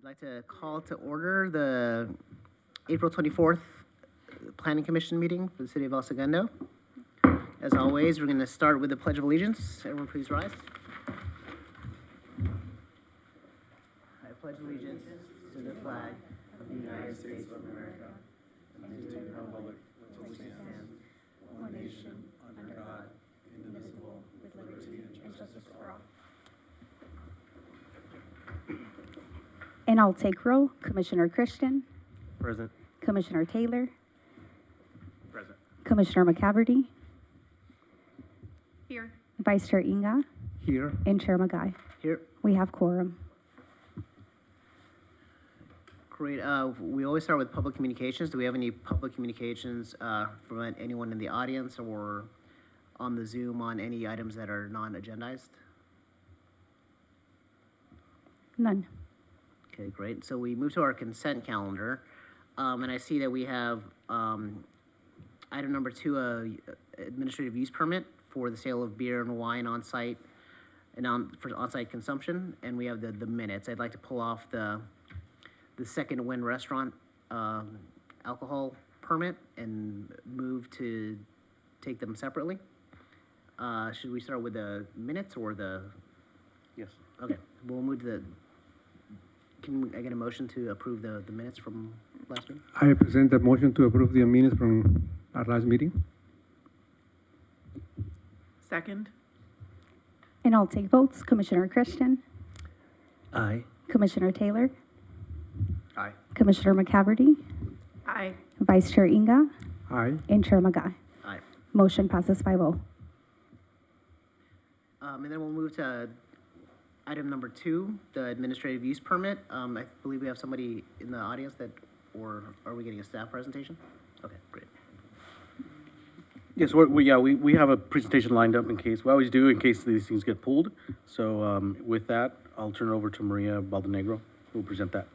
We'd like to call to order the April 24th Planning Commission meeting for the city of El Segundo. As always, we're going to start with the Pledge of Allegiance. Everyone please rise. I pledge allegiance to the flag of the United States of America and to the republic for which it stands, one nation, under God, indivisible, with liberty and justice for all. And I'll take roll. Commissioner Christian, Present. Commissioner Taylor, Present. Commissioner McCaverty, Here. Vice Chair Inga, Here. and Chair Magai. Here. We have quorum. Great. We always start with public communications. Do we have any public communications from anyone in the audience or on the Zoom on any items that are non-agendized? None. Okay, great. So we move to our consent calendar, and I see that we have item number 2, administrative use permit for the sale of beer and wine on site and for on-site consumption, and we have the minutes. I'd like to pull off the Second Wind Restaurant alcohol permit and move to take them separately. Should we start with the minutes or the? Yes. Okay, we'll move to the. Can I get a motion to approve the minutes from last week? I present the motion to approve the minutes from our last meeting. Second. And I'll take votes. Commissioner Christian, Aye. Commissioner Taylor, Aye. Commissioner McCaverty, Aye. Vice Chair Inga, Aye. and Chair Magai. Aye. Motion passes 5-0. And then we'll move to item number 2, the administrative use permit. I believe we have somebody in the audience or are we getting a staff presentation? Okay, great. Yes, we have a presentation lined up in case, we always do in case these things get pulled. So with that, I'll turn it over to Maria Baldenegro, who will present that.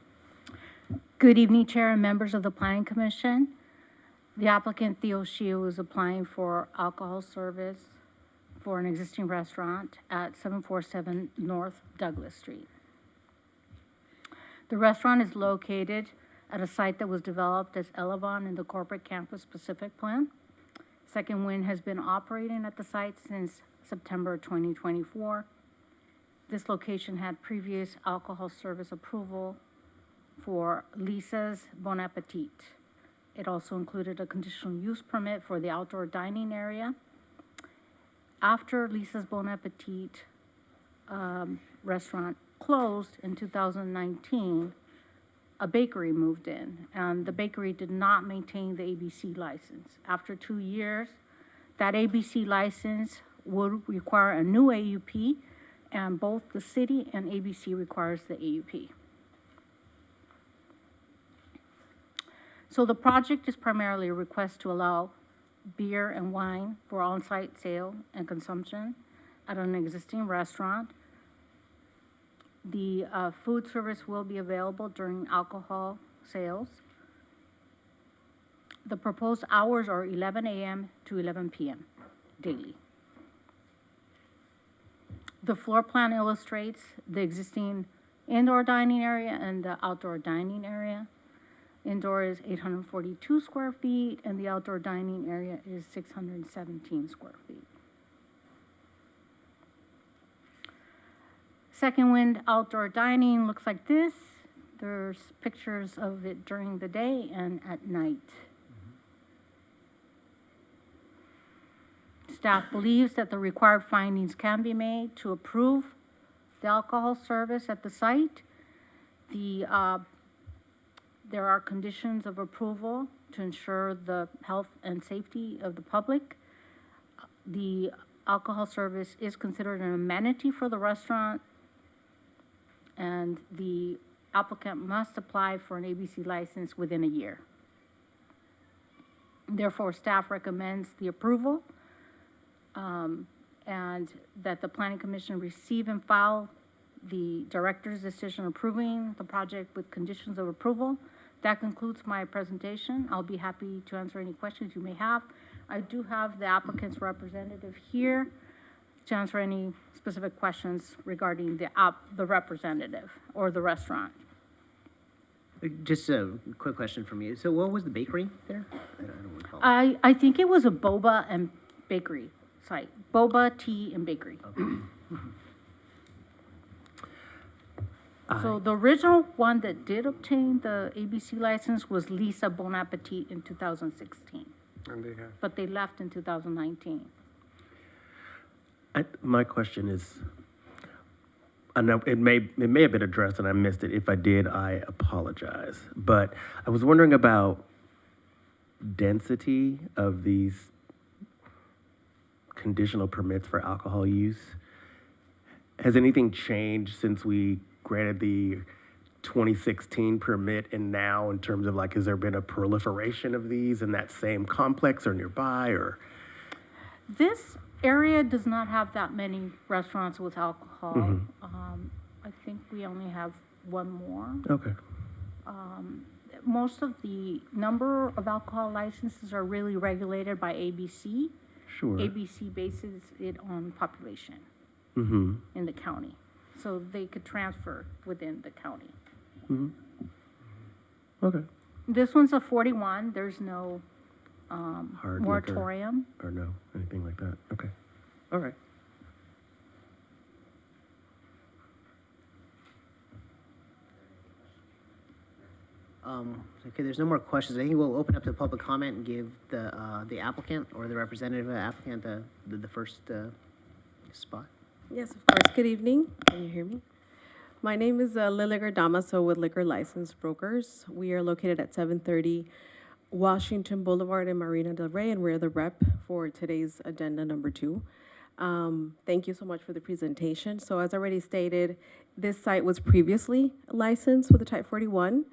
Good evening, Chair and members of the Planning Commission. The applicant, Theo Shiu, is applying for alcohol service for an existing restaurant at 747 North Douglas Street. The restaurant is located at a site that was developed as Elevon in the Corporate Campus Pacific Plan. Second Wind has been operating at the site since September 2024. This location had previous alcohol service approval for Lisa's Bon Appetit. It also included a conditional use permit for the outdoor dining area. After Lisa's Bon Appetit restaurant closed in 2019, a bakery moved in, and the bakery did not maintain the ABC license. After 2 years, that ABC license would require a new AUP, and both the city and ABC requires the AUP. So the project is primarily a request to allow beer and wine for on-site sale and consumption at an existing restaurant. The food service will be available during alcohol sales. The proposed hours are 11 a.m. to 11 p.m. daily. The floor plan illustrates the existing indoor dining area and the outdoor dining area. Indoor is 842 square feet, and the outdoor dining area is 617 square feet. Second Wind outdoor dining looks like this. There's pictures of it during the day and at night. Staff believes that the required findings can be made to approve the alcohol service at the site. There are conditions of approval to ensure the health and safety of the public. The alcohol service is considered an amenity for the restaurant, and the applicant must apply for an ABC license within a year. Therefore, staff recommends the approval and that the Planning Commission receive and file the director's decision approving the project with conditions of approval. That concludes my presentation. I'll be happy to answer any questions you may have. I do have the applicant's representative here to answer any specific questions regarding the representative or the restaurant. Just a quick question from you. So what was the bakery there? I don't recall. I think it was a boba and bakery site, boba, tea, and bakery. So the original one that did obtain the ABC license was Lisa Bon Appetit in 2016, And they have. but they left in 2019. My question is, I know it may have been addressed and I missed it. If I did, I apologize. But I was wondering about density of these conditional permits for alcohol use. Has anything changed since we granted the 2016 permit and now in terms of like, has there been a proliferation of these in that same complex or nearby or? This area does not have that many restaurants with alcohol. I think we only have one more. Okay. Most of the number of alcohol licenses are really regulated by ABC. Sure. ABC bases it on population Mm-hmm. in the county, so they could transfer within the county. Okay. This one's a 41, there's no Hard liquor. moratorium. Or no, anything like that. Okay. All right. Okay, there's no more questions. I think we'll open up to public comment and give the applicant or the representative of the applicant the first spot. Yes, of course. Good evening. Can you hear me? My name is Liliger Damaso with Liquor License Brokers. We are located at 730 Washington Boulevard in Marina del Rey, and we're the rep for today's agenda number 2. Thank you so much for the presentation. So as already stated, this site was previously licensed with a Type 41,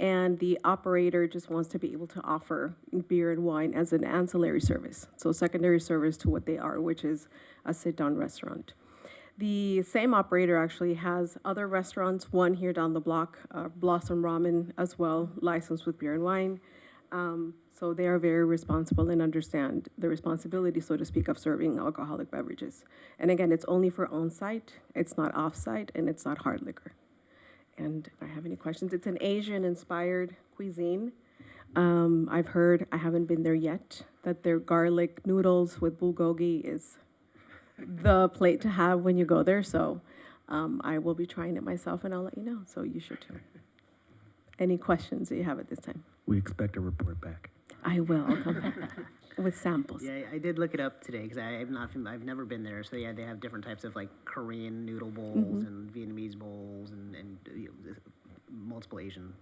and the operator just wants to be able to offer beer and wine as an ancillary service. So secondary service to what they are, which is a sit-down restaurant. The same operator actually has other restaurants, one here down the block, Blossom Ramen as well, licensed with beer and wine. So they are very responsible and understand the responsibility, so to speak, of serving alcoholic beverages. And again, it's only for on-site, it's not off-site, and it's not hard liquor. And if I have any questions, it's an Asian-inspired cuisine. I've heard, I haven't been there yet, that their garlic noodles with bulgogi is the plate to have when you go there. So I will be trying it myself, and I'll let you know. So you should too. Any questions that you have at this time? We expect a report back. I will. I'll come back with samples. Yeah, I did look it up today because I've never been there. So yeah, they have different types of like Korean noodle bowls and Vietnamese bowls and multiple Asian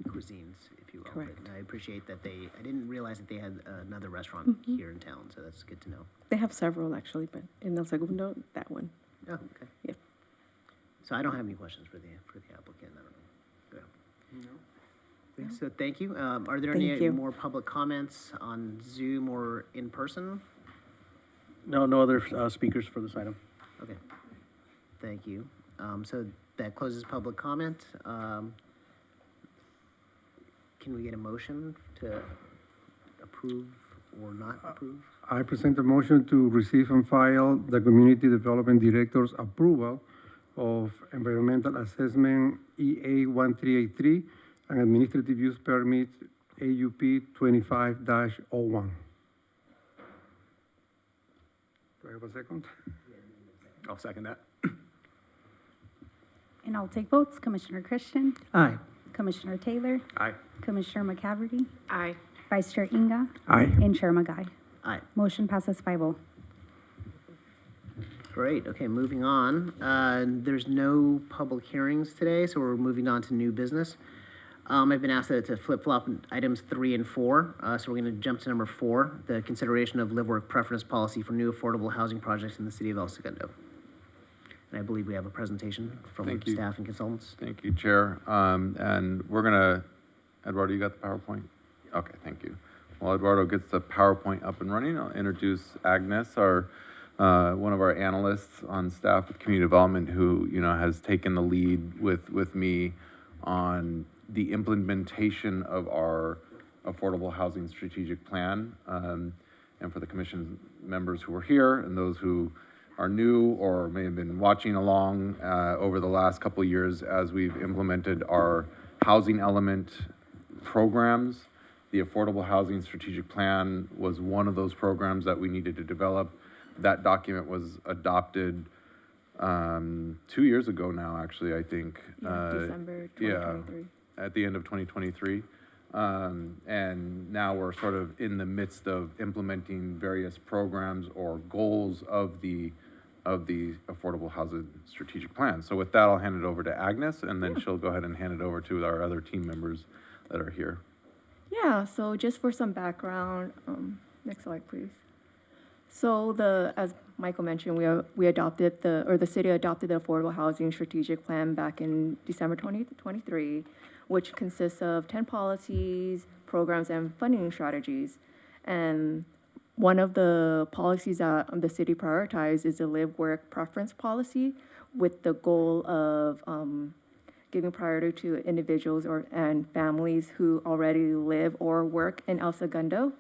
cuisines, if you will. Correct. But I appreciate that I didn't realize that they had another restaurant here in town, so that's good to know. They have several actually, but in El Segundo, that one. Oh, okay. Yep. So I don't have any questions for the applicant. I don't know. No. So thank you. Are there Thank any you. more public comments on Zoom or in person? No other speakers for this item. Okay. Thank you. So that closes public comment. Can we get a motion to approve or not approve? I present a motion to receive and file the Community Development Director's approval of Environmental Assessment EA 1383 and Administrative Use Permit AUP 25-01. Do I have a second? I'll second that. And I'll take votes. Commissioner Christian, Aye. Commissioner Taylor, Aye. Commissioner McCaverty, Aye. Vice Chair Inga, Aye. and Chair Magai. Aye. Motion passes 5-0. Great. Okay, moving on. There's no public hearings today, so we're moving on to new business. I've been asked to flip-flop items 3 and 4, so we're going to jump to number 4, the consideration of live-work preference policy for new affordable housing projects in the city of El Segundo. And I believe we have a presentation from Thank you. staff and consultants. Thank you, Chair. And we're gonna, Eduardo, you got the PowerPoint? Okay, thank you. While Eduardo gets the PowerPoint up and running, I'll introduce Agnes, our one of our analysts on staff with community development, who has taken the lead with me on the implementation of our affordable housing strategic plan. And for the commission members who are here and those who are new or may have been watching along over the last couple of years as we've implemented our housing element programs. The Affordable Housing Strategic Plan was one of those programs that we needed to develop. That document was adopted 2 years ago now, actually, I think. December 2023. At the end of 2023. And now we're sort of in the midst of implementing various programs or goals of the Affordable Housing Strategic Plan. So with that, I'll hand it over to Agnes, and then she'll go ahead and hand it over to our other team members that are here. Yeah, so just for some background, next slide, please. So as Michael mentioned, we adopted the city adopted the Affordable Housing Strategic Plan back in December 2023, which consists of 10 policies, programs, and funding strategies. And one of the policies that the city prioritized is the live work preference policy, with the goal of giving priority to individuals and families who already live or work in El Segundo.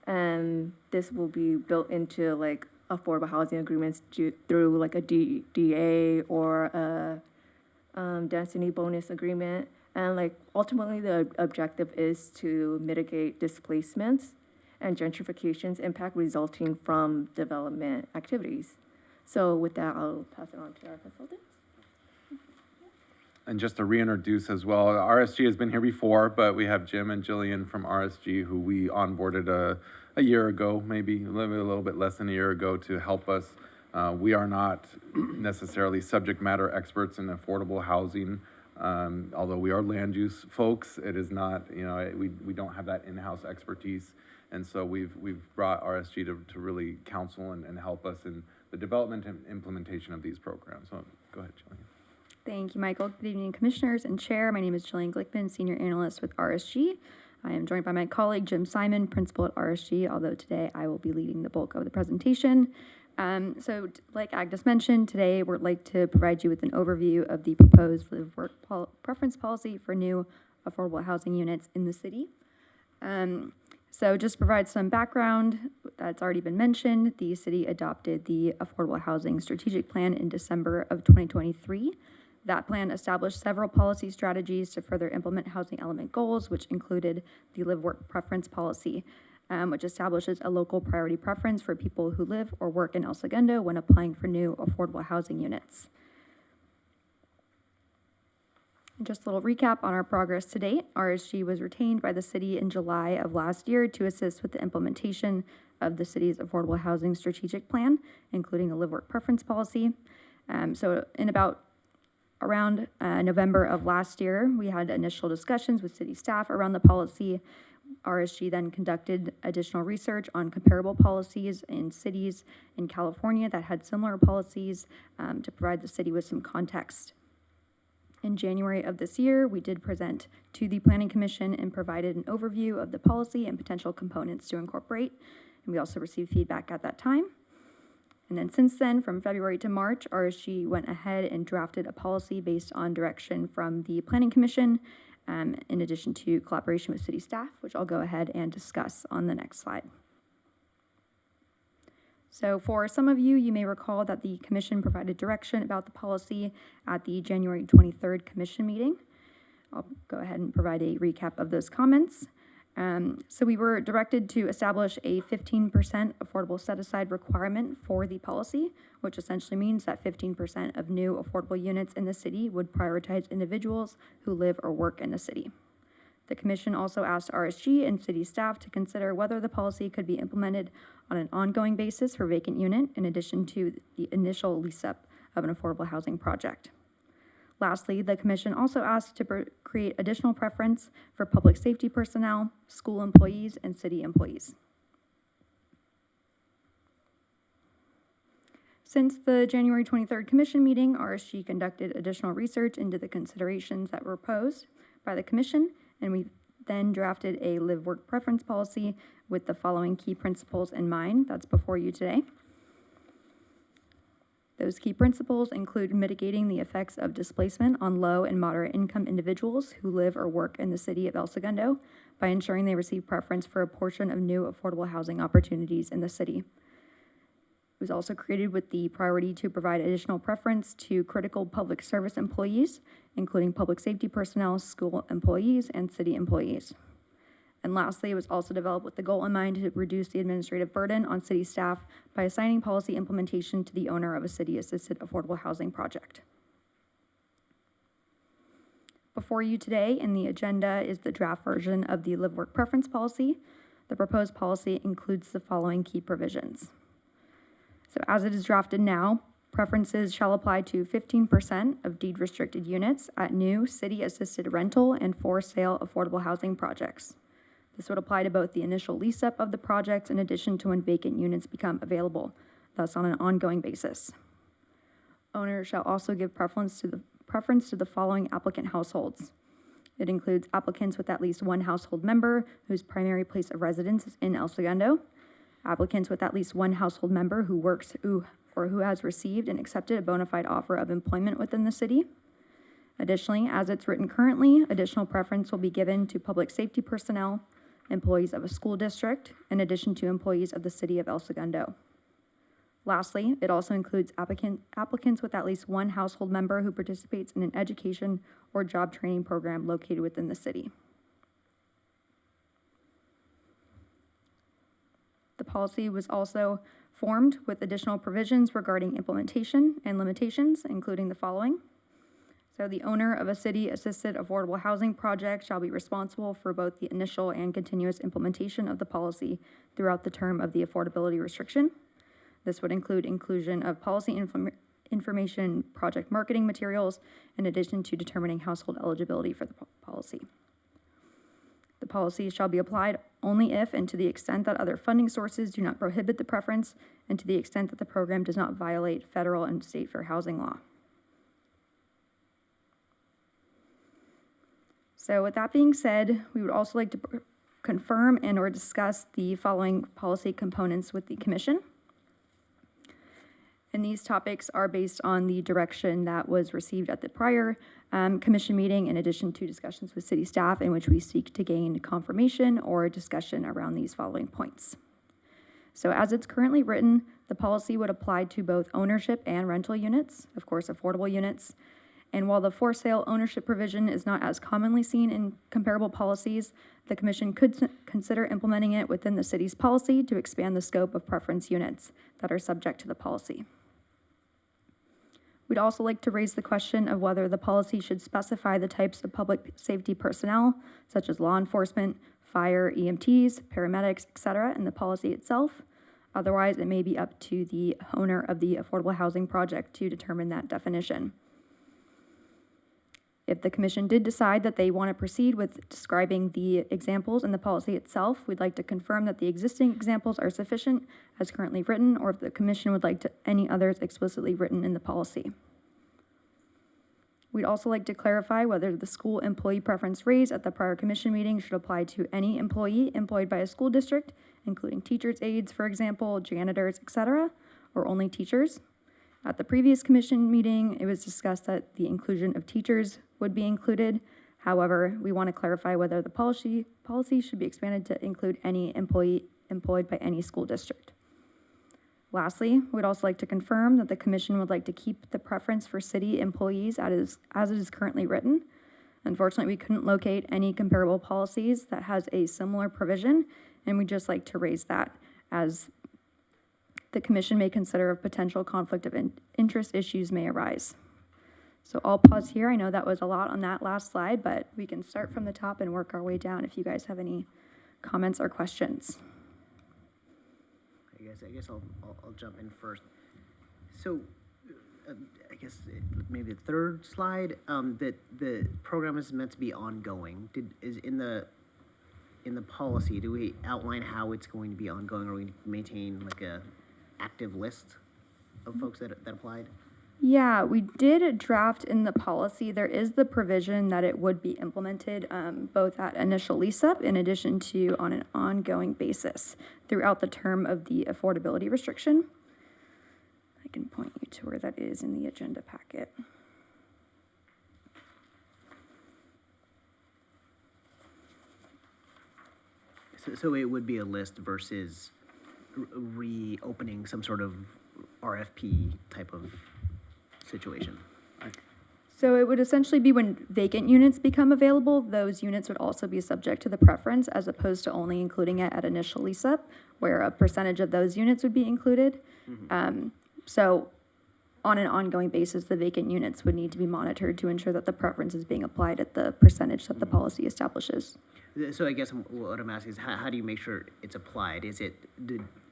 And this will be built into like affordable housing agreements through like a DA or a density bonus agreement. And like ultimately the objective is to mitigate displacements and gentrification's impact resulting from development activities. So with that, I'll pass it on to our consultants. And just to reintroduce as well, RSG has been here before, but we have Jim and Jillian from RSG who we onboarded a year ago, maybe a little bit less than a year ago, to help us. We are not necessarily subject matter experts in affordable housing, although we are land use folks. It is not, we don't have that in-house expertise. And so we've brought RSG to really counsel and help us in the development and implementation of these programs. So go ahead, Jillian. Thank you, Michael. Good evening, Commissioners and Chair. My name is Jillian Glickman, Senior Analyst with RSG. I am joined by my colleague, Jim Simon, Principal at RSG, although today I will be leading the bulk of the presentation. So like Agnes mentioned, today we'd like to provide you with an overview of the proposed live work preference policy for new affordable housing units in the city. So just to provide some background that's already been mentioned, the city adopted the Affordable Housing Strategic Plan in December of 2023. That plan established several policy strategies to further implement housing element goals, which included the live work preference policy, which establishes a local priority preference for people who live or work in El Segundo when applying for new affordable housing units. Just a little recap on our progress to date. RSG was retained by the city in July of last year to assist with the implementation of the city's Affordable Housing Strategic Plan, including a live work preference policy. So in around November of last year, we had initial discussions with city staff around the policy. RSG then conducted additional research on comparable policies in cities in California that had similar policies to provide the city with some context. In January of this year, we did present to the Planning Commission and provided an overview of the policy and potential components to incorporate. And we also received feedback at that time. And then since then, from February to March, RSG went ahead and drafted a policy based on direction from the Planning Commission, in addition to collaboration with city staff, which I'll go ahead and discuss on the next slide. So for some of you, you may recall that the Commission provided direction about the policy at the January 23rd Commission meeting. I'll go ahead and provide a recap of those comments. So we were directed to establish a 15% affordable set-aside requirement for the policy, which essentially means that 15% of new affordable units in the city would prioritize individuals who live or work in the city. The Commission also asked RSG and city staff to consider whether the policy could be implemented on an ongoing basis for vacant unit, in addition to the initial lease-up of an affordable housing project. Lastly, the Commission also asked to create additional preference for public safety personnel, school employees, and city employees. Since the January 23rd Commission meeting, RSG conducted additional research into the considerations that were posed by the Commission, and we then drafted a live work preference policy with the following key principles in mind that's before you today. Those key principles include mitigating the effects of displacement on low and moderate income individuals who live or work in the city of El Segundo by ensuring they receive preference for a portion of new affordable housing opportunities in the city. was also created with the priority to provide additional preference to critical public service employees, including public safety personnel, school employees, and city employees. And lastly, it was also developed with the goal in mind to reduce the administrative burden on city staff by assigning policy implementation to the owner of a city-assisted affordable housing project. Before you today in the agenda is the draft version of the Live Work Preference Policy. The proposed policy includes the following key provisions. So as it is drafted now, preferences shall apply to 15% of deed-restricted units at new city-assisted rental and for-sale affordable housing projects. This would apply to both the initial lease-up of the project in addition to when vacant units become available, thus on an ongoing basis. Owners shall also give preference to the following applicant households. It includes applicants with at least one household member whose primary place of residence is in El Segundo, applicants with at least one household member who works or who has received and accepted a bona fide offer of employment within the city. Additionally, as it's written currently, additional preference will be given to public safety personnel, employees of a school district, in addition to employees of the city of El Segundo. Lastly, it also includes applicants with at least one household member who participates in an education or job training program located within the city. The policy was also formed with additional provisions regarding implementation and limitations, including the following. So the owner of a city-assisted affordable housing project shall be responsible for both the initial and continuous implementation of the policy throughout the term of the affordability restriction. This would include inclusion of policy information, project marketing materials, in addition to determining household eligibility for the policy. The policy shall be applied only if and to the extent that other funding sources do not prohibit the preference and to the extent that the program does not violate federal and state fair housing law. So with that being said, we would also like to confirm and or discuss the following policy components with the Commission. And these topics are based on the direction that was received at the prior commission meeting, in addition to discussions with city staff in which we seek to gain confirmation or discussion around these following points. So as it's currently written, the policy would apply to both ownership and rental units, of course, affordable units. And while the for sale ownership provision is not as commonly seen in comparable policies, the Commission could consider implementing it within the city's policy to expand the scope of preference units that are subject to the policy. We'd also like to raise the question of whether the policy should specify the types of public safety personnel, such as law enforcement, fire, EMTs, paramedics, etc., in the policy itself. Otherwise, it may be up to the owner of the affordable housing project to determine that definition. If the Commission did decide that they want to proceed with describing the examples in the policy itself, we'd like to confirm that the existing examples are sufficient as currently written, or if the Commission would like any others explicitly written in the policy. We'd also like to clarify whether the school employee preference raised at the prior Commission meeting should apply to any employee employed by a school district, including teachers' aides, for example, janitors, etc., or only teachers. At the previous Commission meeting, it was discussed that the inclusion of teachers would be included. However, we want to clarify whether the policy should be expanded to include any employee employed by any school district. Lastly, we'd also like to confirm that the Commission would like to keep the preference for city employees as it is currently written. Unfortunately, we couldn't locate any comparable policies that has a similar provision, and we'd just like to raise that as the Commission may consider a potential conflict of interest issues may arise. So I'll pause here. I know that was a lot on that last slide, but we can start from the top and work our way down if you guys have any comments or questions. I guess I'll jump in first. So, I guess maybe the third slide, that the program is meant to be ongoing. Is in the policy, do we outline how it's going to be ongoing? Are we going to maintain like a active list of folks that applied? Yeah, we did draft in the policy. There is the provision that it would be implemented both at initial lease-up in addition to on an ongoing basis throughout the term of the affordability restriction. I can point you to where that is in the agenda packet. So it would be a list versus reopening some sort of RFP type of situation? So it would essentially be when vacant units become available, those units would also be subject to the preference as opposed to only including it at initial lease up, where a percentage of those units would be included. So on an ongoing basis, the vacant units would need to be monitored to ensure that the preference is being applied at the percentage that the policy establishes. So I guess what I'm asking is how do you make sure it's applied? Is it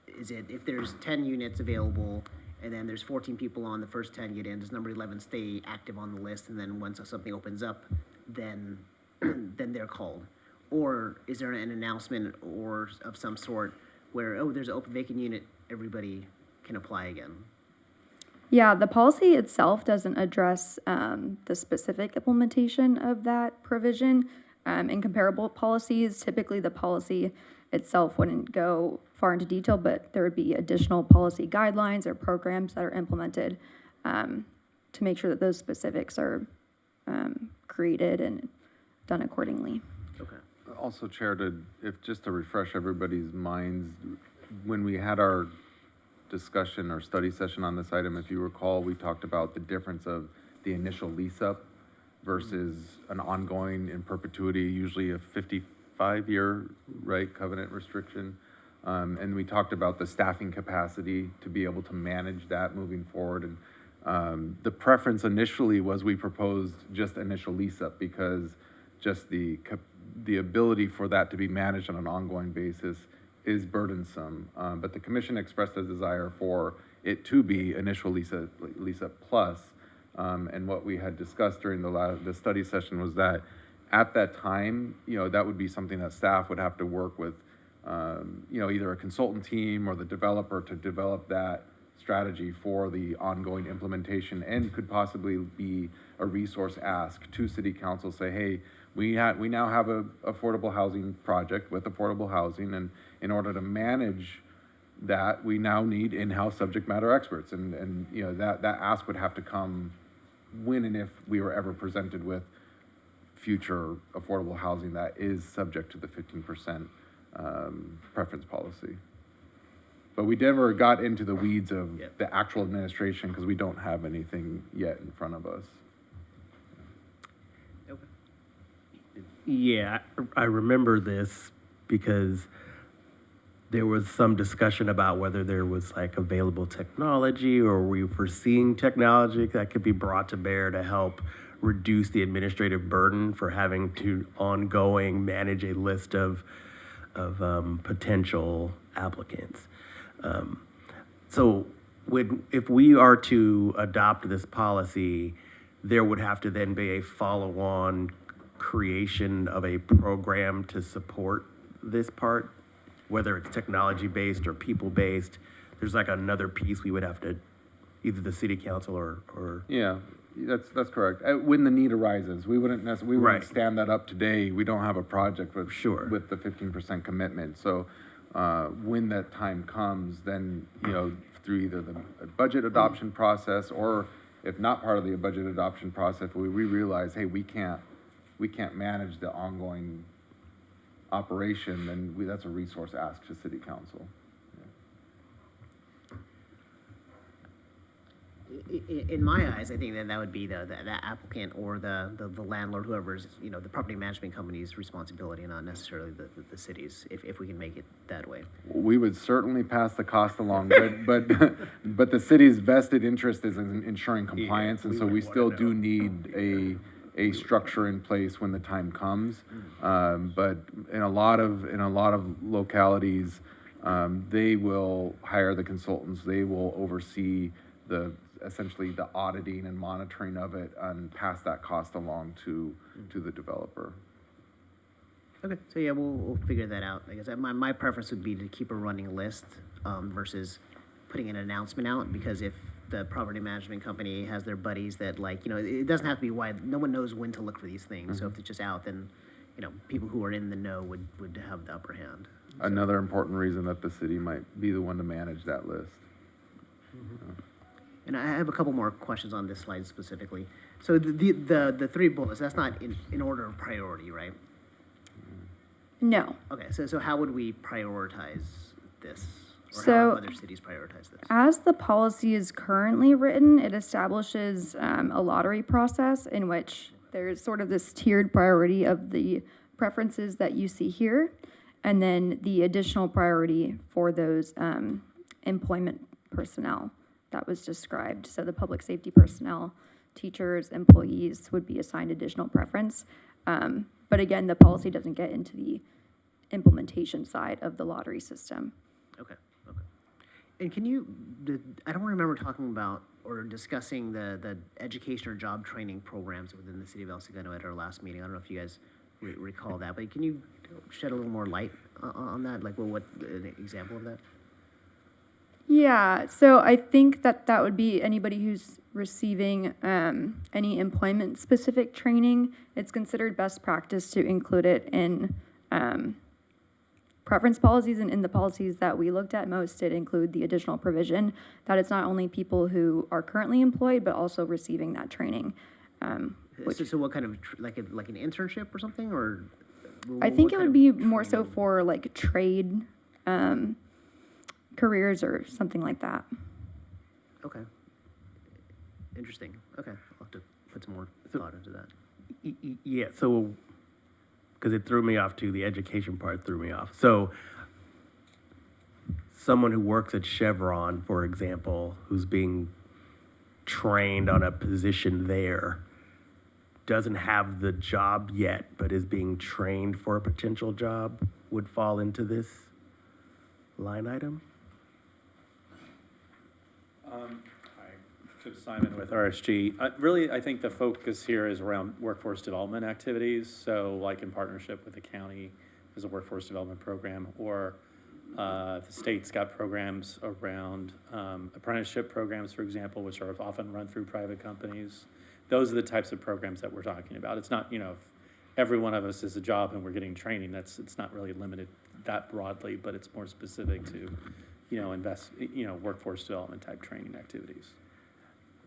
if there's 10 units available and then there's 14 people on the first 10 get in, does number 11 stay active on the list, and then once something opens up, then then they're called? Or is there an announcement or of some sort where, oh, there's an open vacant unit, everybody can apply again? Yeah, the policy itself doesn't address the specific implementation of that provision. In comparable policies, typically the policy itself wouldn't go far into detail, but there would be additional policy guidelines or programs that are implemented to make sure that those specifics are created and done accordingly. Okay. Also, Chair, just to refresh everybody's minds, when we had our discussion or study session on this item, if you recall, we talked about the difference of the initial lease up versus an ongoing in perpetuity, usually a 55-year, right, covenant restriction. And we talked about the staffing capacity to be able to manage that moving forward. And the preference initially was we proposed just initial lease up because just the ability for that to be managed on an ongoing basis is burdensome. But the commission expressed a desire for it to be initial lease up plus. And what we had discussed during the study session was that at that time, that would be something that staff would have to work with, either a consultant team or the developer to develop that strategy for the ongoing implementation, and could possibly be a resource ask to city council, say, hey, we now have a affordable housing project with affordable housing, and in order to manage that, we now need in-house subject matter experts, and that ask would have to come when and if we were ever presented with future affordable housing that is subject to the 15% preference policy. But we never got into the weeds of the actual administration because we don't have anything yet in front of us. Yeah, I remember this because there was some discussion about whether there was like available technology or we were seeing technology that could be brought to bear to help reduce the administrative burden for having to ongoing manage a list of potential applicants. So if we are to adopt this policy, there would have to then be a follow-on creation of a program to support this part, whether it's technology-based or people-based. There's like another piece we would have to, either the city council or Yeah, that's correct. When the need arises, we wouldn't Right. stand that up today. We don't have a project with Sure. with the 15% commitment. So when that time comes, then through either the budget adoption process, or if not part of the budget adoption process, we realize, hey, we can't manage the ongoing operation, then that's a resource ask to city council. In my eyes, I think that would be the applicant or the landlord, whoever's, the property management company's responsibility, not necessarily the city's, if we can make it that way. We would certainly pass the cost along, but the city's vested interest is in ensuring compliance, and so we still do need a structure in place when the time comes. But in a lot of localities, they will hire the consultants. They will oversee essentially the auditing and monitoring of it and pass that cost along to the developer. Okay, so yeah, we'll figure that out. Like I said, my preference would be to keep a running list versus putting an announcement out, because if the property management company has their buddies that it doesn't have to be wide. No one knows when to look for these things. So if it's just out, then people who are in the know would have the upper hand. Another important reason that the city might be the one to manage that list. And I have a couple more questions on this slide specifically. So the three bullets, that's not in order of priority, right? No. Okay, so how would we prioritize this? Or how So- have other cities prioritize this? As the policy is currently written, it establishes a lottery process in which there's sort of this tiered priority of the preferences that you see here, and then the additional priority for those employment personnel that was described. So the public safety personnel, teachers, employees would be assigned additional preference. But again, the policy doesn't get into the implementation side of the lottery system. Okay, okay. And can you, I don't remember talking about or discussing the education or job training programs within the city of El Segundo at our last meeting. I don't know if you guys recall that, but can you shed a little more light on that? Like, well, what, an example of that? Yeah, so I think that that would be anybody who's receiving any employment-specific training. It's considered best practice to include it in preference policies, and in the policies that we looked at most did include the additional provision that it's not only people who are currently employed, but also receiving that training. So what kind of, like an internship or something, or? I think what it kind would be of more so training? for like trade careers or something like that. Okay. Interesting. Okay, I'll have to put some more thought into that. Yeah, so, because it threw me off too, the education part threw me off. So, someone who works at Chevron, for example, who's being trained on a position there, doesn't have the job yet, but is being trained for a potential job, would fall into this line item? Chip Simon with RSG. Really, I think the focus here is around workforce development activities. So like in partnership with the county, there's a workforce development program, or the state's got programs around apprenticeship programs, for example, which are often run through private companies. Those are the types of programs that we're talking about. It's not, if every one of us is a job and we're getting training, it's not really limited that broadly, but it's more specific to, workforce development type training activities.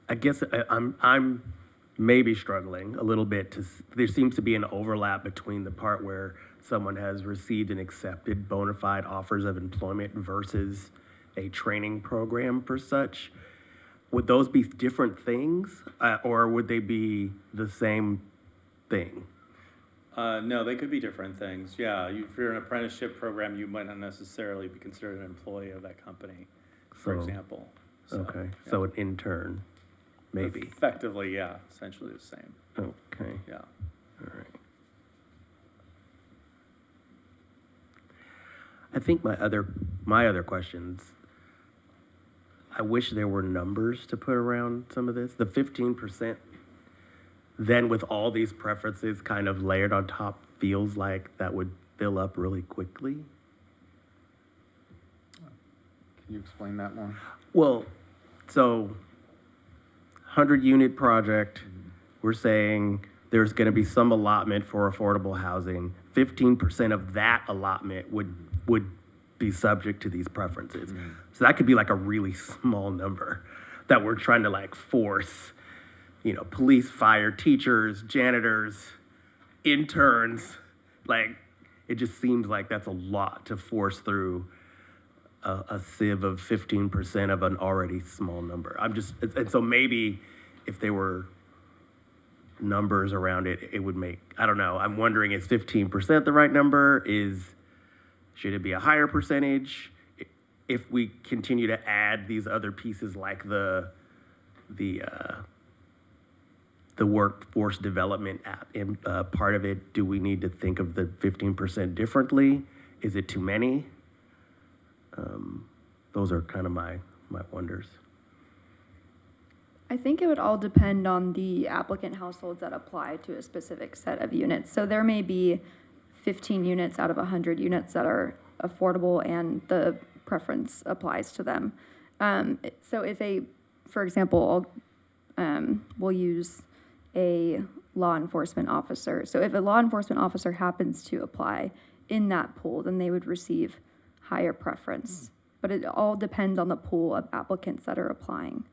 I guess I'm maybe struggling a little bit there seems to be an overlap between the part where someone has received and accepted bona fide offers of employment versus a training program for such. Would those be different things, or would they be the same thing? No, they could be different things. Yeah, if you're in an apprenticeship program, you might not necessarily be considered an employee of that company, for example. So, Okay, yeah. so an intern, maybe. Effectively, yeah, essentially the same. Okay, Yeah. all right. I think my other questions, I wish there were numbers to put around some of this. The 15%, then with all these preferences kind of layered on top, feels like that would fill up really quickly. Can you explain that more? Well, so 100-unit project, we're saying there's going to be some allotment for affordable housing. 15% of that allotment would be subject to these preferences. So that could be like a really small number that we're trying to like force, police, fire, teachers, janitors, interns. Like, it just seems like that's a lot to force through a sieve of 15% of an already small number. And so maybe if there were numbers around it, it would make, I don't know, I'm wondering, is 15% the right number? Should it be a higher percentage? If we continue to add these other pieces like the workforce development part of it, do we need to think of the 15% differently? Is it too many? Those are kind of my wonders. I think it would all depend on the applicant households that apply to a specific set of units. So there may be 15 units out of 100 units that are affordable and the preference applies to them. So if for example, we'll use a law enforcement officer. So if a law enforcement officer happens to apply in that pool, then they would receive higher preference. But it all depends on the pool of applicants that are applying,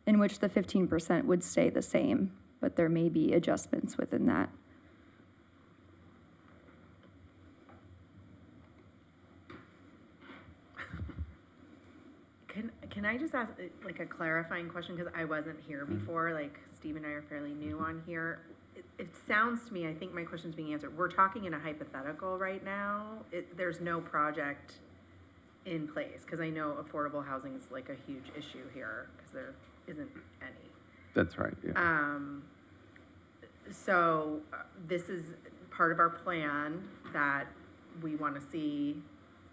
in which the 15% would stay the same, but there may be adjustments within that. Can I just ask like a clarifying question, because I wasn't here before, like Steve and I are fairly new on here. It sounds to me, I think my question's being answered. We're talking in a hypothetical right now. There's no project in place, because I know affordable housing is like a huge issue here, because there isn't any. That's right, yeah. So this is part of our plan that we want to see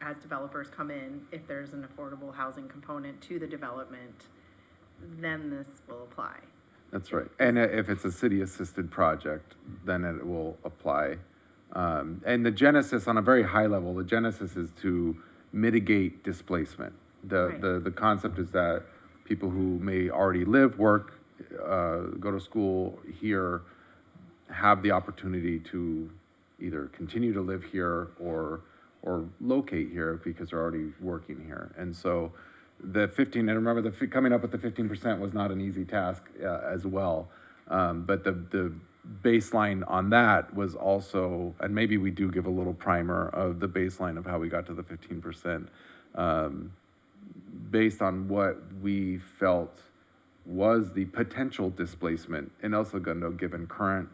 as developers come in. If there's an affordable housing component to the development, then this will apply. That's right. And if it's a city-assisted project, then it will apply. And the genesis, on a very high level, the genesis is to mitigate displacement. The concept is that people who may already live, work, go to school here have the opportunity to either continue to live here or locate here because they're already working here. And so the 15, and remember, coming up with the 15% was not an easy task as well. But the baseline on that was also, and maybe we do give a little primer of the baseline of how we got to the 15%, based on what we felt was the potential displacement in El Segundo, given current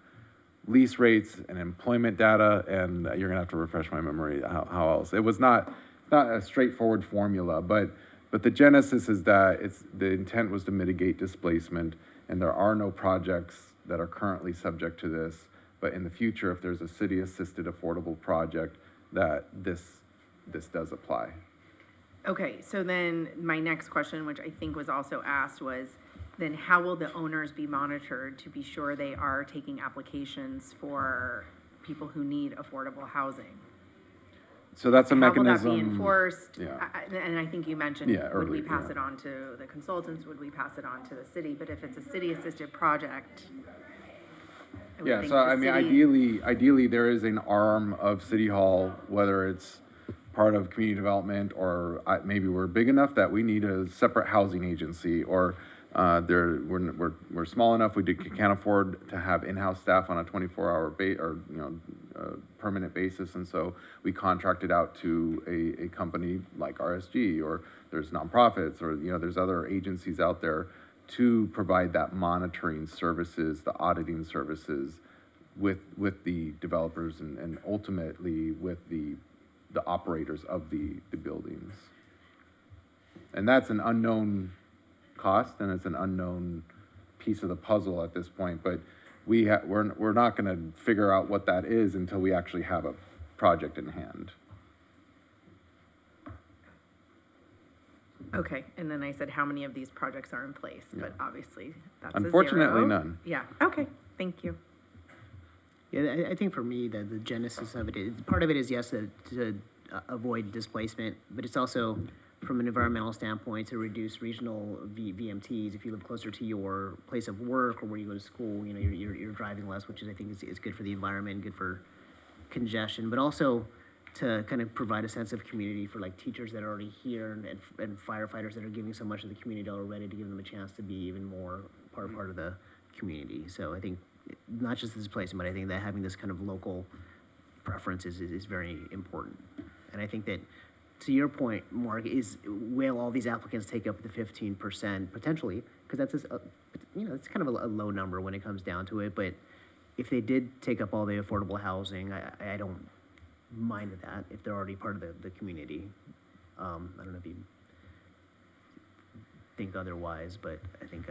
lease rates and employment data, and you're gonna have to refresh my memory how else. It was not a straightforward formula, but the genesis is that the intent was to mitigate displacement, and there are no projects that are currently subject to this, but in the future, if there's a city-assisted affordable project, that this does apply. Okay, so then my next question, which I think was also asked, was then how will the owners be monitored to be sure they are taking applications for people who need affordable housing? So that's a mechanism. How will that be enforced? Yeah. And I think you mentioned, Yeah, would we early, pass yeah. it on to the consultants? Would we pass it on to the city? But if it's a city-assisted project, I would Yeah, think so the I mean, city- ideally, there is an arm of City Hall, whether it's part of community development, or maybe we're big enough that we need a separate housing agency, or we're small enough we can't afford to have in-house staff on a 24-hour permanent basis, and so we contracted out to a company like RSG, or there's nonprofits, or there's other agencies out there to provide that monitoring services, the auditing services with the developers and ultimately with the operators of the buildings. And that's an unknown cost, and it's an unknown piece of the puzzle at this point, but we're not going to figure out what that is until we actually have a project in hand. Okay, and then I said how many of these projects are in place, but obviously that's a zero. Unfortunately, none. Yeah, okay, thank you. Yeah, I think for me, the genesis of it is, part of it is, yes, to avoid displacement, but it's also, from an environmental standpoint, to reduce regional VMTs. If you live closer to your place of work or where you go to school, you're driving less, which I think is good for the environment, good for congestion, but also to kind of provide a sense of community for like teachers that are already here and firefighters that are giving so much of the community already, to give them a chance to be even more part of the community. So I think not just this displacement, but I think that having this kind of local preference is very important. And I think that, to your point, Mark, will all these applicants take up the 15% potentially? Because that's it's kind of a low number when it comes down to it. But if they did take up all the affordable housing, I don't mind that if they're already part of the community. I don't know if you think otherwise, but I think.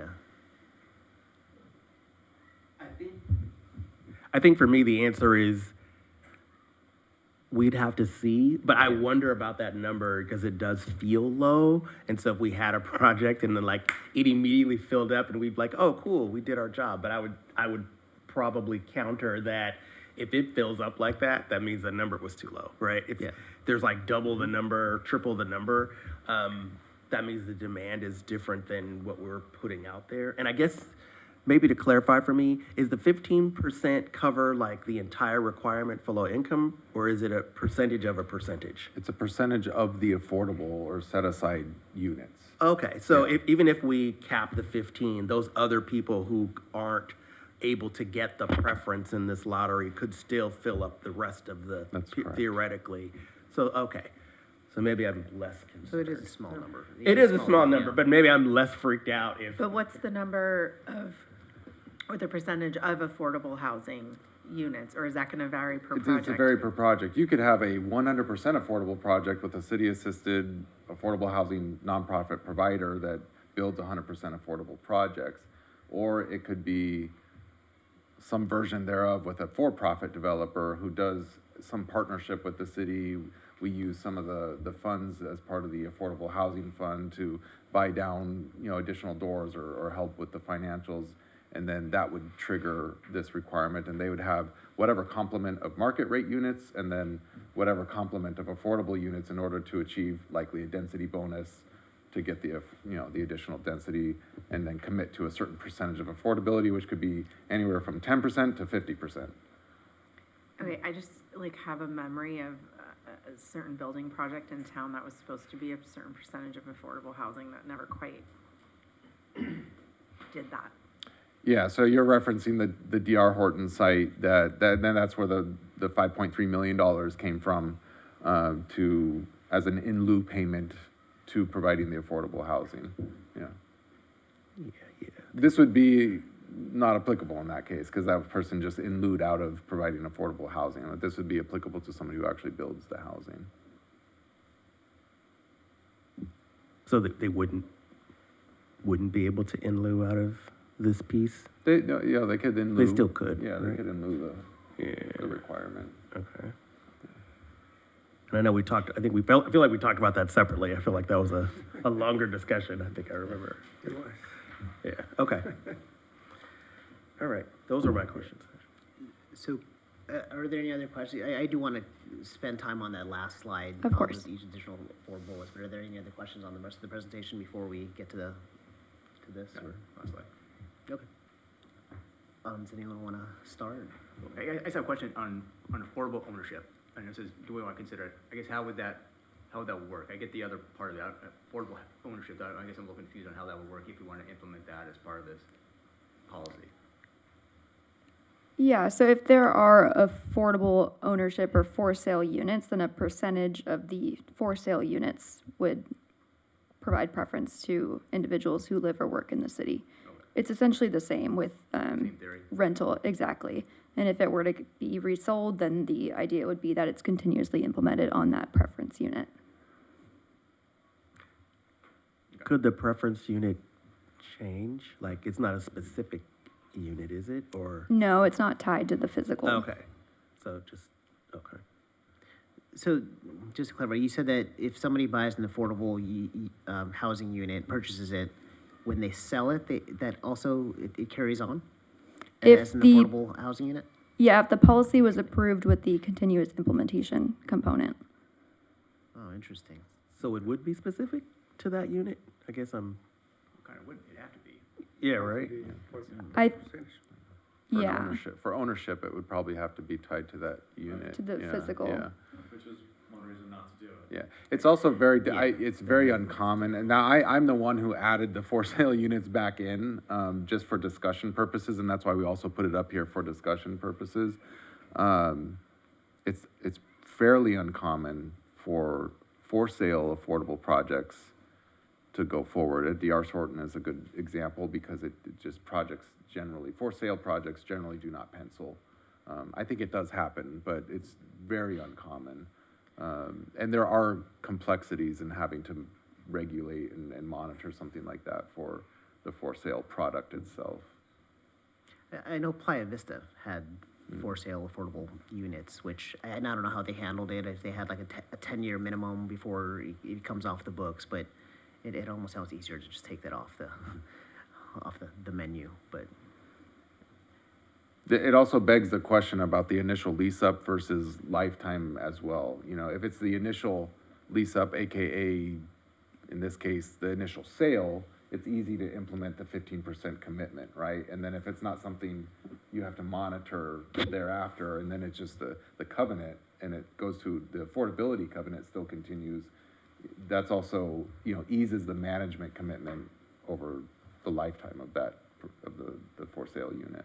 I think for me, the answer is we'd have to see, but I wonder about that number because it does feel low. And so if we had a project and then like it immediately filled up and we'd be like, oh, cool, we did our job. But I would probably counter that if it fills up like that, that means the number was too low, right? If there's like double the number, triple the number, that means the demand is different than what we're putting out there. And I guess maybe to clarify for me, is the 15% cover like the entire requirement for low income, or is it a percentage of a percentage? It's a percentage of the affordable or set aside units. Okay, so even if we cap the 15, those other people who aren't able to get the preference in this lottery could still fill up the rest of the, That's correct. theoretically. So, okay. So maybe I'm less So it concerned. is a small number. It is a small yeah. number, but maybe I'm less freaked out if, But what's the number of, or the percentage of affordable housing units, or is that gonna vary per It's project? a vary per project. You could have a 100% affordable project with a city-assisted affordable housing nonprofit provider that builds 100% affordable projects. Or it could be some version thereof with a for-profit developer who does some partnership with the city. We use some of the funds as part of the Affordable Housing Fund to buy down, additional doors or help with the financials. And then that would trigger this requirement, and they would have whatever complement of market rate units and then whatever complement of affordable units in order to achieve likely a density bonus to get the additional density, and then commit to a certain percentage of affordability, which could be anywhere from 10% to 50%. Okay, I just have a memory of a certain building project in town that was supposed to be a certain percentage of affordable housing that never quite did that. Yeah, so you're referencing the DR Horton site then that's where the $5.3 million came from, as an in lieu payment to providing the affordable housing, yeah. This would be not applicable in that case, because that person just in lieu out of providing affordable housing. But this would be applicable to somebody who actually builds the housing. so that they wouldn't be able to in lieu out of this piece? They could in lieu. They still could, Yeah, they right? could in lieu the requirement. Okay. And I know we talked, I feel like we talked about that separately. I feel like that was a longer discussion. I think I remember. It was. Yeah, okay. All right, those are my questions. So, are there any other questions? I do want to spend time on that last slide. Of course. With each additional 4 bullets, but are there any other questions on the rest of the presentation before we get to this? Or last slide? Okay. Does anyone want to start? I just have a question on affordable ownership, and this is, do we want to consider it? I guess how would that work? I get the other part of that, affordable ownership, I guess I'm a little confused on how that would work if we want to implement that as part of this policy. Yeah, so if there are affordable ownership or for sale units, then a percentage of the for sale units would provide preference to individuals who live or work in the city. It's essentially the same with Same theory. rental, exactly. And if it were to be resold, then the idea would be that it's continuously implemented on that preference unit. Could the preference unit change? Like, it's not a specific unit, is it, or? No, it's not tied to the physical. Okay, so just, okay. So, just to clarify, you said that if somebody buys an affordable housing unit, purchases it, when they sell it, that also it carries on If as an the- affordable housing unit? Yeah, if the policy was approved with the continuous implementation component. Oh, interesting. So it would be specific to that unit? I guess I'm, Kind of wouldn't it have to be? yeah, right? Yeah, For ownership, it would probably have to be tied to that unit. To the Yeah, physical. Yeah. Which is one reason not to do it. Yeah, it's also it's very uncommon, and now I'm the one who added the for sale units back in, just for discussion purposes, and that's why we also put it up here for discussion purposes. It's fairly uncommon for sale affordable projects to go forward. DR Horton is a good example because it just for sale projects generally do not pencil. I think it does happen, but it's very uncommon. And there are complexities in having to regulate and monitor something like that for the for sale product itself. I know Playa Vista had for sale affordable units, which, and I don't know how they handled it, if they had like a 10-year minimum before it comes off the books, but it almost sounds easier to just take that off the menu, but. It also begs the question about the initial lease up versus lifetime as well. If it's the initial lease up, AKA, in this case, the initial sale, it's easy to implement the 15% commitment, right? And then if it's not something you have to monitor thereafter, and then it's just the covenant, and it goes to the affordability covenant still continues, that's also, eases the management commitment over the lifetime of the for sale unit.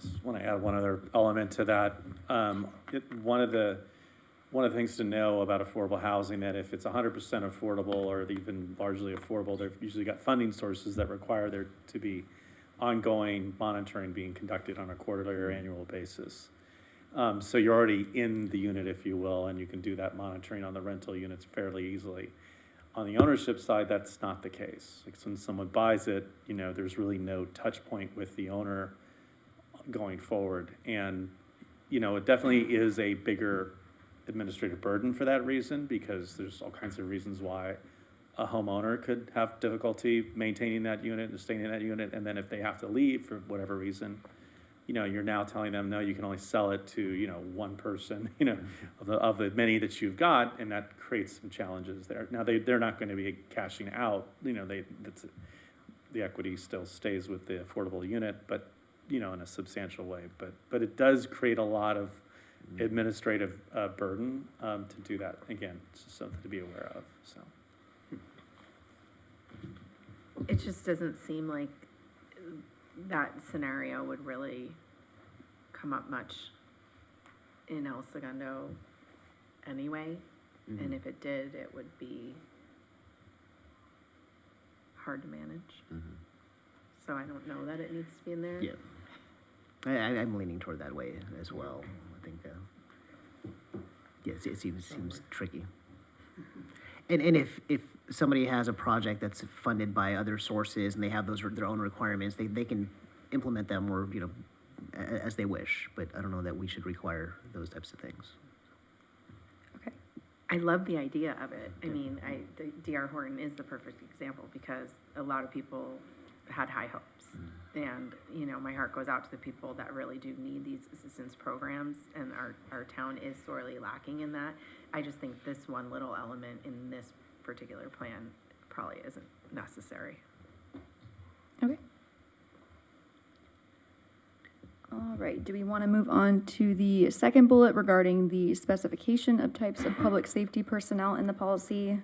Just want to add one other element to that. One of the things to know about affordable housing, that if it's 100% affordable or even largely affordable, they've usually got funding sources that require there to be ongoing monitoring being conducted on a quarterly or annual basis. So you're already in the unit, if you will, and you can do that monitoring on the rental units fairly easily. On the ownership side, that's not the case. Like when someone buys it, there's really no touch point with the owner going forward. And, it definitely is a bigger administrative burden for that reason, because there's all kinds of reasons why a homeowner could have difficulty maintaining that unit and staying in that unit. And then if they have to leave for whatever reason, you're now telling them, no, you can only sell it to, one person, of the many that you've got, and that creates some challenges there. Now, they're not going to be cashing out, the equity still stays with the affordable unit, but, in a substantial way. But it does create a lot of administrative burden to do that. Again, it's just something to be aware of, so. It just doesn't seem like that scenario would really come up much in El Segundo anyway. And if it did, it would be hard to manage. So I don't know that it needs to be in there. Yeah. I'm leaning toward that way as well. I think, it seems tricky. And if somebody has a project that's funded by other sources and they have their own requirements, they can implement them or, as they wish. But I don't know that we should require those types of things. Okay. I love the idea of it. I mean, the D.R. Horton is the perfect example because a lot of people had high hopes. And, my heart goes out to the people that really do need these assistance programs, and our town is sorely lacking in that. I just think this one little element in this particular plan probably isn't necessary. Okay. All right, do we want to move on to the second bullet regarding the specification of types of public safety personnel in the policy?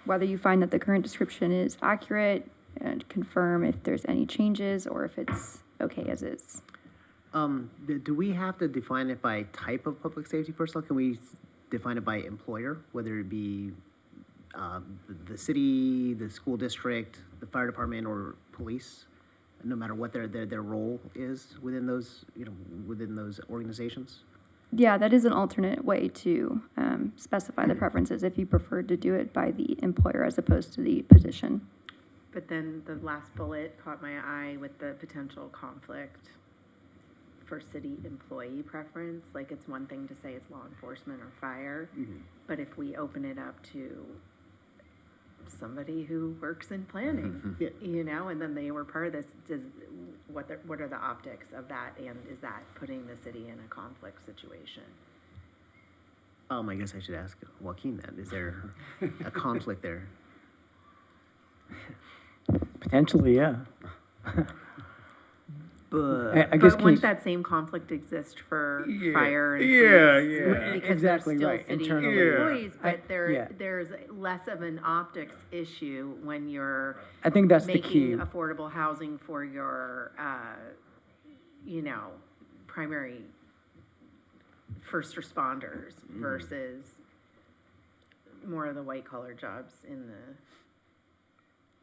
Whether you find that the current description is accurate, and confirm if there's any changes or if it's okay as is. Do we have to define it by type of public safety personnel? Can we define it by employer, whether it be the city, the school district, the fire department, or police, no matter what their role is within those within those organizations? Yeah, that is an alternate way to specify the preferences if you preferred to do it by the employer as opposed to the position. But then the last bullet caught my eye with the potential conflict for city employee preference. Like, it's one thing to say it's law enforcement or fire, but if we open it up to somebody who works in planning, and then they were part of this, what are the optics of that, and is that putting the city in a conflict situation? I guess I should ask Joaquin then. Is there a conflict there? Potentially, yeah. But I guess wouldn't that same conflict exist for fire and police? Because exactly they're right. still city Internally. employees, but there's less of an optics issue when you're I think that's the key. making affordable housing for your, primary first responders versus more of the white collar jobs in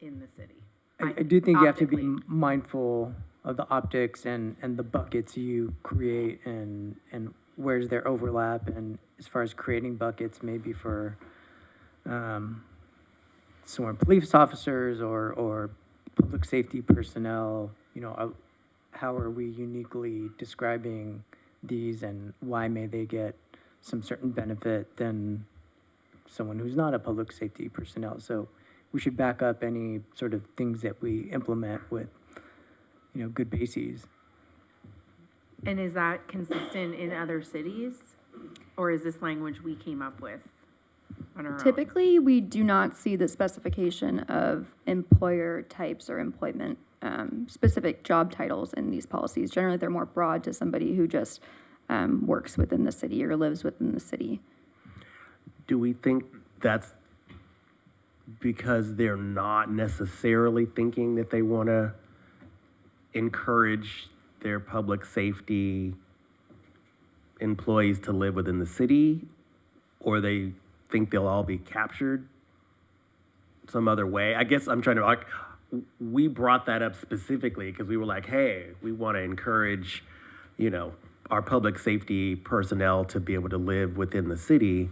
the city. I do think you have to be Optically. mindful of the optics and the buckets you create and where's their overlap, and as far as creating buckets, maybe for sworn police officers or public safety personnel, how are we uniquely describing these and why may they get some certain benefit than someone who's not a public safety personnel? So we should back up any sort of things that we implement with, good bases. And is that consistent in other cities? Or is this language we came up with on our own? Typically, we do not see the specification of employer types or employment specific job titles in these policies. Generally, they're more broad to somebody who just works within the city or lives within the city. Do we think that's because they're not necessarily thinking that they want to encourage their public safety employees to live within the city, or they think they'll all be captured some other way. I guess I'm trying to, like, we brought that up specifically because we were like, hey, we want to encourage, you know, our public safety personnel to be able to live within the city.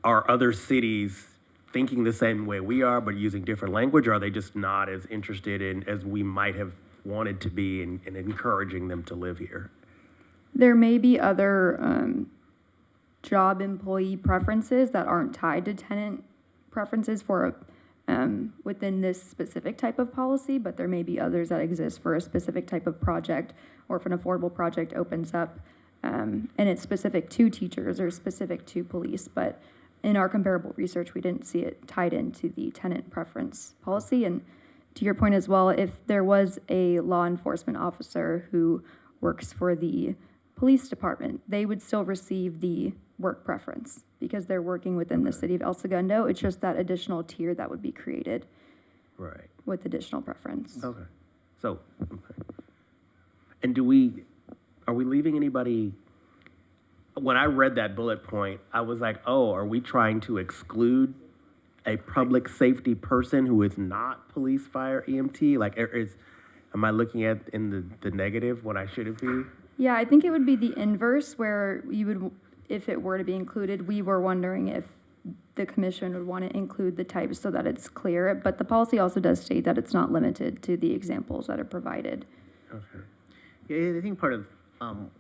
Are other cities thinking the same way we are, but using different language? Or are they just not as interested in as we might have wanted to be in encouraging them to live here? There may be other job employee preferences that aren't tied to tenant preferences for within this specific type of policy, but there may be others that exist for a specific type of project, or if an affordable project opens up and it's specific to teachers or specific to police. But in our comparable research, we didn't see it tied into the tenant preference policy. And to your point as well, if there was a law enforcement officer who works for the police department, they would still receive the work preference because they're working within the city of El Segundo. It's just that additional tier that would be created Right. with additional preference. Okay. So, and are we leaving anybody? When I read that bullet point, I was like, oh, are we trying to exclude a public safety person who is not police, fire, EMT? Like, am I looking at in the negative what I shouldn't be? Yeah, I think it would be the inverse where you would, if it were to be included, we were wondering if the commission would want to include the types so that it's clear. But the policy also does state that it's not limited to the examples that are provided. Okay. Yeah, I think part of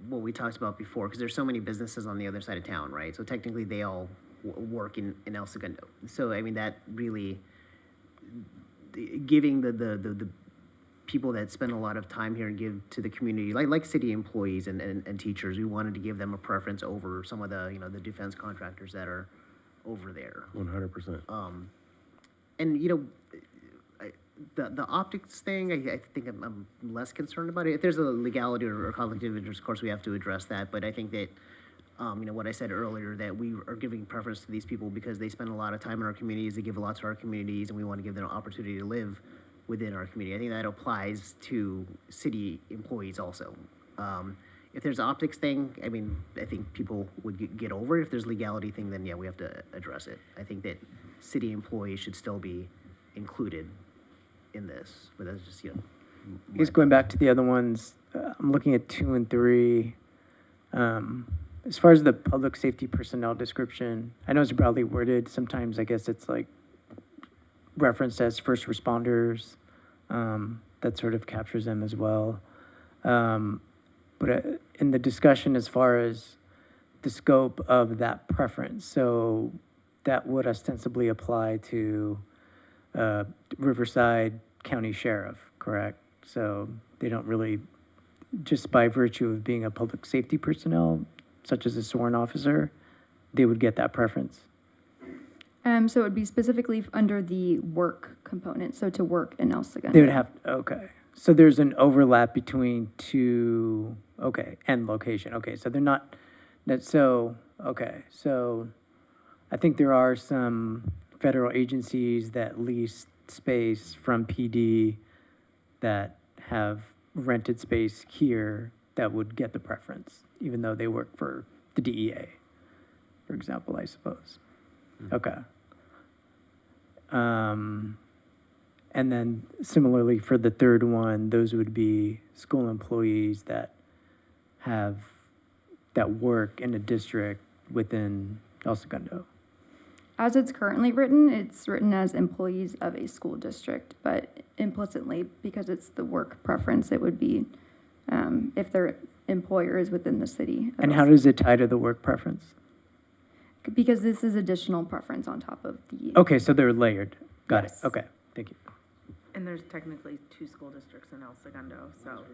what we talked about before, because there's so many businesses on the other side of town, right? So technically, they all work in El Segundo. So I mean, that really giving the people that spend a lot of time here and give to the community, like city employees and teachers, we wanted to give them a preference over some of the the defense contractors that are over there. 100%. And the optics thing, I think I'm less concerned about it. If there's a legality or conflict of interest, of course, we have to address that. But I think that, what I said earlier, that we are giving preference to these people because they spend a lot of time in our communities, they give a lot to our communities, and we want to give them an opportunity to live within our community. I think that applies to city employees also. If there's an optics thing, I mean, I think people would get over it. If there's legality thing, then yeah, we have to address it. I think that city employees should still be included in this, but that's just, I guess going back to the other ones, I'm looking at 2 and 3. As far as the public safety personnel description, I know it's broadly worded. Sometimes I guess it's like referenced as first responders. That sort of captures them as well. But in the discussion as far as the scope of that preference, so that would ostensibly apply to Riverside County Sheriff, correct? So they don't really, just by virtue of being a public safety personnel, such as a sworn officer, they would get that preference. So it would be specifically under the work component, so to work in El Segundo. They would have, okay. So there's an overlap between two, okay, and location. Okay, so they're not, okay. So I think there are some federal agencies that lease space from PD that have rented space here that would get the preference, even though they work for the DEA, for example, I suppose. Okay. And then similarly for the third one, those would be school employees that work in a district within El Segundo. As it's currently written, it's written as employees of a school district, but implicitly, because it's the work preference, it would be if their employer is within the city. And how does it tie to the work preference? Because this is additional preference on top of the. Okay, so they're layered. Got it. Okay, thank you. And there's technically 2 school districts in El Segundo, so.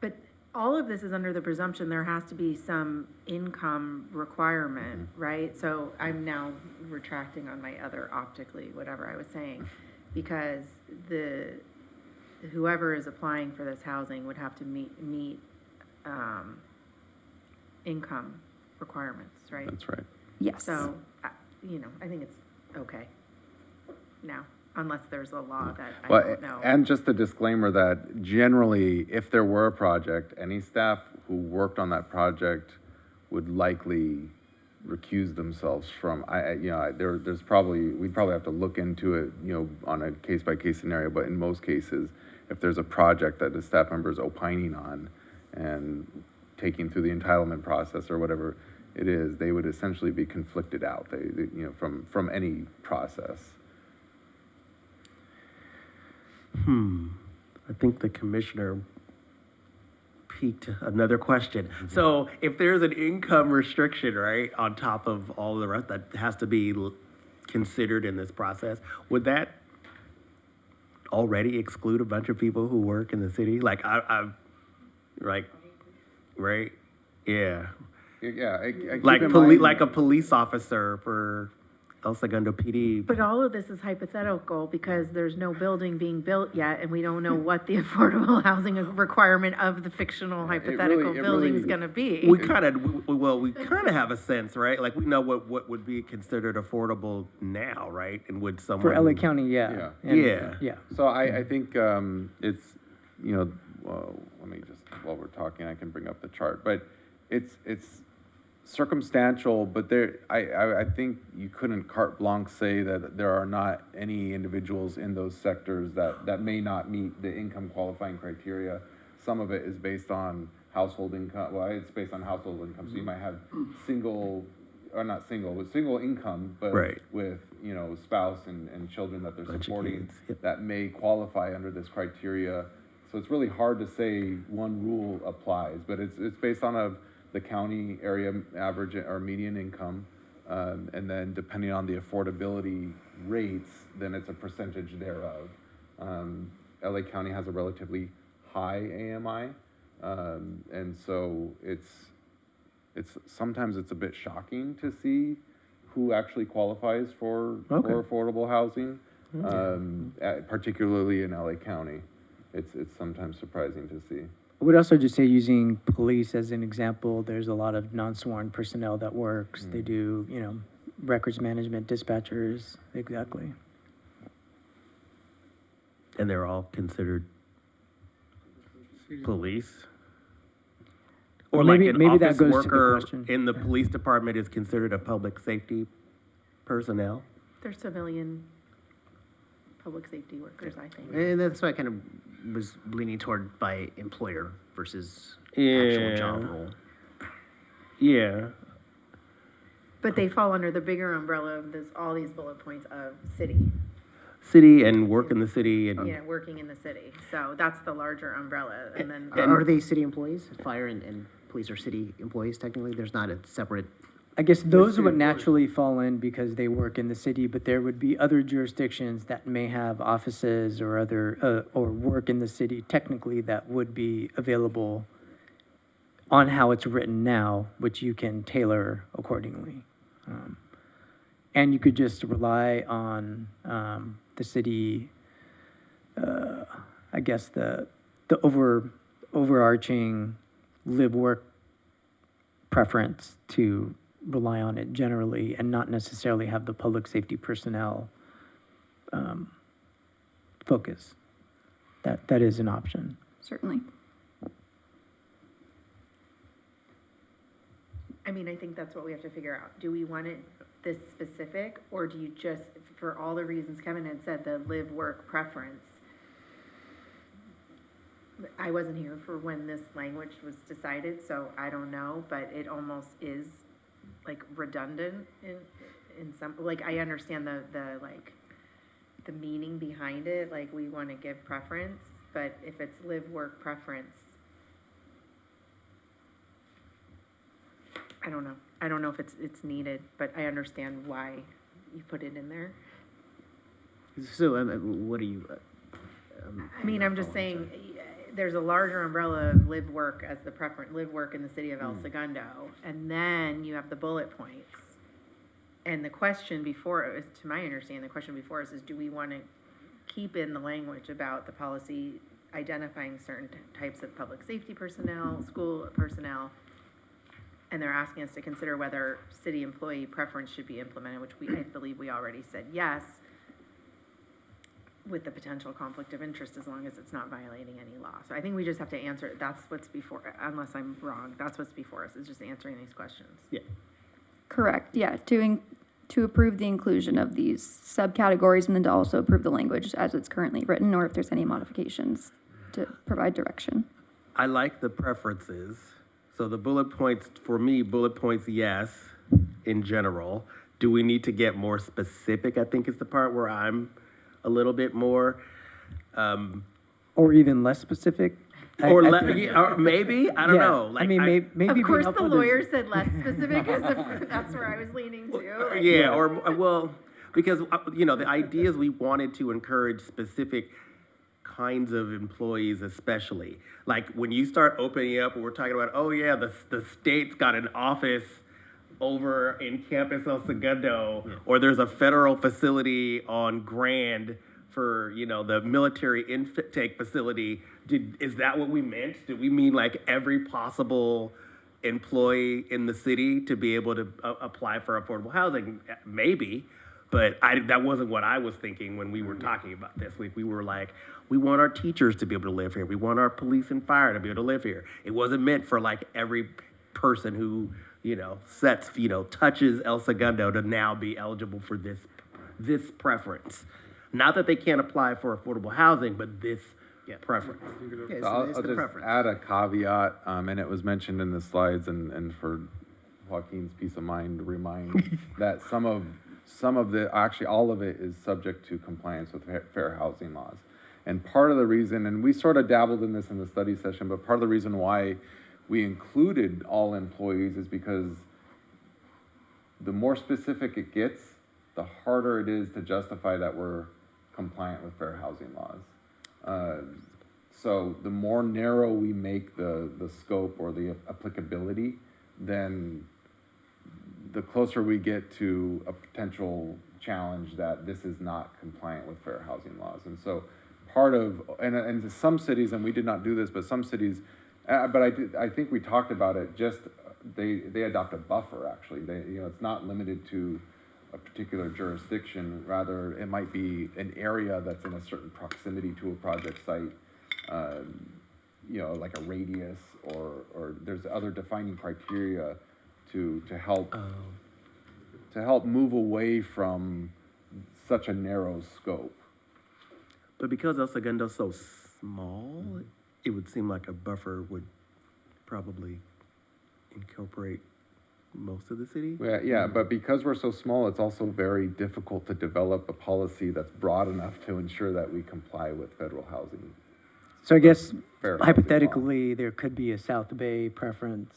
But all of this is under the presumption there has to be some income requirement, right? So I'm now retracting on my other optically, whatever I was saying, because whoever is applying for this housing would have to meet income requirements, right? That's right. Yes. So, I think it's okay now. unless there's a law that I Well, don't know. and just a disclaimer that generally, if there were a project, any staff who worked on that project would likely recuse themselves from, there's probably, we'd probably have to look into it, on a case-by-case scenario, but in most cases, if there's a project that the staff member is opining on and taking through the entitlement process or whatever it is, they would essentially be conflicted out, from any process. I think the commissioner piqued another question. So if there's an income restriction, right, on top of all the rest that has to be considered in this process, would that already exclude a bunch of people who work in the city? Like, right? Yeah. Yeah. Like like a police officer for El Segundo PD. But all of this is hypothetical because there's no building being built yet, and we don't know what the affordable housing requirement of the fictional hypothetical building is gonna be. We kind of have a sense, right? Like, we know what would be considered affordable now, right? And would someone... For LA County, yeah. And- Yeah. Yeah. So I think it's, well, let me just, while we're talking, I can bring up the chart, but it's circumstantial, but I think you couldn't carte blanche say that there are not any individuals in those sectors that may not meet the income qualifying criteria. Some of it is based on household income, well, it's based on household income, so you might have single income, but Right. with, spouse and children that they're Bunch of supporting kids, yep. that may qualify under this criteria. So it's really hard to say one rule applies, but it's based on the county area average or median income, and then depending on the affordability rates, then it's a percentage thereof. LA County has a relatively high AMI, and so sometimes it's a bit shocking to see who actually qualifies for affordable housing, particularly in LA County. It's sometimes surprising to see. I would also just say, using police as an example, there's a lot of non-sworn personnel that works. They do, records management, dispatchers, exactly. And they're all considered police? Or Maybe- like an maybe that office goes to the worker question. in the police department is considered a public safety personnel? They're civilian public safety workers, I think. And that's what I kind of was leaning toward by employer versus actual Yeah. job role. Yeah. But they fall under the bigger umbrella of all these bullet points of city, City and work in the city and... working in the city. So that's the larger umbrella, and then. Are they city employees? Fire and police are city employees technically? There's not a separate... I guess those would naturally fall in because they work in the city, but there would be other jurisdictions that may have offices or other, or work in the city technically that would be available on how it's written now, which you can tailor accordingly. And you could just rely on the city, I guess the overarching live-work preference to rely on it generally and not necessarily have the public safety personnel focus. That is an option. Certainly. I mean, I think that's what we have to figure out. Do we want it this specific, or do you just, for all the reasons Kevin had said, the live-work preference? I wasn't here for when this language was decided, so I don't know, but it almost is like redundant in some, like, I understand the meaning behind it, like, we want to give preference, but if it's live-work preference, I don't know. I don't know if it's needed, but I understand why you put it in there. So, what are you... I mean, I'm just saying, there's a larger umbrella of live work as the preference, live work in the city of El Segundo, and then you have the bullet points. And the question before, to my understanding, the question before us is, do we want to keep in the language about the policy identifying certain types of public safety personnel, school personnel, and they're asking us to consider whether city employee preference should be implemented, which I believe we already said yes. with the potential conflict of interest as long as it's not violating any law. So I think we just have to answer, that's what's before, unless I'm wrong, that's what's before us, is just answering these questions. Yeah. Correct, yeah, to approve the inclusion of these subcategories and then to also approve the language as it's currently written, or if there's any modifications to provide direction. I like the preferences. So the bullet points, for me, bullet points, yes, in general. Do we need to get more specific? I think is the part where I'm a little bit more, Or even less specific? or maybe, I don't Yeah, know. I mean, maybe Of being course, the helpful, there's- lawyer said less specific, because that's where I was leaning to. Like, Yeah, or, well, because, you know, the ideas we wanted to encourage specific kinds of employees especially. Like, when you start opening up and we're talking about, oh yeah, the state's got an office over in Campus El Segundo, or there's a federal facility on Grand for, you know, the military intake facility. Is that what we meant? Did we mean like every possible employee in the city to be able to apply for affordable housing? Maybe, but that wasn't what I was thinking when we were talking about this. We were like, we want our teachers to be able to live here. We want our police and fire to be able to live here. It wasn't meant for like every person who, you know, touches El Segundo to now be eligible for this preference. Not that they can't apply for affordable housing, but this preference. Yeah, So I'll it's the just preference. add a caveat, and it was mentioned in the slides, and for Joaquin's peace of mind, remind that some of the, actually all of it is subject to compliance with fair housing laws. And part of the reason, and we sort of dabbled in this in the study session, but part of the reason why we included all employees is because the more specific it gets, the harder it is to justify that we're compliant with fair housing laws. So the more narrow we make the scope or the applicability, then the closer we get to a potential challenge that this is not compliant with fair housing laws. And so part of, and some cities, and we did not do this, but some cities, but I think we talked about it, just they adopt a buffer actually. It's not limited to a particular jurisdiction, rather it might be an area that's in a certain proximity to a project site, like a radius, or there's other defining criteria to help move away from such a narrow scope. But because El Segundo's so small, it would seem like a buffer would probably incorporate most of the city. Yeah, but because we're so small, it's also very difficult to develop a policy that's broad enough to ensure that we comply with federal housing. So I guess Fair housing law. hypothetically, there could be a South Bay preference.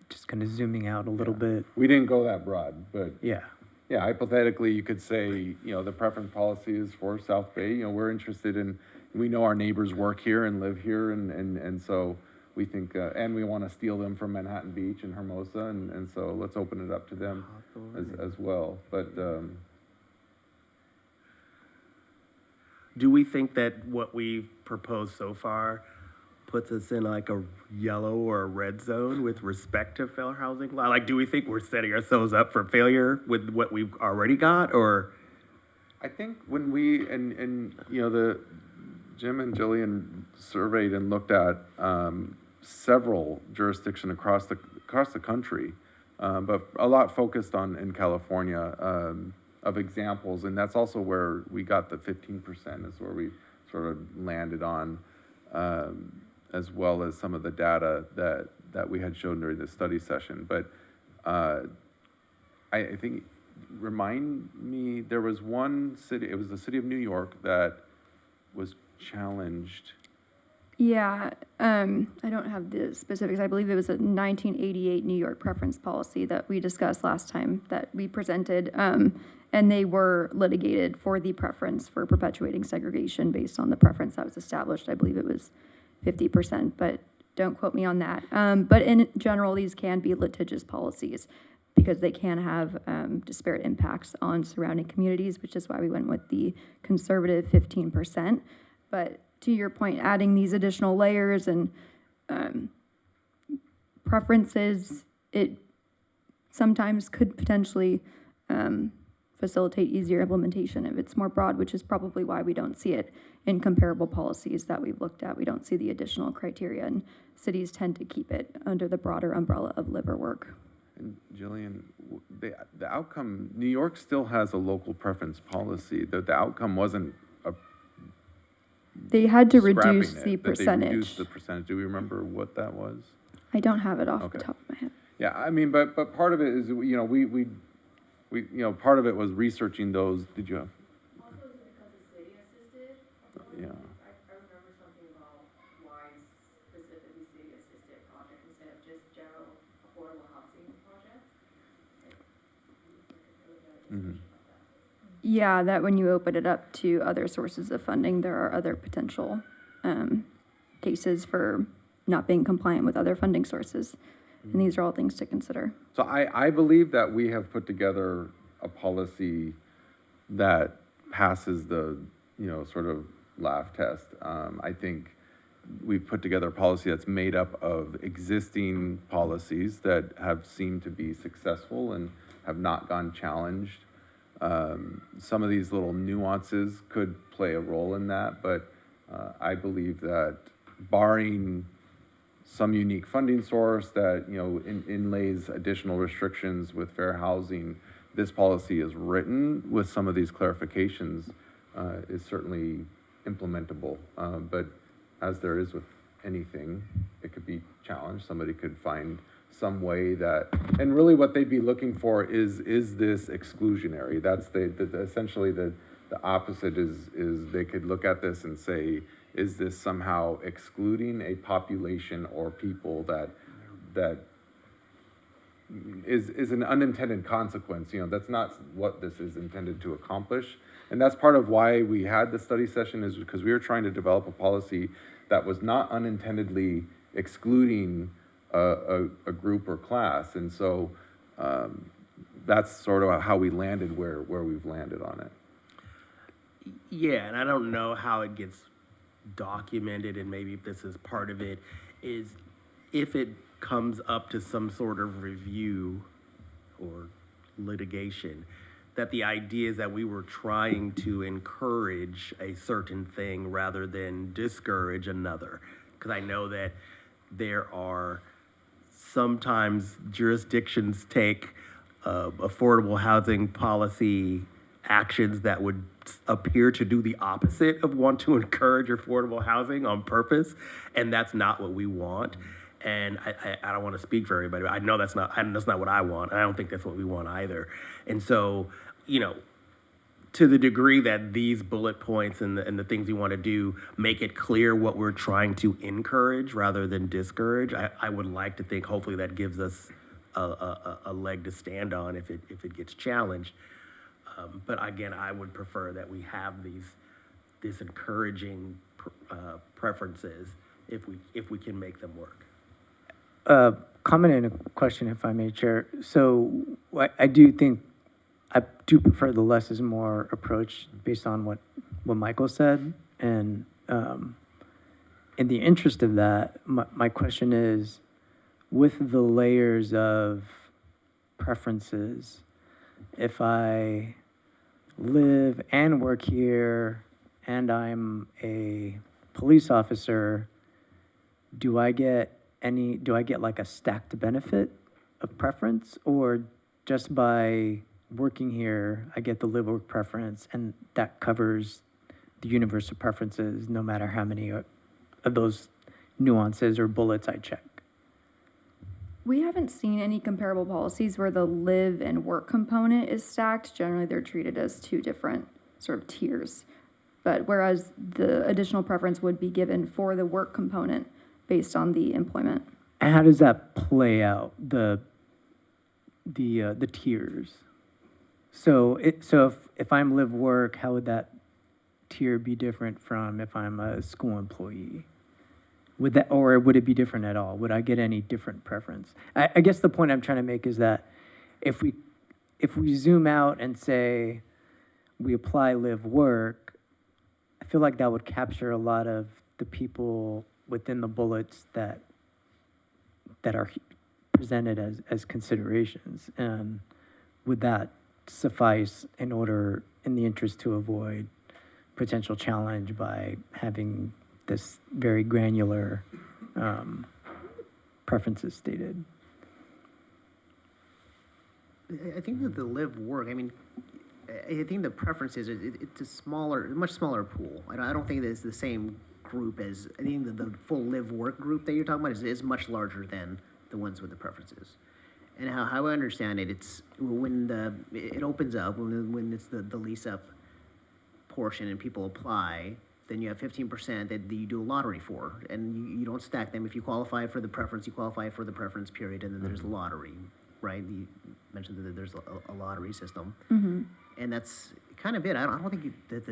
Just kind of zooming out a little bit. We didn't go that broad, but Yeah. yeah, hypothetically, you could say, the preference policy is for South Bay. We're interested in, we know our neighbors work here and live here, and so we think, and we want to steal them from Manhattan Beach and Hermosa, and so let's open it up to them as well. But Do we think that what we've proposed so far puts us in like a yellow or a red zone with respect to fair housing law? Like, do we think we're setting ourselves up for failure with what we've already got, or? I think when we, the Jim and Jillian surveyed and looked at several jurisdictions across the country, but a lot focused on in California of examples, and that's also where we got the 15% is where we sort of landed on, as well as some of the data that we had shown during the study session. But I think, remind me, there was one city, it was the city of New York that was challenged. Yeah, I don't have the specifics. I believe it was a 1988 New York preference policy that we discussed last time that we presented. And they were litigated for the preference for perpetuating segregation based on the preference that was established. I believe it was 50%, but don't quote me on that. But in general, these can be litigious policies because they can have disparate impacts on surrounding communities, which is why we went with the conservative 15%. But to your point, adding these additional layers and preferences, it sometimes could potentially facilitate easier implementation. If it's more broad, which is probably why we don't see it in comparable policies that we've looked at, we don't see the additional criteria, and cities tend to keep it under the broader umbrella of live or work. And Jillian, the outcome, New York still has a local preference policy. The outcome wasn't They had to scrapping reduce it, the that they reduced percentage. the percentage. Do we remember what that was? I don't have it off Okay. the top of my head. Yeah, I mean, but part of it is, you know, we, you know, part of it was researching those, did you have? Also, is it because it's city assisted? Yeah. I remember something about why specifically city assisted project instead of just general affordable housing project. Mhm. Yeah, that when you open it up to other sources of funding, there are other potential cases for not being compliant with other funding sources. And these are all things to consider. So I believe that we have put together a policy that passes the, you know, sort of laugh test. I think we've put together a policy that's made up of existing policies that have seemed to be successful and have not gone challenged. Some of these little nuances could play a role in that, but I believe that barring some unique funding source that, you know, inlays additional restrictions with fair housing, this policy is written with some of these clarifications, is certainly implementable. But as there is with anything, it could be challenged. Somebody could find some way that, and really what they'd be looking for is this exclusionary? That's essentially the opposite is they could look at this and say, is this somehow excluding a population or people that is an unintended consequence? You know, that's not what this is intended to accomplish. And that's part of why we had the study session, is because we were trying to develop a policy that was not unintendedly excluding a group or class. And so that's sort of how we landed where we've landed on it. Yeah, and I don't know how it gets documented, and maybe if this is part of it, is if it comes up to some sort of review or litigation, that the idea is that we were trying to encourage a certain thing rather than discourage another. Because I know that there are sometimes jurisdictions take affordable housing policy actions that would appear to do the opposite of want to encourage affordable housing on purpose, and that's not what we want. And I don't want to speak for everybody, but I know that's not what I want. And I don't think that's what we want either. And so, you know, to the degree that these bullet points and the things we want to do make it clear what we're trying to encourage rather than discourage, I would like to think hopefully that gives us a leg to stand on if it gets challenged. But again, I would prefer that we have these encouraging preferences if we can make them work. Comment and a question, if I may, Chair. So I do prefer the less is more approach based on what Michael said. And in the interest of that, my question is, with the layers of preferences, if I live and work here and I'm a police officer, do I get like a stacked benefit of preference, or just by working here, I get the live work preference and that covers the universe of preferences no matter how many of those nuances or bullets I check? We haven't seen any comparable policies where the live and work component is stacked. Generally, they're treated as two different sort of tiers. But whereas the additional preference would be given for the work component based on the employment. And how does that play out, the tiers? So if I'm live work, how would that tier be different from if I'm a school employee? Would it be different at all? Would I get any different preference? I guess the point I'm trying to make is that if we zoom out and say we apply live work, I feel like that would capture a lot of the people within the bullets that are presented as considerations. And would that suffice in the interest to avoid potential challenge by having this very granular preferences stated. I think that the live work, I mean, I think the preference is it's a much smaller pool. I don't think that it's the same group as, I think that the full live work group that you're talking about is much larger than the ones with the preferences. And how I understand it, it's when it opens up, when it's the lease up portion and people apply, then you have 15% that you do a lottery for, and you don't stack them. If you qualify for the preference, you qualify for the preference period, and then there's the lottery, right? You mentioned that there's a lottery system. And that's kind of it. I don't think that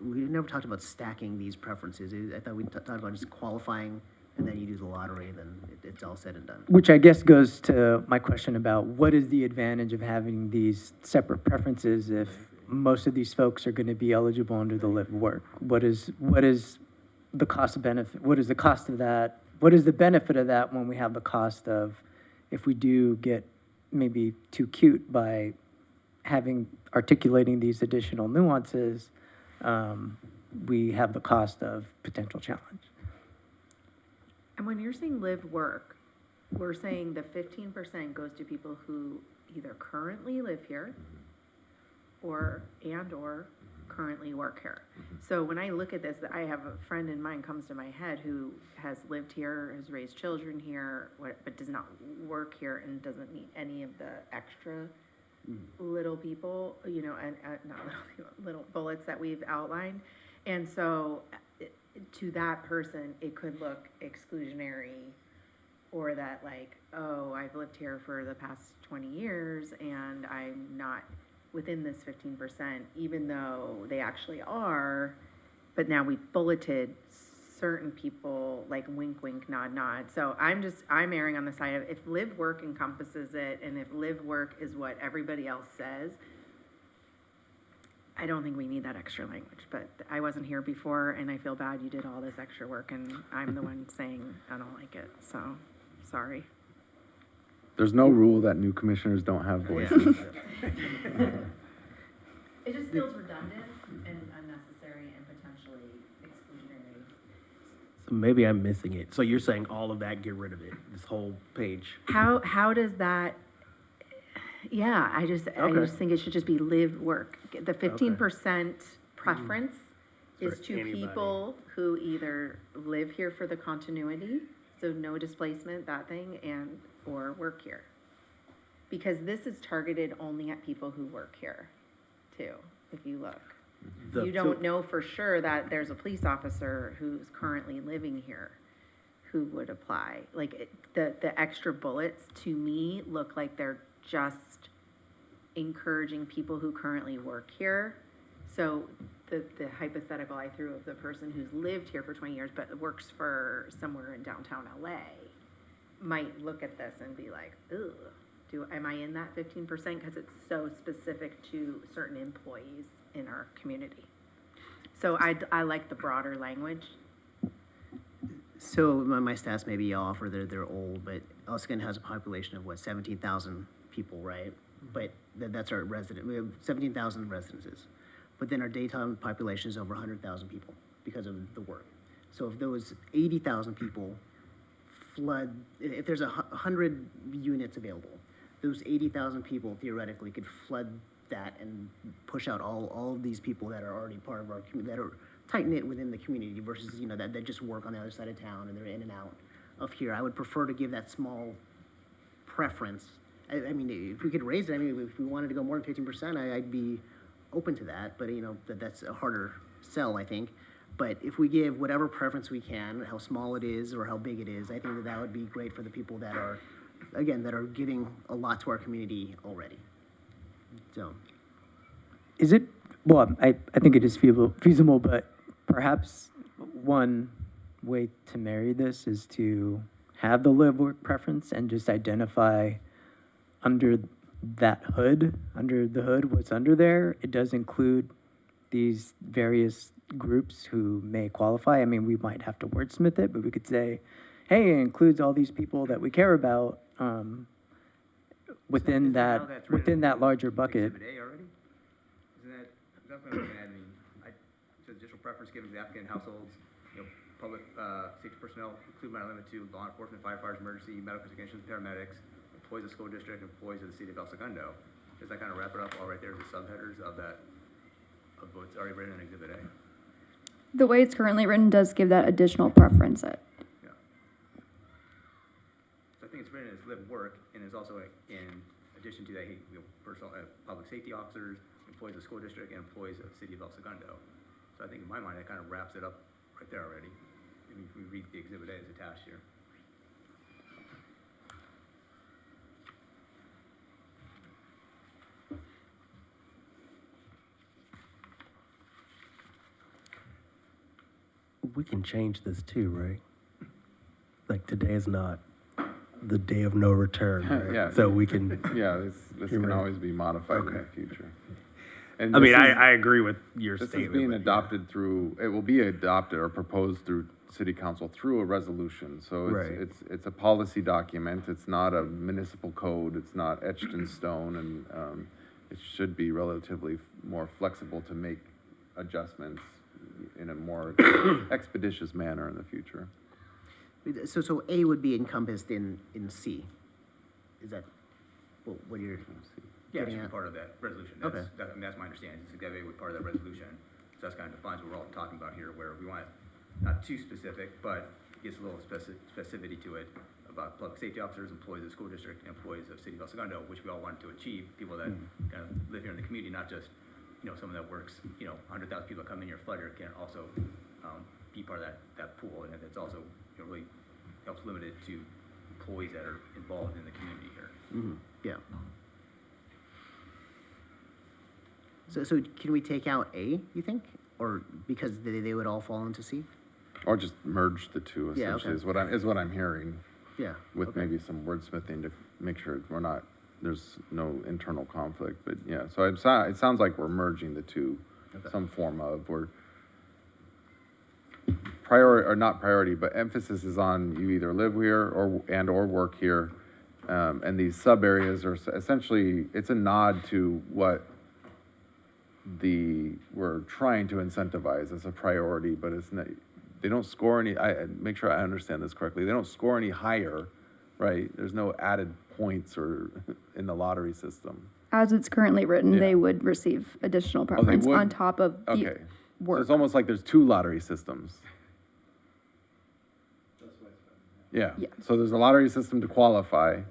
we never talked about stacking these preferences. I thought we talked about just qualifying, and then you do the lottery, and then it's all said and done. Which I guess goes to my question about what is the advantage of having these separate preferences if most of these folks are going to be eligible under the live work? What is the cost benefit? What is the cost of that? What is the benefit of that when we have the cost of, if we do get maybe too cute by articulating these additional nuances, we have the cost of potential challenge. And when you're saying live work, we're saying the 15% goes to people who either currently live here or currently work here. So when I look at this, I have a friend in mind comes to my head who has lived here, has raised children here, but does not work here and doesn't meet any of the extra little people, you know, and not little people, little bullets that we've outlined. And so to that person, it could look exclusionary, or that like, oh, I've lived here for the past 20 years and I'm not within this 15%, even though they actually are. But now we bulleted certain people, like wink, wink, nod, nod. So I'm erring on the side of, if live work encompasses it, and if live work is what everybody else says, I don't think we need that extra language. But I wasn't here before, and I feel bad you did all this extra work, and I'm the one saying I don't like it. So, sorry. There's no rule that new commissioners don't have voices. It just feels redundant and unnecessary and potentially exclusionary. So maybe I'm missing it. So you're saying all of that, get rid of it, this whole page? How does that? Yeah, I just think it should just be live work. The 15% preference is For to anybody. people who either live here for the continuity, so no displacement, that thing, or work here. Because this is targeted only at people who work here, too, if you look. You don't know for sure that there's a police officer who's currently living here who would apply. Like, the extra bullets, to me, look like they're just encouraging people who currently work here. So the hypothetical I threw of the person who's lived here for 20 years but works for somewhere in downtown LA might look at this and be like, ugh, am I in that 15%? Because it's so specific to certain employees in our community. So I like the broader language. So my stats may be off, or they're old, but Elliston has a population of, what, 17,000 people, right? But that's our resident. We have 17,000 residences. But then our daytime population is over 100,000 people because of the work. So if those 80,000 people flood, if there's 100 units available, those 80,000 people theoretically could flood that and push out all of these people that are already part of our community, that are tight-knit within the community versus, you know, that just work on the other side of town and they're in and out of here. I would prefer to give that small preference. I mean, if we could raise it, I mean, if we wanted to go more than 15%, I'd be open to that, but, you know, that's a harder sell, I think. But if we give whatever preference we can, how small it is or how big it is, I think that would be great for the people that are, again, that are giving a lot to our community already. So. Is it, well, I think it is feasible, but perhaps one way to marry this is to have the live work preference and just identify under the hood, what's under there. It does include these various groups who may qualify. I mean, we might have to wordsmith it, but we could say, hey, it includes all these people that we care about. within How that, that's within written that in larger bucket. Exhibit A already? Isn't that, that's what I'm looking at, I mean, it says additional preference given to the applicant households, public, safety personnel, including but not limited to law enforcement, firefighters, emergency, medical technicians, paramedics, employees of the school district, employees of the city of El Segundo. Does that kind of wrap it up all right there, the subheaders of that, of what's already written in Exhibit A? The way it's currently written does give that additional preference. Yeah. So I think it's written as live and work, and it's also in addition to that, personal, public safety officers, employees of the school district, and employees of the city of El Segundo. So I think in my mind, that kind of wraps it up right there already. I mean, if we read the Exhibit A as attached here. We can change this too, right? Like today is not the day of no return, right? Yeah. So we can, Yeah, this You're can right. always be modified in the Okay. future. And I mean, this is- I agree with your This statement. is being but yeah. adopted through, it will be adopted or proposed through city council through a resolution. So Right. it's a policy document. It's not a municipal code. It's not etched in stone, and it should be relatively more flexible to make adjustments in a more expeditious manner in the future. So A would be encompassed in C. Is that what you're Yeah, it getting should be at? part of that resolution. Okay. I mean, that's my understanding, is Exhibit A would be part of that resolution. So that's kind of defines what we're all talking about here, where we want it not too specific, but gives a little specificity to it about public safety officers, employees of the school district, employees of City of El Segundo, which we all want to achieve, people that kind of live here in the community, not just, someone that works, 100,000 people that come in here, flood here, can also be part of that pool. And it's also, really helps limit it to employees that are involved in the community here. Mhm. Yeah. So can we take out A, you think? Or because they would all fall into C? Or just merge the two, Yeah, essentially, okay. is what I'm hearing, Yeah. with okay. maybe some wordsmithing to make sure there's no internal conflict. But yeah, so it sounds like we're merging the two, Okay. some form of, or priority, or not priority, but emphasis is on you either live here or work here. And these sub areas are essentially, it's a nod to what we're trying to incentivize as a priority, but it's not, they don't score any, make sure I understand this correctly, they don't score any higher, right? There's no added points or in the lottery system. As it's currently written, Yeah. they would receive additional they preference would? on top of the Okay. So work. it's almost like there's two lottery systems. Yeah. Yeah. So there's a lottery system to qualify,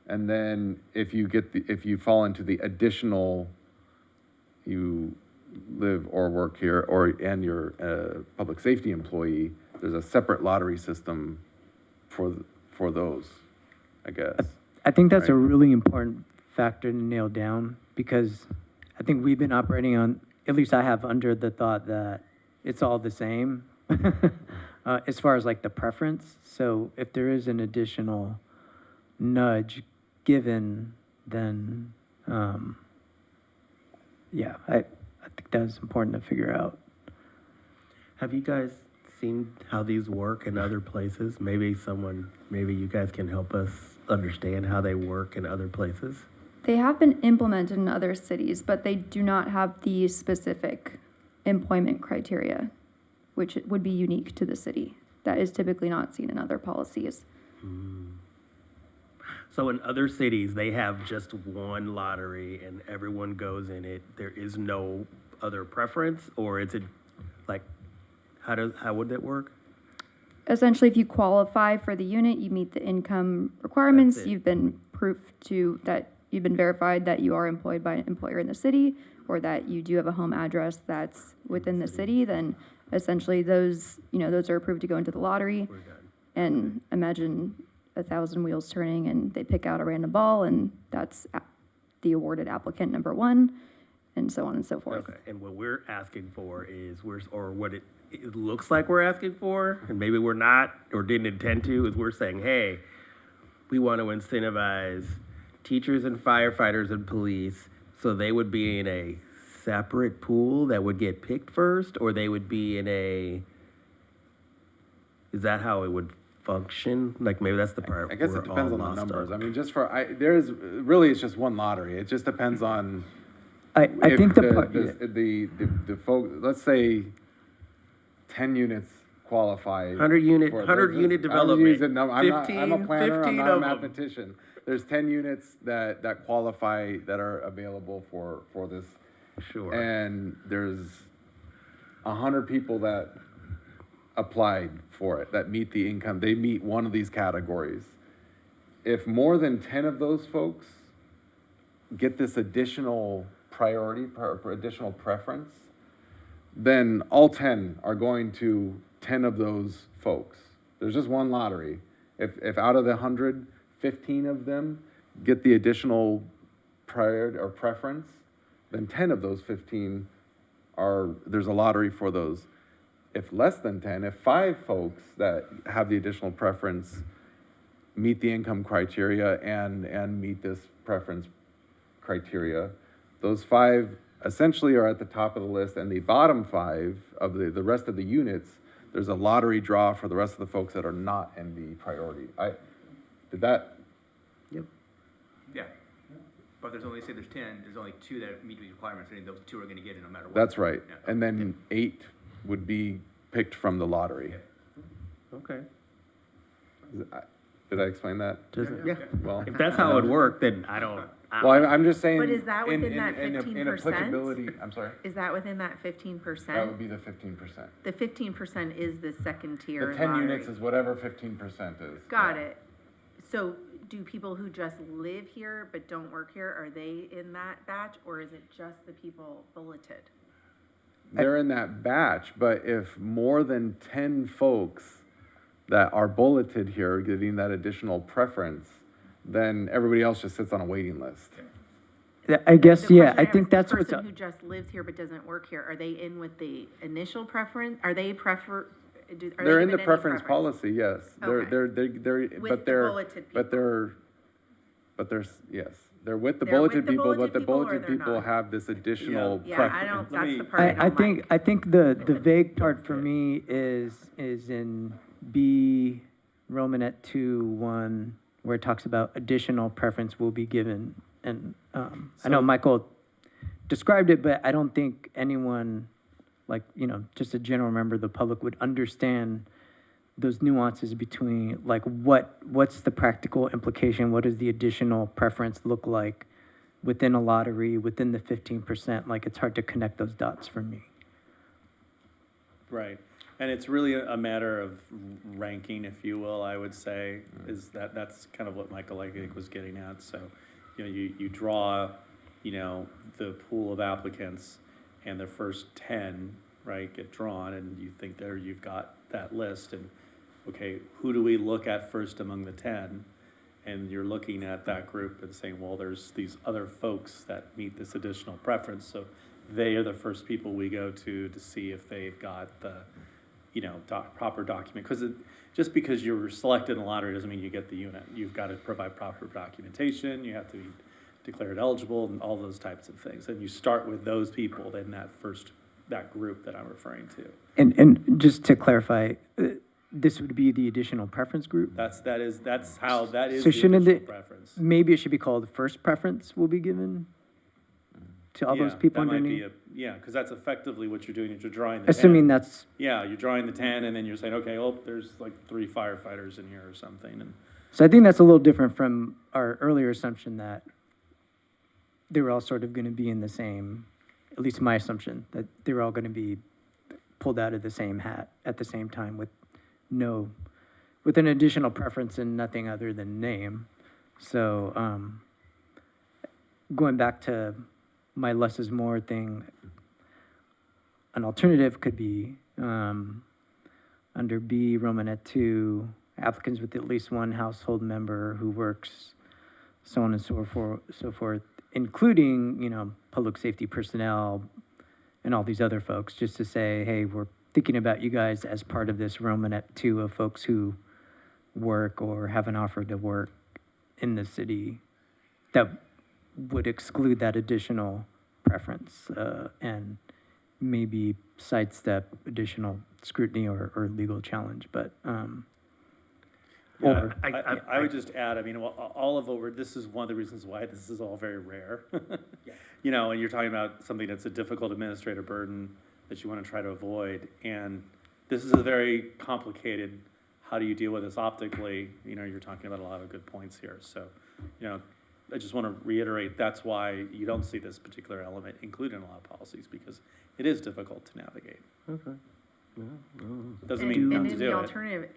and then if you fall into the additional, you live or work here, and you're a public safety employee, there's a separate lottery system for those, I guess. I think that's a Right. really important factor to nail down, because I think we've been operating on, at least I have, under the thought that it's all the same as far as like the preference. So if there is an additional nudge given, then yeah, I think that's important to figure out. Have you guys seen how these work in other places? Maybe you guys can help us understand how they work in other places. They have been implemented in other cities, but they do not have the specific employment criteria, which would be unique to the city. That is typically not seen in other policies. So in other cities, they have just one lottery and everyone goes in it. There is no other preference, or is it like, how would that work? Essentially, if you qualify for the unit, you meet the income requirements, That's it. you've been that you've been verified that you are employed by an employer in the city, or that you do have a home address that's within the city, then essentially those are approved to go into the lottery. We're done. And imagine 1,000 wheels turning and they pick out a random ball, and that's the awarded applicant number one, and so on and so forth. Okay, and what we're asking for is, what it looks like we're asking for, and maybe we're not, or didn't intend to, is we're saying, hey, we want to incentivize teachers and firefighters and police, so they would be in a separate pool that would get picked first, or they would be in is that how it would function? Like maybe that's the part I guess we're it depends all on the lost numbers. on. I mean, just for, really, it's just one lottery. It just depends on. I if think the let's say 10 units qualify. 100 unit development. I'm a 15 planner, I'm not a of 'em. mathematician. There's 10 units that qualify, that are available for this. Sure. And there's 100 people that applied for it, that meet the income, they meet one of these categories. If more than 10 of those folks get this additional priority, additional preference, then all 10 are going to 10 of those folks. There's just one lottery. If out of the 100, 15 of them get the additional priority or preference, then 10 of those 15 there's a lottery for those. If less than 10, if 5 folks that have the additional preference meet the income criteria and meet this preference criteria, those 5 essentially are at the top of the list, and the bottom 5 of the rest of the units, there's a lottery draw for the rest of the folks that are not in the priority. Did that? Yep. Yeah. But there's only, say there's 10, there's only 2 that meet the requirements, and those 2 are gonna get it no matter what. That's right. Yeah. And then 8 would be picked from the lottery. Okay. Did I explain that? Yeah. Well, If that's how it would work, then I don't. well, I'm just saying. But is that within that in 15%? applicability, I'm sorry? Is that within that 15%? That would be the 15%. The 15% is the second tier The 10 lottery. units is whatever 15% is. Got Yeah. it. So do people who just live here but don't work here, are they in that batch, or is it just the people bulleted? They're in that batch, but if more than 10 folks that are bulleted here are getting that additional preference, then everybody else just sits on a waiting list. I guess, The yeah, question I have think is the that's what's, person who just lives here but doesn't work here, are they in with the initial preference? Are they are they They're in given the any preference policy, yes. Okay. They're, With but the they're, bulleted but they're, yes. They're with the They're with bulleted the people, but bulleted the people or bulleted they're people not? have this additional Yeah, preference. I don't, Let that's me- the part I don't like. I think the vague part for me is in B, Romanet 2:1, where it talks about additional preference will be given. And I know Michael described it, but I don't think anyone, like, just a general member of the public would understand those nuances between, like, what's the practical implication? What does the additional preference look like within a lottery, within the 15%? Like, it's hard to connect those dots for me. Right. And it's really a matter of ranking, if you will, I would say, is that's kind of what Michael, I think, was getting at. So, you draw, the pool of applicants, and the first 10, right, get drawn, and you think there you've got that list, and, okay, who do we look at first among the 10? And you're looking at that group and saying, well, there's these other folks that meet this additional preference, so they are the first people we go to see if they've got the, proper document. Because just because you're selected in the lottery doesn't mean you get the unit. You've got to provide proper documentation, you have to be declared eligible, and all those types of things. And you start with those people, then that group that I'm referring to. And just to clarify, this would be the additional preference group? That's how that is So the shouldn't additional it, preference. maybe it should be called first preference will be given to all those Yeah, people that might be underneath? yeah, because that's effectively what you're doing, is you're drawing the 10. Assuming that's, Yeah, you're drawing the 10, and then you're saying, okay, well, there's like 3 firefighters in here or something, and so I think that's a little different from our earlier assumption that they were all sort of going to be in the same, at least my assumption, that they were all going to be pulled out of the same hat at the same time with an additional preference and nothing other than name. So going back to my less is more thing, an alternative could be under B, Romanet 2, applicants with at least one household member who works, so on and so forth, including, public safety personnel and all these other folks, just to say, hey, we're thinking about you guys as part of this Romanet 2 of folks who work or have an offer to work in the city that would exclude that additional preference and maybe sidestep additional scrutiny or legal challenge. But Yeah, Or, I would just add, I mean, all of what this is one of the reasons why this is all very rare. You know, and you're talking about something that's a difficult administrative burden that you want to try to avoid. And this is a very complicated, how do you deal with this optically? You know, you're talking about a lot of good points here. So, you know, I just want to reiterate, that's why you don't see this particular element included in a lot of policies, because it is difficult to navigate. Okay. Doesn't mean not And to in do the it. alternative,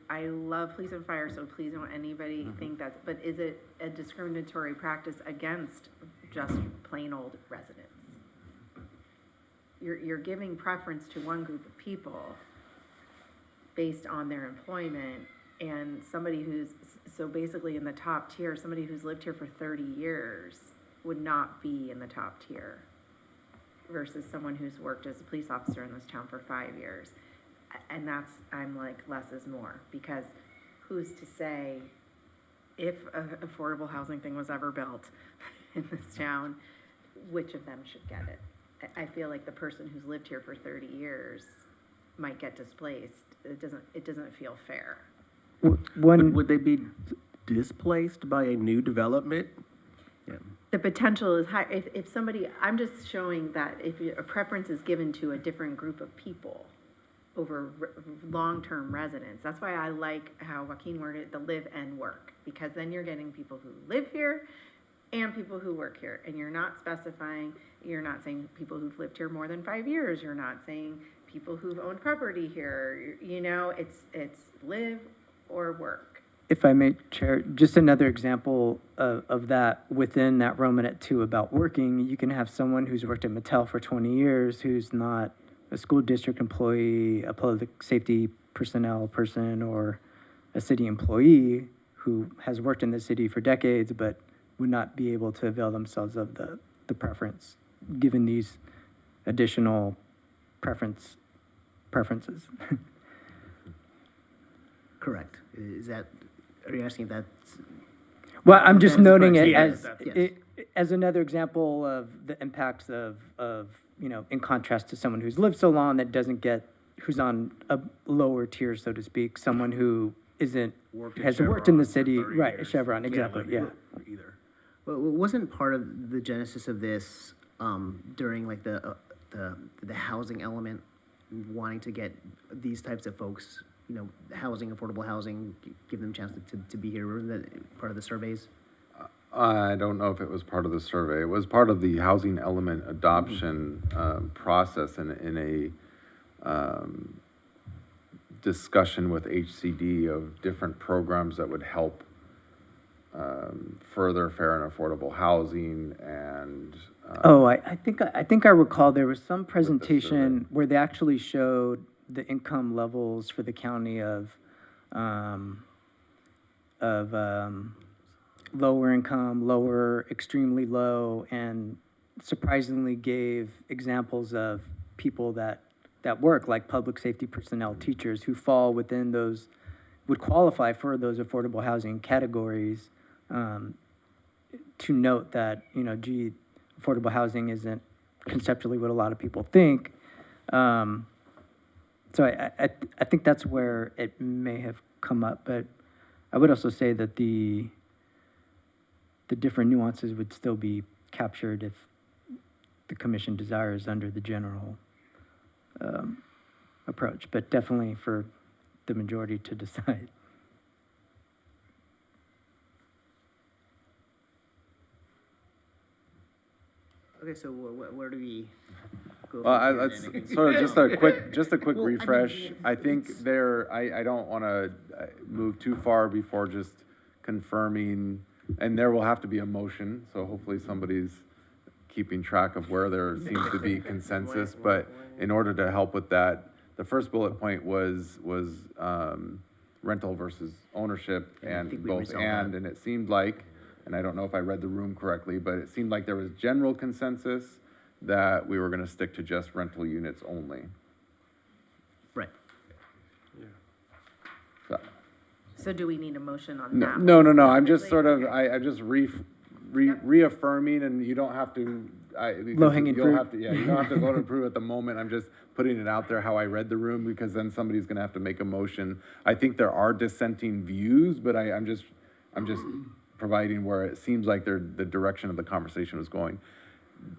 I love police and fire, so please don't anybody think that's, but is it a discriminatory practice against just plain old residents? You're giving preference to one group of people based on their employment, and somebody who's, so basically in the top tier, somebody who's lived here for 30 years would not be in the top tier versus someone who's worked as a police officer in this town for 5 years. And that's, I'm like, less is more, because who's to say if an affordable housing thing was ever built in this town, which of them should get it? I feel like the person who's lived here for 30 years might get displaced. It doesn't feel fair. one, Would they be displaced by a new development? The potential is high. If somebody, I'm just showing that if a preference is given to a different group of people over long-term residents, that's why I like how Joaquin worded the live and work, because then you're getting people who live here and people who work here, and you're not specifying, you're not saying people who've lived here more than 5 years, you're not saying people who've owned property here, you know, it's live or work. if I may, Chair, just another example of that within that Romanet 2 about working, you can have someone who's worked at Mattel for 20 years who's not a school district employee, a public safety personnel person, or a city employee who has worked in the city for decades but would not be able to avail themselves of the preference, given these additional preferences. Correct. Are you asking if that's? Well, I'm just That's noting correct. it Yes, as, yes. as another example of the impacts of, you know, in contrast to someone who's lived so long that doesn't get, who's on a lower tier, so to speak, someone who has worked in the city, right, Chevron, exactly, yeah. Well, wasn't part of the genesis of this during like the housing element, wanting to get these types of folks, you know, housing, affordable housing, give them a chance to be here? Wasn't that part of the surveys? I don't know if it was part of the survey. It was part of the housing element adoption process in a discussion with HCD of different programs that would help further fair and affordable housing and. I think I recall there was some presentation where they actually showed the income levels for the county of lower income, lower, extremely low, and surprisingly gave examples of people that work, like public safety personnel, teachers, who fall within those, would qualify for those affordable housing categories, to note that, you know, gee, affordable housing isn't conceptually what a lot of people think. So I think that's where it may have come up, but I would also say that the different nuances would still be captured if the commission desires under the general approach, but definitely for the majority to decide. Okay, so where do we go? Well, from here let's then? sort of just a quick Well, I mean, refresh. I think it's- I don't want to move too far before just confirming, and there will have to be a motion, so hopefully somebody's keeping track of where there seems to be consensus, but in order to help with that, the first bullet point was rental versus ownership, Yeah, I and think we both resolved that. and it seemed like, and I don't know if I read the room correctly, but it seemed like there was general consensus that we were gonna stick to just rental units only. Right. So- So do we need a motion on that? No, one I'm just specifically? sort of, I'm just reaffirming, and you don't have to because Low-hanging you'll fruit. have to, yeah, you don't have to vote to approve at the moment. I'm just putting it out there how I read the room, because then somebody's gonna have to make a motion. I think there are dissenting views, but I'm just providing where it seems like the direction of the conversation was going.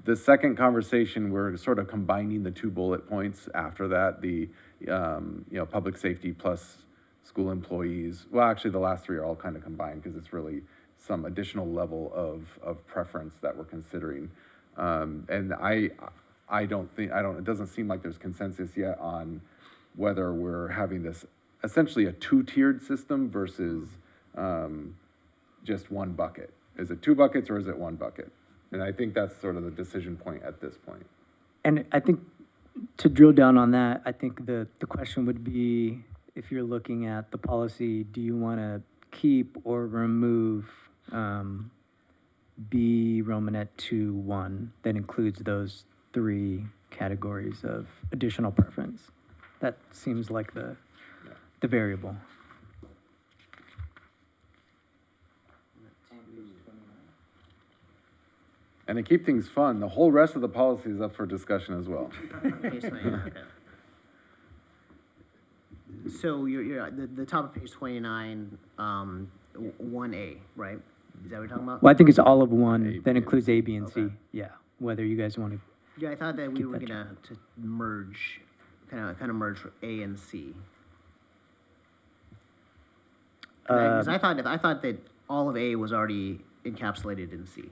The second conversation, we're sort of combining the two bullet points after that, the, public safety plus school employees. Well, actually, the last three are all kind of combined, because it's really some additional level of preference that we're considering. And it doesn't seem like there's consensus yet on whether we're having this essentially a two-tiered system versus just one bucket. Is it 2 buckets or is it 1 bucket? And I think that's sort of the decision point at this point. And I think to drill down on that, I think the question would be, if you're looking at the policy, do you want to keep or remove B Romanet 2-1 that includes those 3 categories of additional preference? That seems like the variable. And to keep things fun, the whole rest of the policy is up for discussion as well. Page 29, okay. So you're the top of page 29, 1A, right? Is that what you're talking about? Well, I think it's all of one, A, that B, includes and A, B, and C. Okay. Yeah, whether you guys want to. Yeah, I thought that we Keep were that gonna to merge, kind of merge A and C. Because I thought that all of A was already encapsulated in C.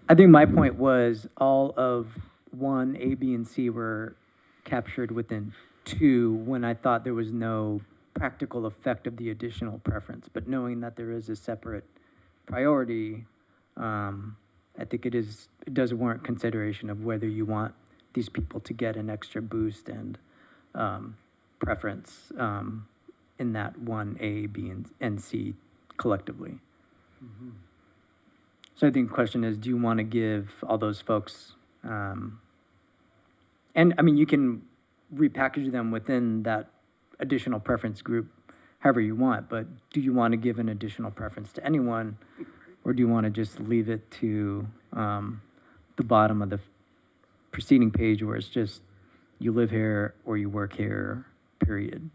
I think my point was all of 1, A, B, and C were captured within 2 when I thought there was no practical effect of the additional preference. But knowing that there is a separate priority, I think it does warrant consideration of whether you want these people to get an extra boost and preference in that 1A, B, and C collectively. So I think the question is, do you want to give all those folks, and I mean, you can repackage them within that additional preference group however you want, but do you want to give an additional preference to anyone, or do you want to just leave it to the bottom of the preceding page where it's just you live here or you work here, period?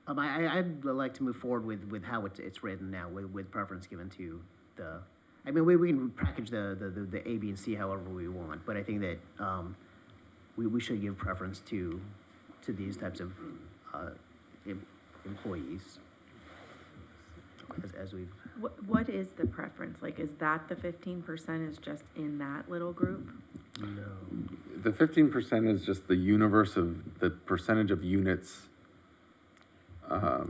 I'd like to move forward with how it's written now, with preference given to the, I mean, we can package the A, B, and C however we want, but I think that we should give preference to these types of employees, as we've. What is the preference? Like, is that the 15% is just in that little group? The 15% is just the universe of the percentage of units.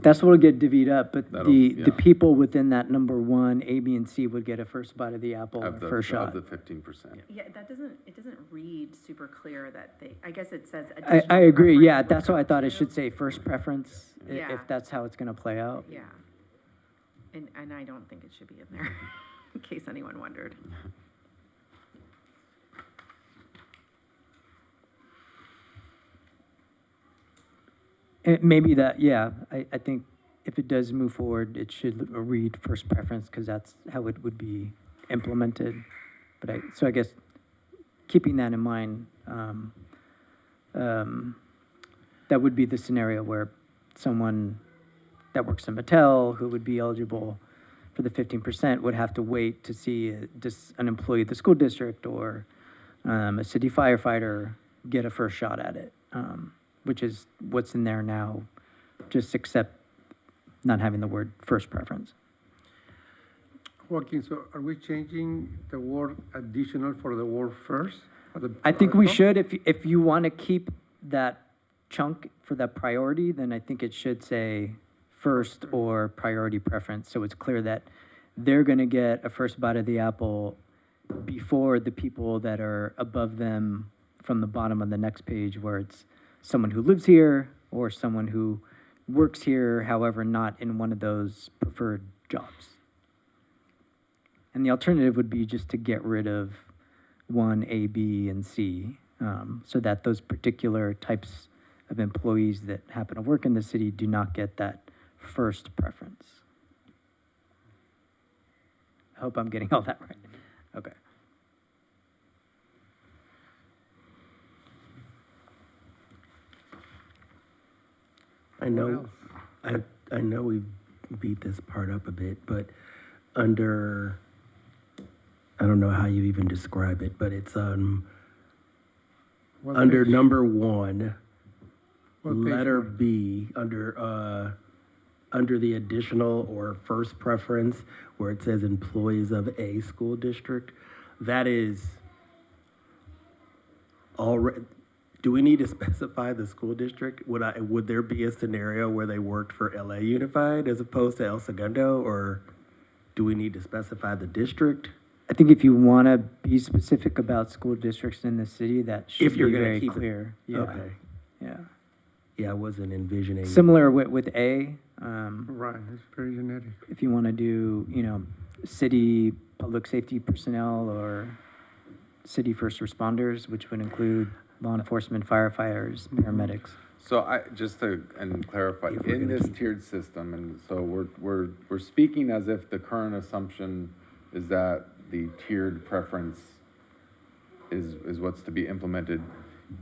That's what'll get divvied up, but the yeah. people within that number 1, A, B, and C would get a first bite of the apple, Of the, first shot. of the 15%. Yeah, it doesn't read super clear that I guess it says I additional agree, preference yeah, would that's why I come thought it to. should say first preference, Yeah. if that's how it's gonna play out. Yeah. And I don't think it should be in there, in case anyone wondered. Maybe that, yeah, I think if it does move forward, it should read first preference, because that's how it would be implemented. But so I guess, keeping that in mind, that would be the scenario where someone that works in Mattel, who would be eligible for the 15%, would have to wait to see an employee at the school district or a city firefighter get a first shot at it, which is what's in there now, just except not having the word first preference. Joaquin, so are we changing the word additional for the word first? I think we should, if you want to keep that chunk for that priority, then I think it should say first or priority preference, so it's clear that they're going to get a first bite of the apple before the people that are above them from the bottom of the next page, where it's someone who lives here or someone who works here, however, not in one of those preferred jobs. And the alternative would be just to get rid of 1, A, B, and C, so that those particular types of employees that happen to work in the city do not get that first preference. hope I'm getting all that right. Okay. I know, I know we beat this part up a bit, but under, I don't know how you even describe it, but it's, What under page? number one, What page letter one? B, under the additional or first preference, where it says employees of a school district, that is already, do we need to specify the school district? Would there be a scenario where they worked for LA Unified as opposed to El Segundo, or do we need to specify the district? I think if you want to be specific about school districts in the city, that should If you're be gonna very keep it- clear. Yeah. Okay, Yeah. yeah, I wasn't envisioning. Similar with A, Right, it's very generic. if you want to do, city public safety personnel or city first responders, which would include law enforcement, firefighters, paramedics. So just to, and clarify, If we're in gonna this keep- tiered system, and so we're speaking as if the current assumption is that the tiered preference is what's to be implemented.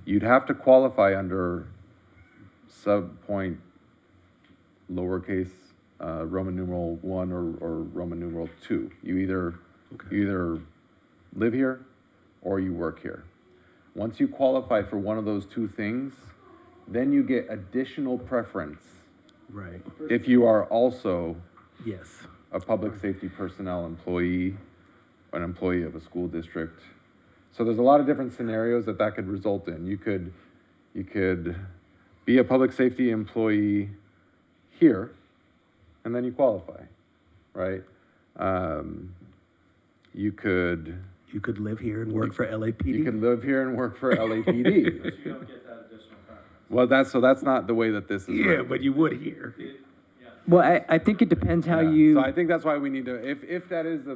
You'd have to qualify under sub-point lowercase, Roman numeral 1 or Roman numeral 2. You either live here or you work here. Once you qualify for one of those two things, then you get additional preference Right, if you are also yes. a public safety personnel employee, an employee of a school district. So there's a lot of different scenarios that could result in. You could be a public safety employee here, and then you qualify, right? You could live here and work for LAPD. You could live here and work for LAPD. Well, that's not the way that this is Yeah, written. but you would here. Well, I think it depends how Yeah. you. So I think that's why we need to, if that is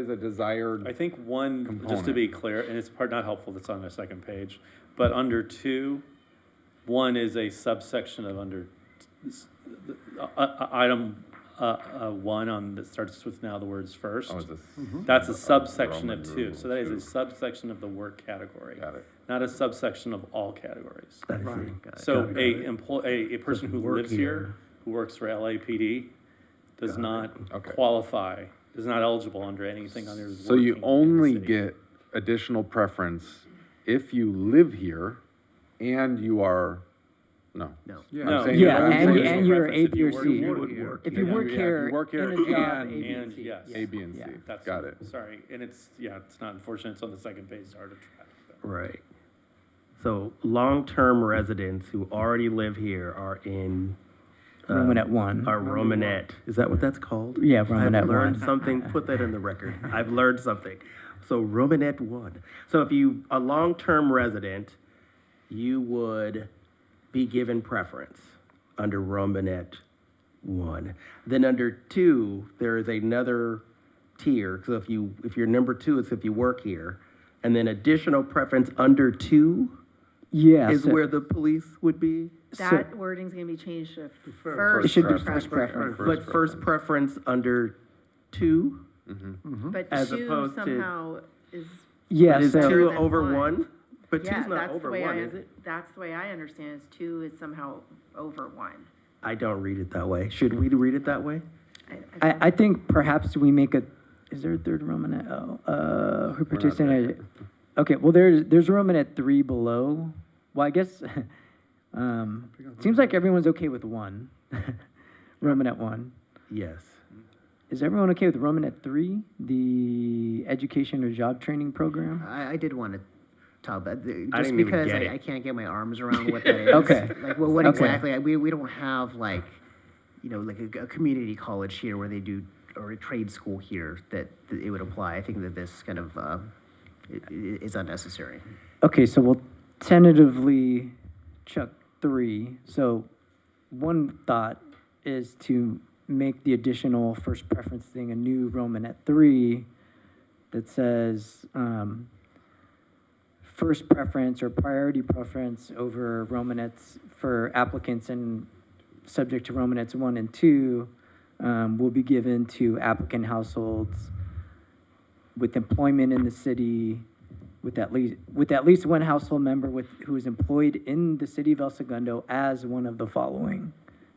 a desired. I think one, just to Component. be clear, and it's not helpful, that's on the second page, but under 2, 1 is a subsection of item 1 that starts with now the words first. Oh, is this? That's a subsection Roman of 2, numeral so that is a 2. subsection of the work category, Got it. not a subsection of all categories. I see. So a person who work lives here, who works for LAPD, does not Okay. qualify, is not eligible under anything under. So you working in the only city. get additional preference if you live here and you are, no. No. No. saying Yeah, I'm and, saying- and you're preference A, if B, you or work C. here. If you work here, work here in a job, and- A, B, And C. yes. A, B, and C. Yeah. That's, Got it. sorry, and it's not unfortunate, it's on the second page, it's hard to track. but- Right. So long-term residents who already live here are in. Romanet 1. Are Romanet. Is that what that's called? Yeah, Romanet I've learned 1. something, put that in the record. I've learned something. So Romanet 1. So if you, a long-term resident, you would be given preference under Romanet 1. Then under 2, there is another tier. So if you're number 2, it's if you work here. And then additional preference under 2 Yeah. is so- where the police would be. That wording's gonna be changed to It first should be preference. first preference. But first preference under 2? But As 2 opposed to- somehow is, Yeah, Is so, better 2 than over 1? 1? But yeah, 2's not that's the over way 1, is it? that's the way I understand is 2 is somehow over 1. I don't read it that way. Should we read it that way? I think perhaps we make is there a third Romanet? Oh, who participated? Okay, well, there's Romanet 3 below. Well, I guess, seems like everyone's okay with 1. Romanet 1. Yes. Is everyone okay with Romanet 3, the education or job training program? I did want to talk about, just didn't even because get it. I can't get my arms around what that is. Okay. Like, well, what Okay. exactly, we don't have like, like a community college here where they do, or a trade school here that it would apply. I think that this kind of is unnecessary. Okay, so we'll tentatively chuck 3. So one thought is to make the additional first preference thing a new Romanet 3 that says first preference or priority preference over Romanets for applicants and subject to Romanets 1 and 2 will be given to applicant households with employment in the city, with at least one household member who is employed in the city of El Segundo as one of the following.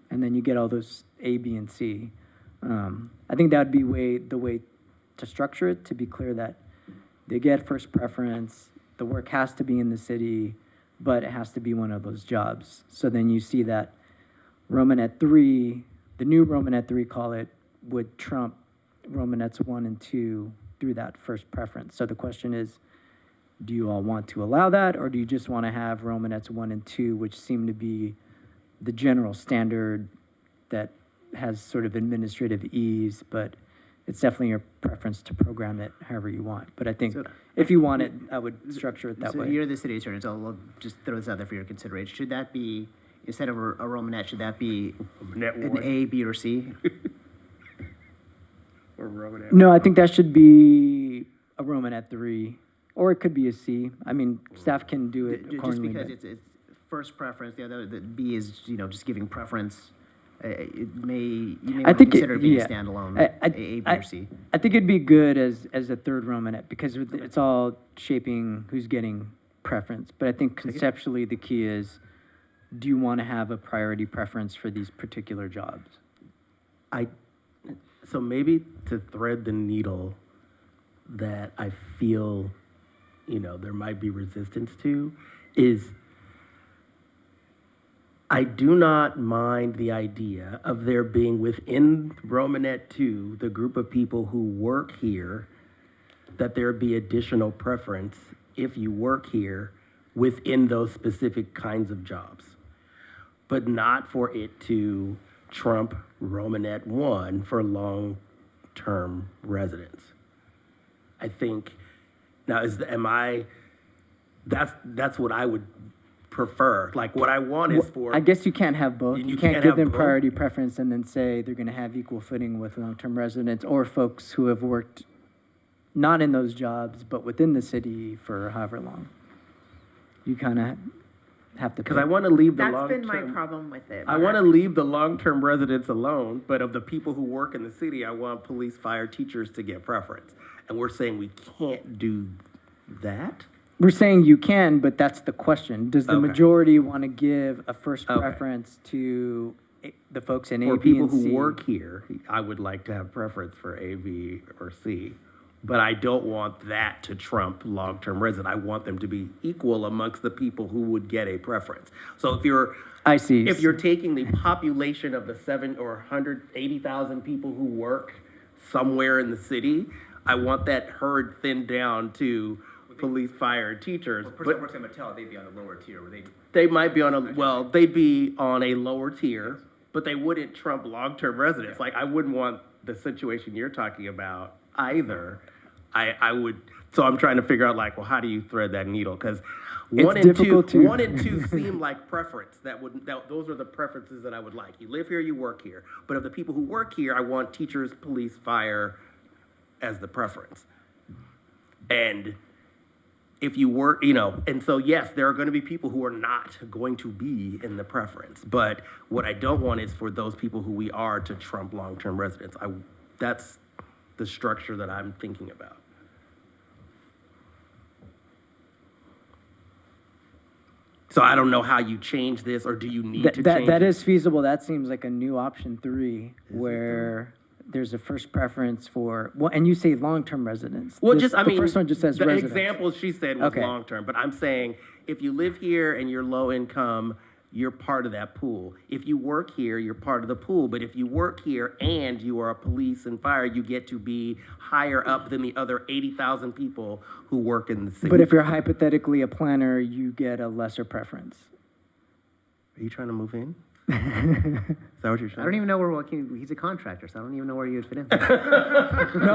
And then you get all those A, B, and C. I think that would be the way to structure it, to be clear that they get first preference, the work has to be in the city, but it has to be one of those jobs. So then you see that Romanet 3, the new Romanet 3, call it, would trump Romanets 1 and 2 through that first preference. So the question is, do you all want to allow that, or do you just want to have Romanets 1 and 2, which seem to be the general standard that has sort of administrative ease, but it's definitely your preference to program it however you want. But I think if you want it, I would structure it that So way. you're the city attorney, so I'll just throw this out there for your consideration. Should that be, instead of a Romanet, should that be an A, B, or C? Or Romanet. No, I think that should be a Romanet 3, or it could be a C. I mean, staff can do it Just accordingly. because but- it's first preference, the B is, just giving preference. You may I want to think consider it being yeah. a standalone, I- A, B, or C. I think it'd be good as a third Romanet, because it's all shaping who's getting preference. But I think conceptually, the key is, do you want to have a priority preference for these particular jobs? So maybe to thread the needle that I feel, there might be resistance to is I do not mind the idea of there being within Romanet 2, the group of people who work here, that there be additional preference if you work here within those specific kinds of jobs, but not for it to trump Romanet 1 for long-term residents. I think, now that's what I would prefer. Like what I want is for. I guess you can't have both. You can't can't give have them both? priority preference and then say they're going to have equal footing with long-term residents or folks who have worked not in those jobs, but within the city for however long. You kind of have to. Because I want to leave the That's long-term. been my problem with it. I want to leave the long-term residents alone, but of the people who work in the city, I want police, fire, teachers to get preference. And we're saying we can't do that? We're saying you can, but that's the question. Does the Okay. majority want to give a first Okay. preference to the folks in A, For B, people and C? who work here, I would like to have preference for A, B, or C. But I don't want that to trump long-term resident. I want them to be equal amongst the people who would get a preference. So I see. if you're taking the population of the 180,000 people who work somewhere in the city, I want that herd thinned down to police, fire, and teachers. Well, person that works at Mattel, they'd be on the lower tier, where they. They might be they'd be on a lower tier, but they wouldn't trump long-term residents. Like, I wouldn't want the situation you're talking about either. I would, so I'm trying to figure out, like, well, how do you thread that needle? Because one and two seem like preference. Those are the preferences that I would like. You live here, you work here. But of the people who work here, I want teachers, police, fire as the preference. And if you work, and so yes, there are going to be people who are not going to be in the preference. But what I don't want is for those people who we are to trump long-term residents. That's the structure that I'm thinking about. So I don't know how you change this, or do you need to change That it? is feasible. That seems like a new option 3, where there's a first preference for, and you say long-term residents. Well, The first one just says the residents. example she said was Okay. long-term, but I'm saying if you live here and you're low income, you're part of that pool. If you work here, you're part of the pool. But if you work here and you are a police and fire, you get to be higher up than the other 80,000 people who work in the city. But if you're hypothetically a planner, you get a lesser preference. Are you trying to move in? Is that what you're I saying? don't even know where he's a contractor, so I don't even know where you would fit in. No,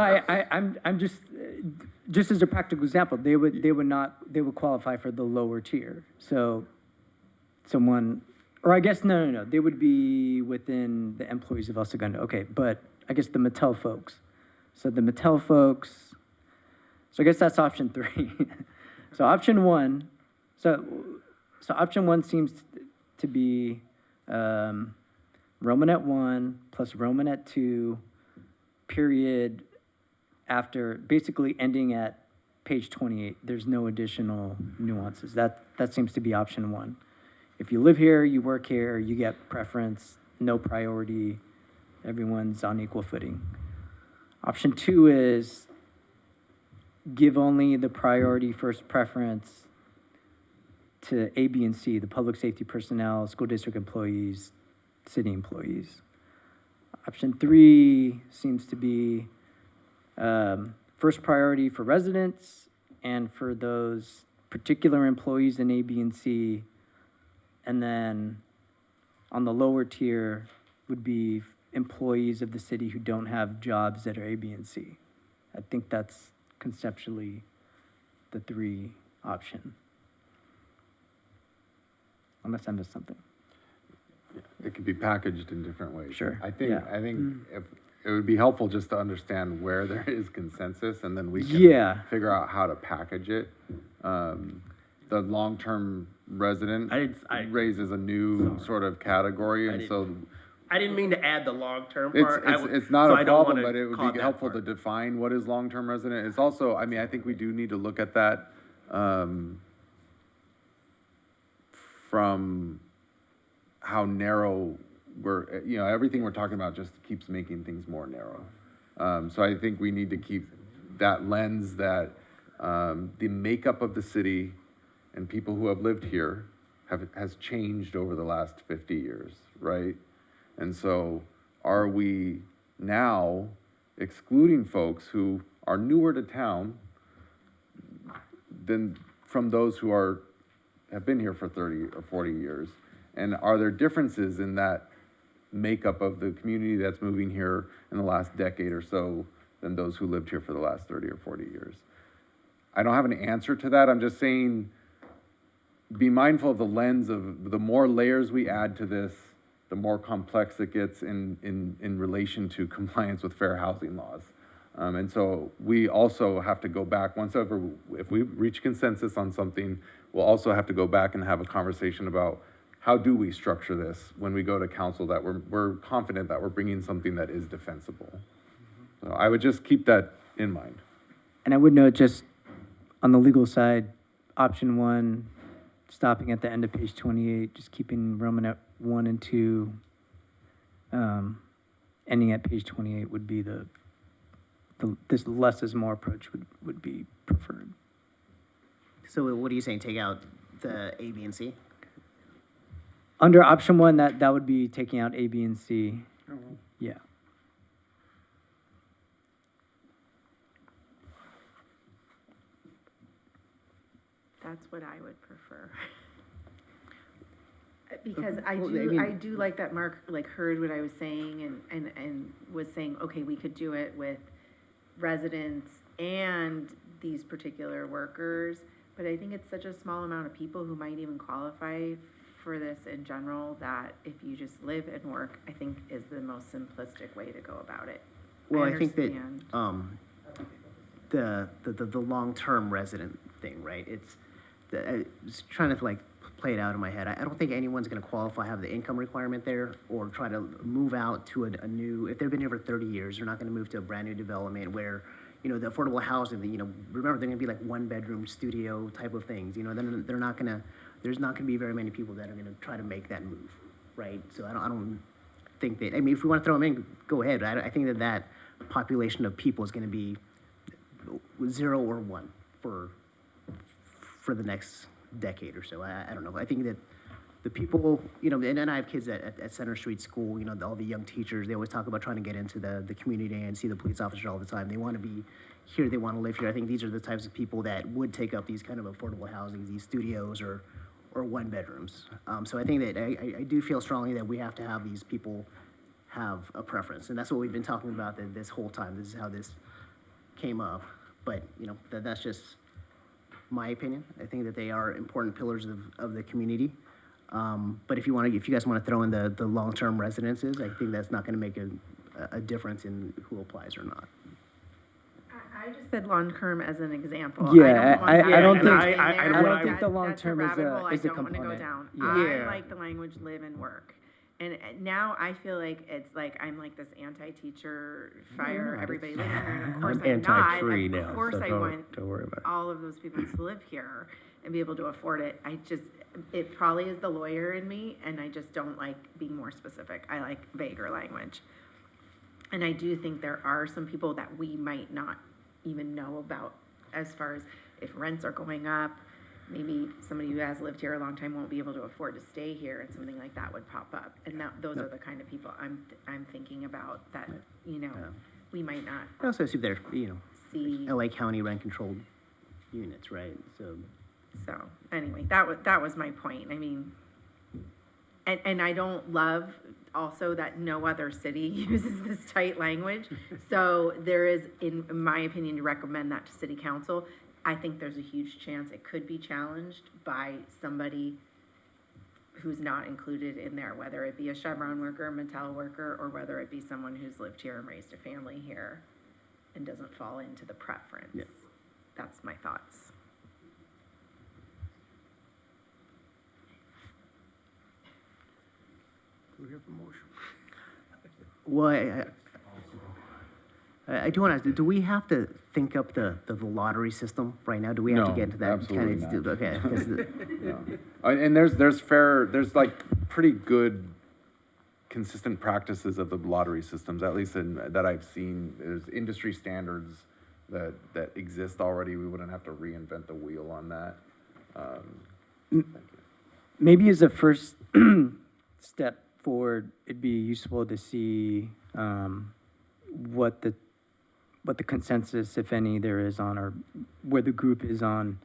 I'm just as a practical example, they would qualify for the lower tier. So someone, or I guess, no, they would be within the employees of El Segundo. Okay, but I guess the Mattel folks. So the Mattel folks, so I guess that's option 3. So option 1, so option 1 seems to be Romanet 1 plus Romanet 2, period, after, basically ending at page 28. There's no additional nuances. That seems to be option one. If you live here, you work here, you get preference, no priority, everyone's on equal footing. Option two is give only the priority first preference to A, B, and C, the public safety personnel, school district employees, city employees. Option three seems to be first priority for residents and for those particular employees in A, B, and C. And then on the lower tier would be employees of the city who don't have jobs that are A, B, and C. I think that's conceptually the three option. Unless I missed something. It could be packaged in different ways. Sure, I think, yeah. if, it would be helpful just to understand where there is consensus, and then we can Yeah. figure out how to package it. The long-term resident raises a new sort of category, and so I didn't mean to add the long-term it's, part. it's not a problem, but it would be helpful to define what is long-term resident. It's also, I mean, I think we do need to look at that, from how narrow everything we're talking about just keeps making things more narrow. So I think we need to keep that lens that the makeup of the city and people who have lived here has changed over the last 50 years, right? And so are we now excluding folks who are newer to town than from those who have been here for 30 or 40 years? And are there differences in that makeup of the community that's moving here in the last decade or so than those who lived here for the last 30 or 40 years? I don't have an answer to that. I'm just saying, be mindful of the lens of the more layers we add to this, the more complex it gets in relation to compliance with fair housing laws. And so we also have to go back, if we reach consensus on something, we'll also have to go back and have a conversation about how do we structure this when we go to council, that we're confident that we're bringing something that is defensible. So I would just keep that in mind. And I would note, just on the legal side, option one, stopping at the end of page 28, just keeping Romanet 1 and 2, ending at page 28 would be this less is more approach would be preferred. So what are you saying, take out the A, B, and C? Under option one, that would be taking out A, B, and C. Yeah. That's what I would prefer. Because Well, I do like that Mark, like, heard what I was saying and was saying, okay, we could do it with residents and these particular workers, but I think it's such a small amount of people who might even qualify for this in general, that if you just live and work, I think is the most simplistic way to go about it. Well, I think that, understand. the long-term resident thing, right? I was trying to play it out in my head. I don't think anyone's gonna qualify, have the income requirement there, or try to move out to a new, if they've been here for 30 years, they're not gonna move to a brand-new development where, the affordable housing, remember, they're gonna be like one-bedroom studio type of things, then there's not gonna be very many people that are gonna try to make that move, right? So I don't think that, if we wanna throw them in, go ahead. I think that population of people is gonna be 0 or 1 for the next decade or so. I don't know. I think that the people, and then I have kids at Center Street School, all the young teachers, they always talk about trying to get into the community and see the police officers all the time. They want to be here, they want to live here. I think these are the types of people that would take up these kind of affordable housing, these studios or one bedrooms. So I think that I do feel strongly that we have to have these people have a preference. And that's what we've been talking about this whole time. This is how this came up. But, that's just my opinion. I think that they are important pillars of the community. But if you guys want to throw in the long-term residences, I think that's not going to make a difference in who applies or not. I just said long-term as an example. Yeah, I don't I don't think the that's long-term a rabbit hole is a I don't want to go component. down. Yeah. I like the language live and work. And now I feel like it's like, I'm like this anti-teacher, fire not. everybody living here, and of course I'm I'm not. anti-tree now, Of course so I don't- want don't worry about it. all of those people to live here and be able to afford it. It probably is the lawyer in me, and I just don't like being more specific. I like vaguer language. And I do think there are some people that we might not even know about, as far as if rents are going up, maybe somebody who has lived here a long time won't be able to afford to stay here, and something like that would pop up. And those are the kind of people I'm thinking about that, we might not I also assume they're, see. LA County rent-controlled units, right? So, anyway, that was my point. I mean, and I don't love also that no other city uses this tight language. So there is, in my opinion, to recommend that to city council. I think there's a huge chance it could be challenged by somebody who's not included in there, whether it be a Chevron worker, Mattel worker, or whether it be someone who's lived here and raised a family here and doesn't fall into the preference. Yeah. That's my thoughts. Well, I do want to ask, do we have to think up the lottery system right now? Do we have to No, get into that? absolutely Kinda not. Okay. 'Cause And there's like pretty good consistent practices of the lottery systems, at least that I've seen. There's industry standards that exist already. We wouldn't have to reinvent the wheel on that. Maybe as a first step forward, it'd be useful to see what the consensus, if any, there is on, or where the group is on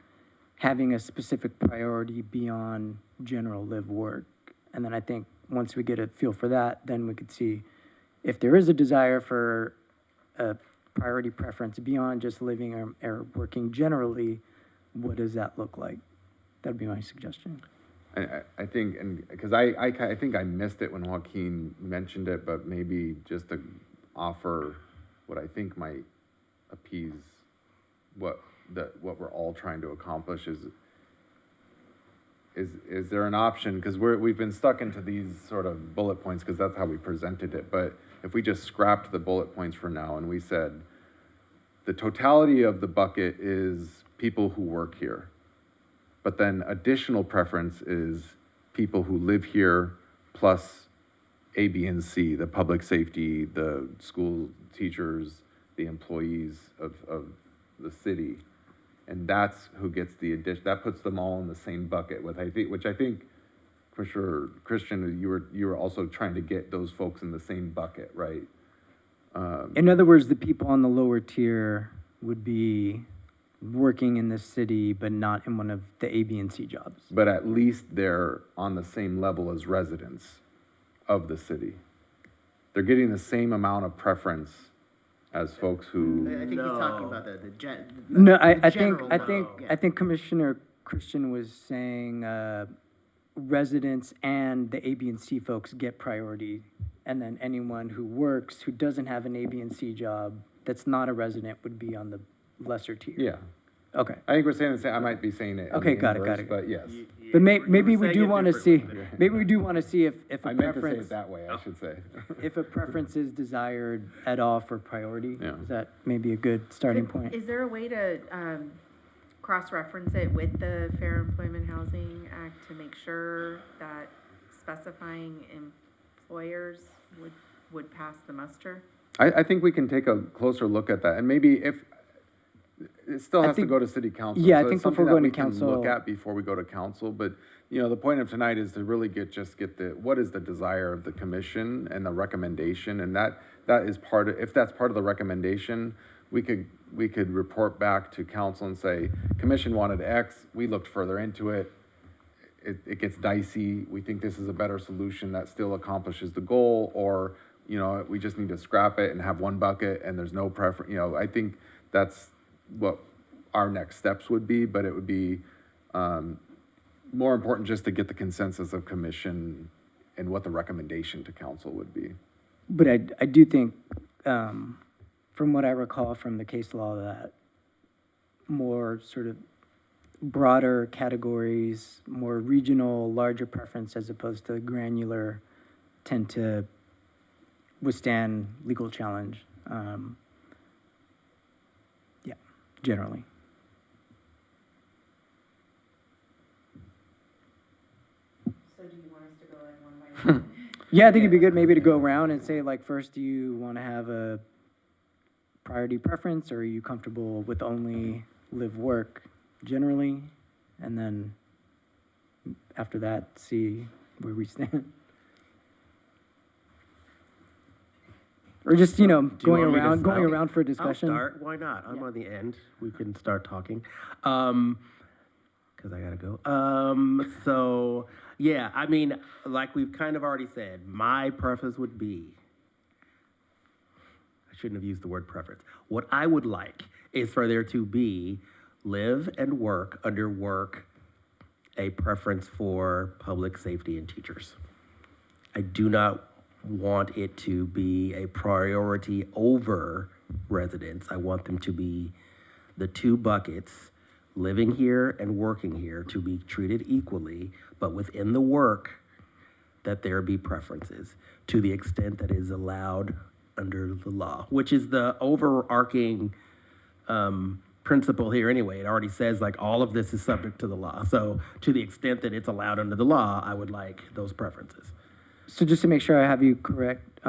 having a specific priority beyond general live work. And then I think once we get a feel for that, then we could see if there is a desire for a priority preference beyond just living or working generally, what does that look like? That'd be my suggestion. I think, and because I think I missed it when Joaquin mentioned it, but maybe just to offer what I think might appease what we're all trying to accomplish is there an option? Because we've been stuck into these sort of bullet points because that's how we presented it. But if we just scrapped the bullet points for now and we said the totality of the bucket is people who work here, but then additional preference is people who live here plus A, B, and C, the public safety, the school teachers, the employees of the city. And that's who gets the addition. That puts them all in the same bucket with, which I think, for sure, Christian, you were also trying to get those folks in the same bucket, right? In other words, the people on the lower tier would be working in the city, but not in one of the A, B, and C jobs. But at least they're on the same level as residents of the city. They're getting the same amount of preference as folks who. I think he's talking about the No, the I general level, yeah. think Commissioner Christian was saying residents and the A, B, and C folks get priority, and then anyone who works who doesn't have an A, B, and C job that's not a resident would be on the lesser tier. Yeah. Okay. I think we're saying the same. I might be saying it. in Okay, the got it, inverse, got it. But yes. But maybe we saying do it want to see, differently. maybe we do want to see if a I meant to say preference, it that way, I should say. if a preference is desired at all for priority. Yeah. Is that maybe a good starting point? Is there a way to cross-reference it with the Fair Employment Housing Act to make sure that specifying employers would pass the muster? I think we can take a closer look at that, and maybe if, it still I has to think- go to city council. yeah, I so it's think something before that going we to can council- Look at before we go to council, but, the point of tonight is to really get what is the desire of the commission and the recommendation, and that is if that's part of the recommendation, we could report back to council and say, commission wanted X, we looked further into it, it gets dicey, we think this is a better solution that still accomplishes the goal, or, we just need to scrap it and have one bucket and there's no preference, I think that's what our next steps would be, but it would be more important just to get the consensus of commission and what the recommendation to council would be. But I do think, from what I recall from the case law, that more sort of broader categories, more regional, larger preference as opposed to granular tend to withstand legal challenge. Yeah, generally. So do you want us to go in one by one? Yeah, I think it'd be good maybe to go around and say, like, first, do you want to have a priority preference, or are you comfortable with only live work generally? And then after that, see where we stand. Or just, you know, Do you want me to going start? around for discussion. I'll start. Why not? I'm on the end. We can start talking. Because I gotta go. So yeah, I mean, like we've kind of already said, my preference would be. I shouldn't have used the word preference. What I would like is for there to be live and work under work, a preference for public safety and teachers. I do not want it to be a priority over residents. I want them to be the two buckets, living here and working here, to be treated equally, but within the work, that there be preferences to the extent that is allowed under the law, which is the overarching principle here anyway. It already says like all of this is subject to the law. So to the extent that it's allowed under the law, I would like those preferences. So just to make sure I have you correct,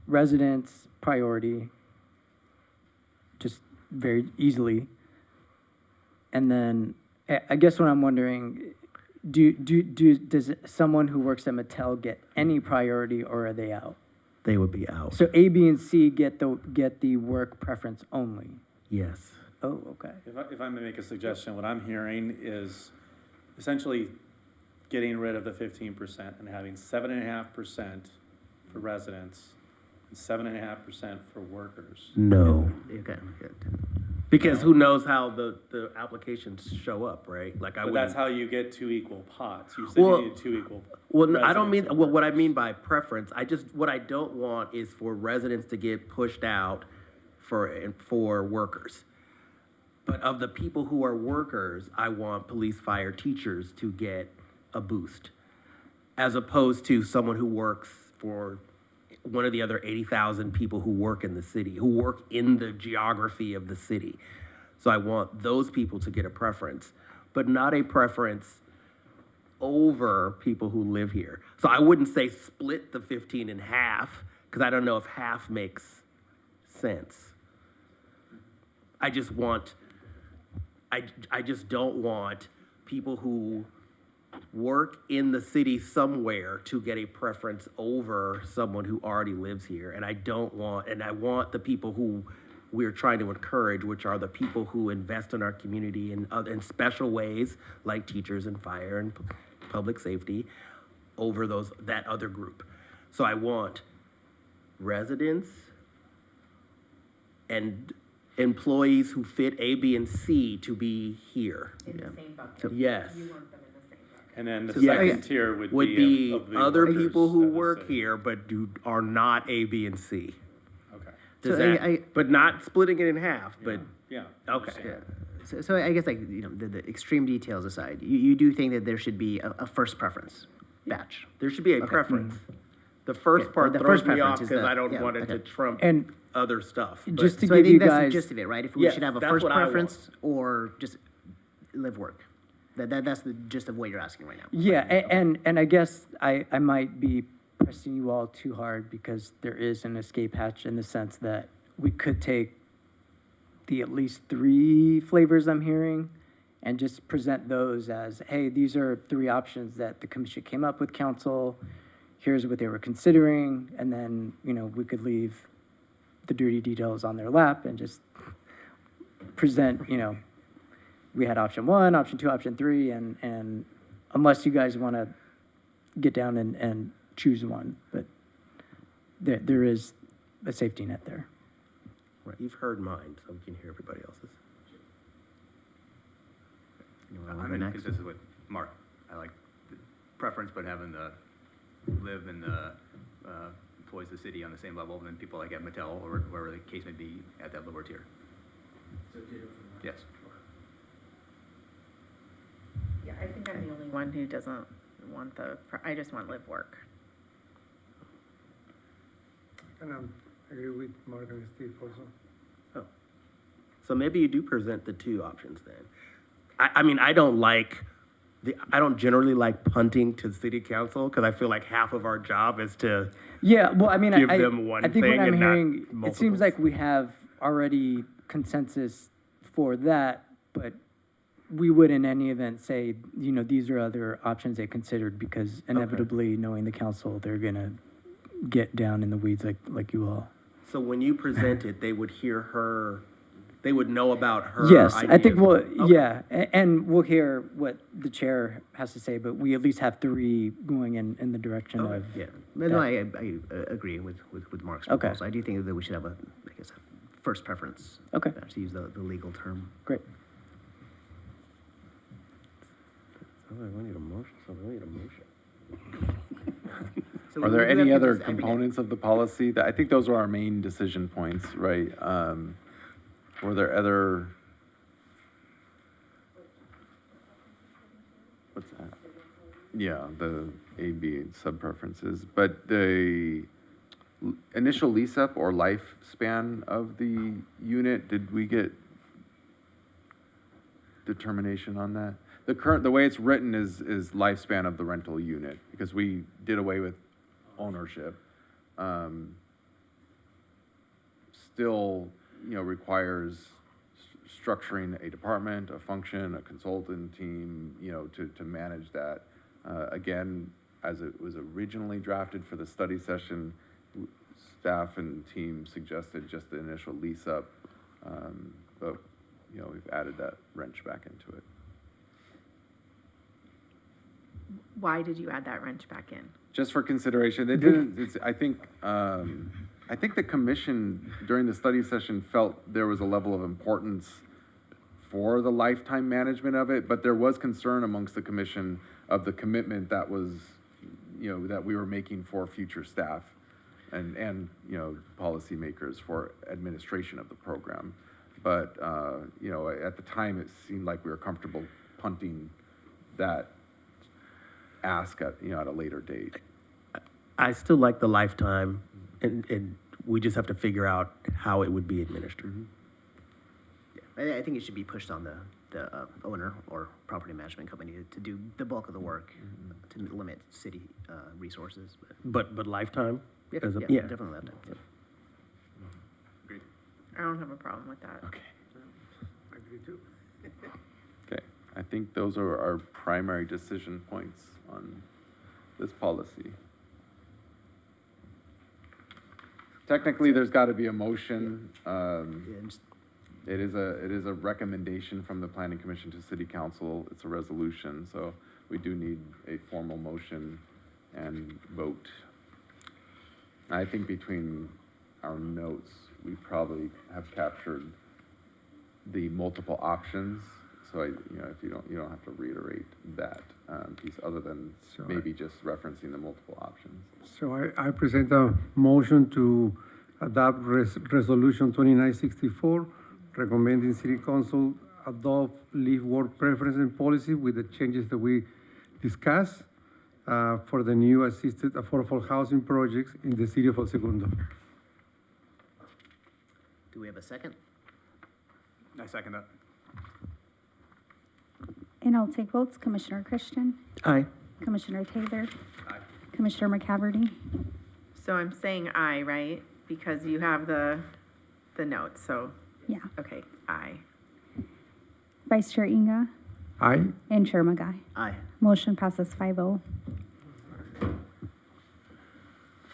residents priority, just very easily. And then I guess what I'm wondering, does someone who works at Mattel get any priority, or are they out? They would be out. So A, B, and C get the work preference only. Yes. Oh, okay. If I may make a suggestion, what I'm hearing is essentially getting rid of the 15% and having 7.5% for residents and 7.5% for workers. No. Okay, good. Because who knows how the applications show up, right? Like I But would. that's how you get two equal pots. You said Well- you needed two equal. Well, no, I don't mean, residents and well, what I workers. mean by preference, what I don't want is for residents to get pushed out for workers. But of the people who are workers, I want police, fire, teachers to get a boost. As opposed to someone who works for one of the other 80,000 people who work in the city, who work in the geography of the city. So I want those people to get a preference, but not a preference over people who live here. So I wouldn't say split the 15 in half, because I don't know if half makes sense. I just don't want people who work in the city somewhere to get a preference over someone who already lives here. And I want the people who we're trying to encourage, which are the people who invest in our community in special ways, like teachers and fire and public safety, over that other group. So I want residents and employees who fit A, B, and C to be here. In the same bucket. Yes. You want them in the same bucket. And then the Yes. second tier would be of the other workers people who of the work city. here but are not A, B, and C. Okay. Does So that, but not splitting it in half, but, Yeah. okay. Yeah. So I guess like, you know, the extreme details aside, you do think that there should be a first preference batch? There should be a preference. The first Yeah, part the throws first me off preference is because the- I don't yeah, want it to okay. trump And other stuff. but- just to So I give you think that's the guys, gist of it, right? If we Yes, should have a that's first what I want. preference or just live work. That's the gist of what you're asking right now. yeah, and I guess I might be pressing you all too hard, because there is an escape hatch in the sense that we could take the at least 3 flavors I'm hearing and just present those as, hey, these are 3 options that the commission came up with, council. Here's what they were considering, and then, you know, we could leave the dirty details on their lap and just present, you know, we had option 1, option 2, option 3, and unless you guys want to get down and choose one, but there is a safety net there. Right, you've heard mine, so we can hear everybody else's. You wanna I'm go in next? consensus with Mark. I like the preference, but having the live and the employees of the city on the same level, and then people like at Mattel or wherever the case may be at that lower tier. Yes. Yeah, I think I'm the only one who doesn't want I just want live work. And I agree with Mark and Steve also. So maybe you do present the two options then. I mean, I don't generally like punting to city council because I feel like half of our job is to, Yeah, well, I mean, Give them one I think what thing I'm and not hearing, it multiples. seems like we have already consensus for that, but we would in any event say, you know, these are other options they considered because inevitably, knowing the council, they're gonna get down in the weeds like you all. so when you present it, they would hear her, they would know about her Yes, I think ideas. we'll, Okay. yeah, and we'll hear what the chair has to say, but we at least have three going in the direction Okay, of. Yeah, no, I agree with Mark's Okay. proposal. I do think that we should have a, I guess, a first preference. Okay. To use the legal term. Great. We need a motion. So Are we there do have any to other just- I mean, components of the policy? I think those are our main decision points, right? Were there other? What's that? Yeah, the A, B sub-preferences, but the initial lease-up or lifespan of the unit, did we get determination on that? The way it's written is lifespan of the rental unit, because we did away with ownership. Still, requires structuring a department, a function, a consultant team, to manage that. Again, as it was originally drafted for the study session, staff and team suggested just the initial lease up. But, we've added that wrench back into it. Why did you add that wrench back in? Just for consideration, they didn't, I think the commission during the study session felt there was a level of importance for the lifetime management of it, but there was concern amongst the commission of the commitment that was, that we were making for future staff and policymakers for administration of the program. But, at the time, it seemed like we were comfortable punting that ask at a later date. I still like the lifetime, and we just have to figure out how it would be administered. I think it should be pushed on the owner or property management company to do the bulk of the work to limit city resources. But lifetime? Yeah, As a- yeah, definitely lifetime. Yeah. I don't have a problem with that. Okay. I agree too. Okay, I think those are our primary decision points on this policy. Technically, there's got to be a motion. Yeah, just- It is a recommendation from the planning commission to city council. It's a resolution, so we do need a formal motion and vote. I think between our notes, we probably have captured the multiple options. So if you don't have to reiterate that piece, other than So maybe just referencing the multiple options. So I present a motion to adopt Resolution 2964, recommending City Council adopt leave work preference and policy with the changes that we discussed for the new assisted affordable housing projects in the city of El Segundo. Do we have a second? I second that. And I'll take votes. Commissioner Christian, Aye. Commissioner Taylor, Aye. Commissioner McCaverty. So I'm saying aye, right? Because you have the notes, so, Yeah. okay, aye. Vice Chair Inga Aye. and Chair Magai. Aye. Motion passes 5-0.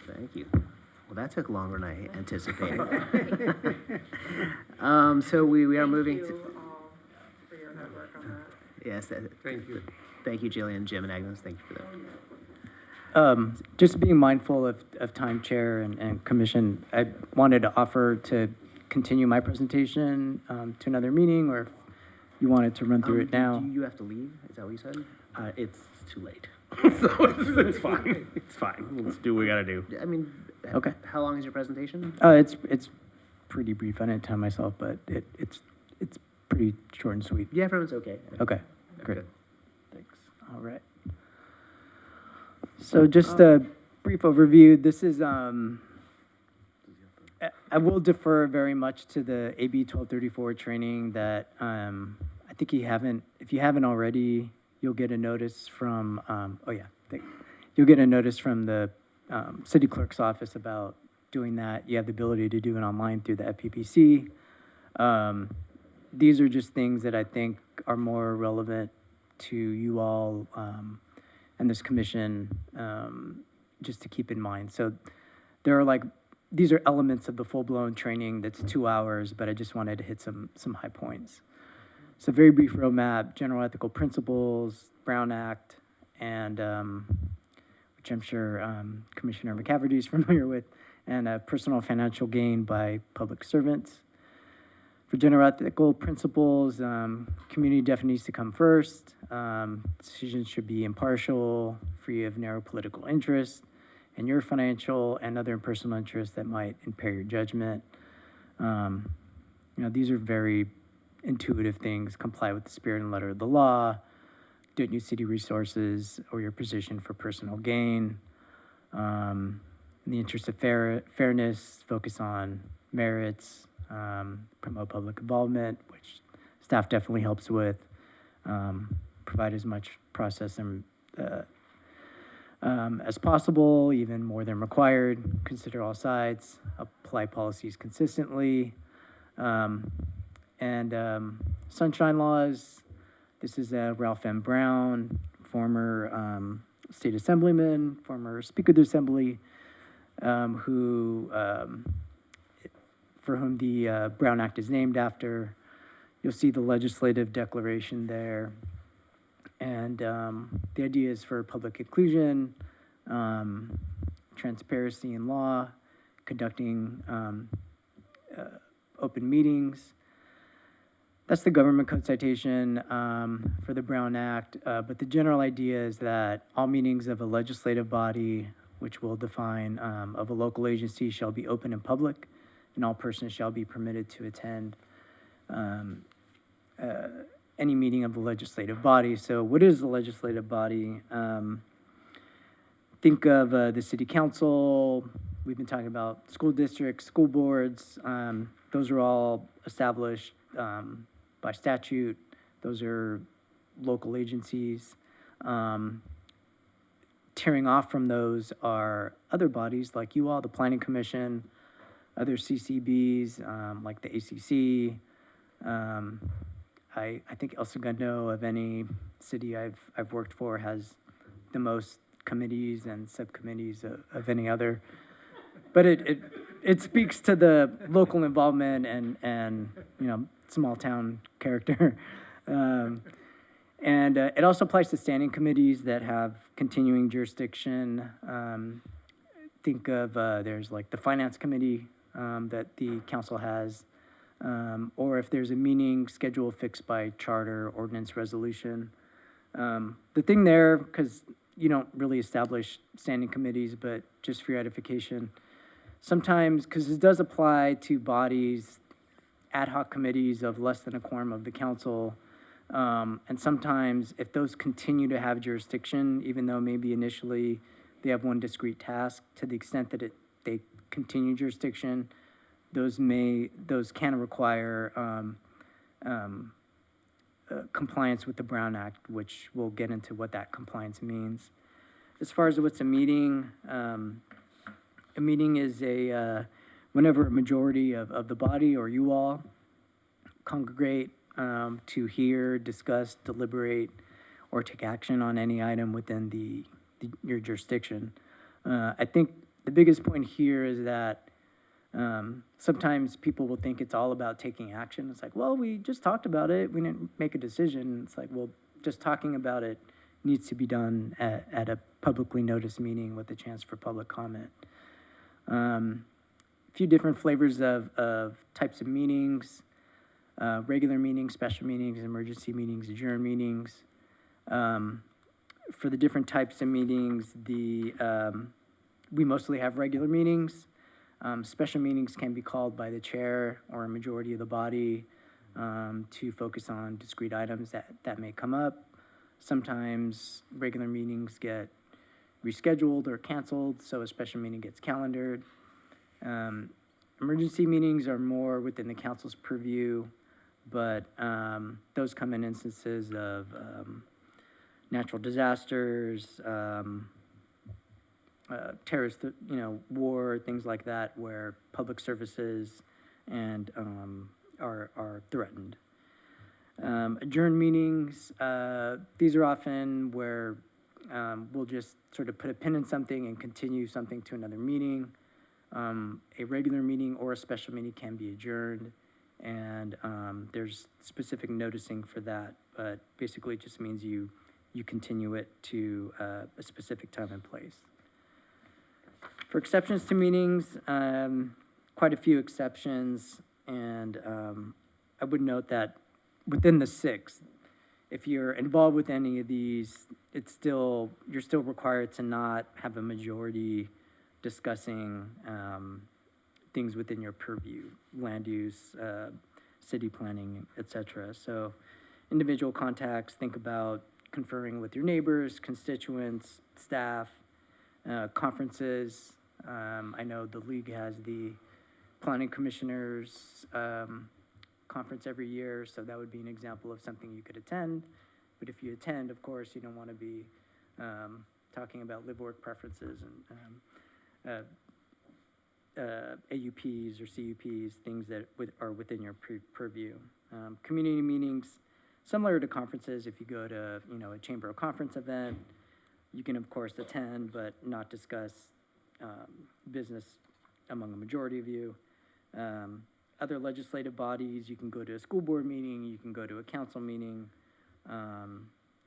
Thank you. Well, that took longer than I anticipated. So we are moving to. Thank you all for your hard work on that. Yes, Thank you. thank you, Jillian, Jim, and Agnes. Thank you for that. Just being mindful of time, Chair and Commission, I wanted to offer to continue my presentation to another meeting, or if you wanted to run through it now. Do you have to leave? Is that what you said? It's too late. So it's fine. It's fine. Let's do what we gotta do. I mean, Okay. how long is your presentation? It's pretty brief. I didn't time myself, but it's pretty short and sweet. Yeah, everyone's okay. Okay, great. Good. Thanks. All right. So just a brief overview. This is I will defer very much to the AB 1234 training that I think if you haven't already, you'll get a notice from, you'll get a notice from the city clerk's office about doing that. You have the ability to do it online through the FPPC. These are just things that I think are more relevant to you all and this commission, just to keep in mind. So there are these are elements of the full-blown training that's 2 hours, but I just wanted to hit some high points. So very brief roadmap: general ethical principles, Brown Act, and which I'm sure Commissioner McCaverty is familiar with, and personal financial gain by public servants. For general ethical principles, community definitely needs to come first. Decisions should be impartial, free of narrow political interest, and your financial and other personal interests that might impair your judgment. These are very intuitive things. Comply with the spirit and letter of the law. Don't use city resources or your position for personal gain. In the interest of fairness, focus on merits. Promote public involvement, which staff definitely helps with. Provide as much process and as possible, even more than required. Consider all sides. Apply policies consistently. Sunshine laws. This is Ralph M. Brown, former state assemblyman, former Speaker of the Assembly, for whom the Brown Act is named after. You'll see the legislative declaration there. And the idea is for public inclusion, transparency in law, conducting open meetings. That's the government code citation for the Brown Act. But the general idea is that all meetings of a legislative body, which will define of a local agency, shall be open and public, and all persons shall be permitted to attend any meeting of the legislative body. So what is the legislative body? Think of the city council. We've been talking about school districts, school boards. Those are all established by statute. Those are local agencies. Tearing off from those are other bodies like you all, the Planning Commission, other CCBs like the ACC. I think El Segundo, of any city I've worked for, has the most committees and subcommittees of any other. But it speaks to the local involvement and small town character. It also applies to standing committees that have continuing jurisdiction. Think of there's like the Finance Committee that the council has, or if there's a meeting schedule fixed by charter, ordinance, resolution. The thing there, because you don't really establish standing committees, but just for your edification, sometimes, because it does apply to bodies, ad hoc committees of less than a quorum of the council, and sometimes if those continue to have jurisdiction, even though maybe initially they have one discrete task, to the extent that they continue jurisdiction, those can require compliance with the Brown Act, which we'll get into what that compliance means. As far as what's a meeting is whenever a majority of the body or you all congregate to hear, discuss, deliberate, or take action on any item within your jurisdiction. I think the biggest point here is that sometimes people will think it's all about taking action. It's like, well, we just talked about it. We didn't make a decision. It's like, well, just talking about it needs to be done at a publicly noticed meeting with a chance for public comment. A few different flavors of types of meetings: regular meetings, special meetings, emergency meetings, adjourned meetings. For the different types of meetings, we mostly have regular meetings. Special meetings can be called by the chair or a majority of the body to focus on discrete items that may come up. Sometimes regular meetings get rescheduled or canceled, so a special meeting gets calendared. Emergency meetings are more within the council's purview, but those come in instances of natural disasters, terrorist, war, things like that, where public services and are threatened. Adjourned meetings, these are often where we'll just sort of put a pin in something and continue something to another meeting. A regular meeting or a special meeting can be adjourned, and there's specific noticing for that, but basically it just means you continue it to a specific time and place. For exceptions to meetings, quite a few exceptions, and I would note that within the 6, if you're involved with any of these, you're still required to not have a majority discussing things within your purview, land use, city planning, etc. So individual contacts, think about conferring with your neighbors, constituents, staff, conferences. I know the league has the planning commissioners conference every year, so that would be an example of something you could attend. But if you attend, of course, you don't want to be talking about live-work preferences and AUPs or CUPs, things that are within your purview. Community meetings, similar to conferences, if you go to a chamber of conference event, you can of course attend but not discuss business among a majority of you. Other legislative bodies, you can go to a school board meeting, you can go to a council meeting,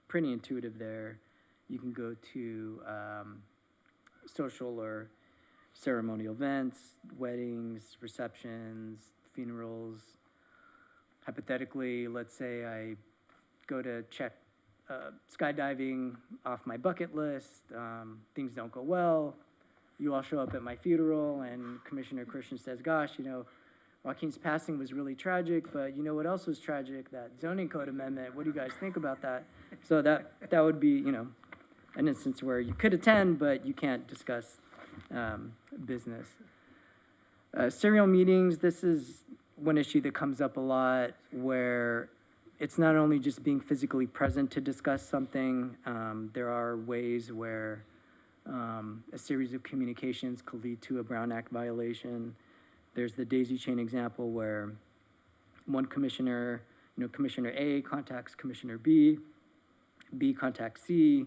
pretty intuitive there. You can go to social or ceremonial events, weddings, receptions, funerals. Hypothetically, let's say I go to check skydiving off my bucket list, things don't go well, you all show up at my funeral, and Commissioner Christian says, gosh, Joaquin's passing was really tragic, but you know what else was tragic? That zoning code amendment. What do you guys think about that? So that would be, an instance where you could attend, but you can't discuss business. Serial meetings, this is one issue that comes up a lot, where it's not only just being physically present to discuss something, there are ways where a series of communications could lead to a Brown Act violation. There's the daisy chain example where one commissioner, Commissioner A contacts Commissioner B, B contacts C,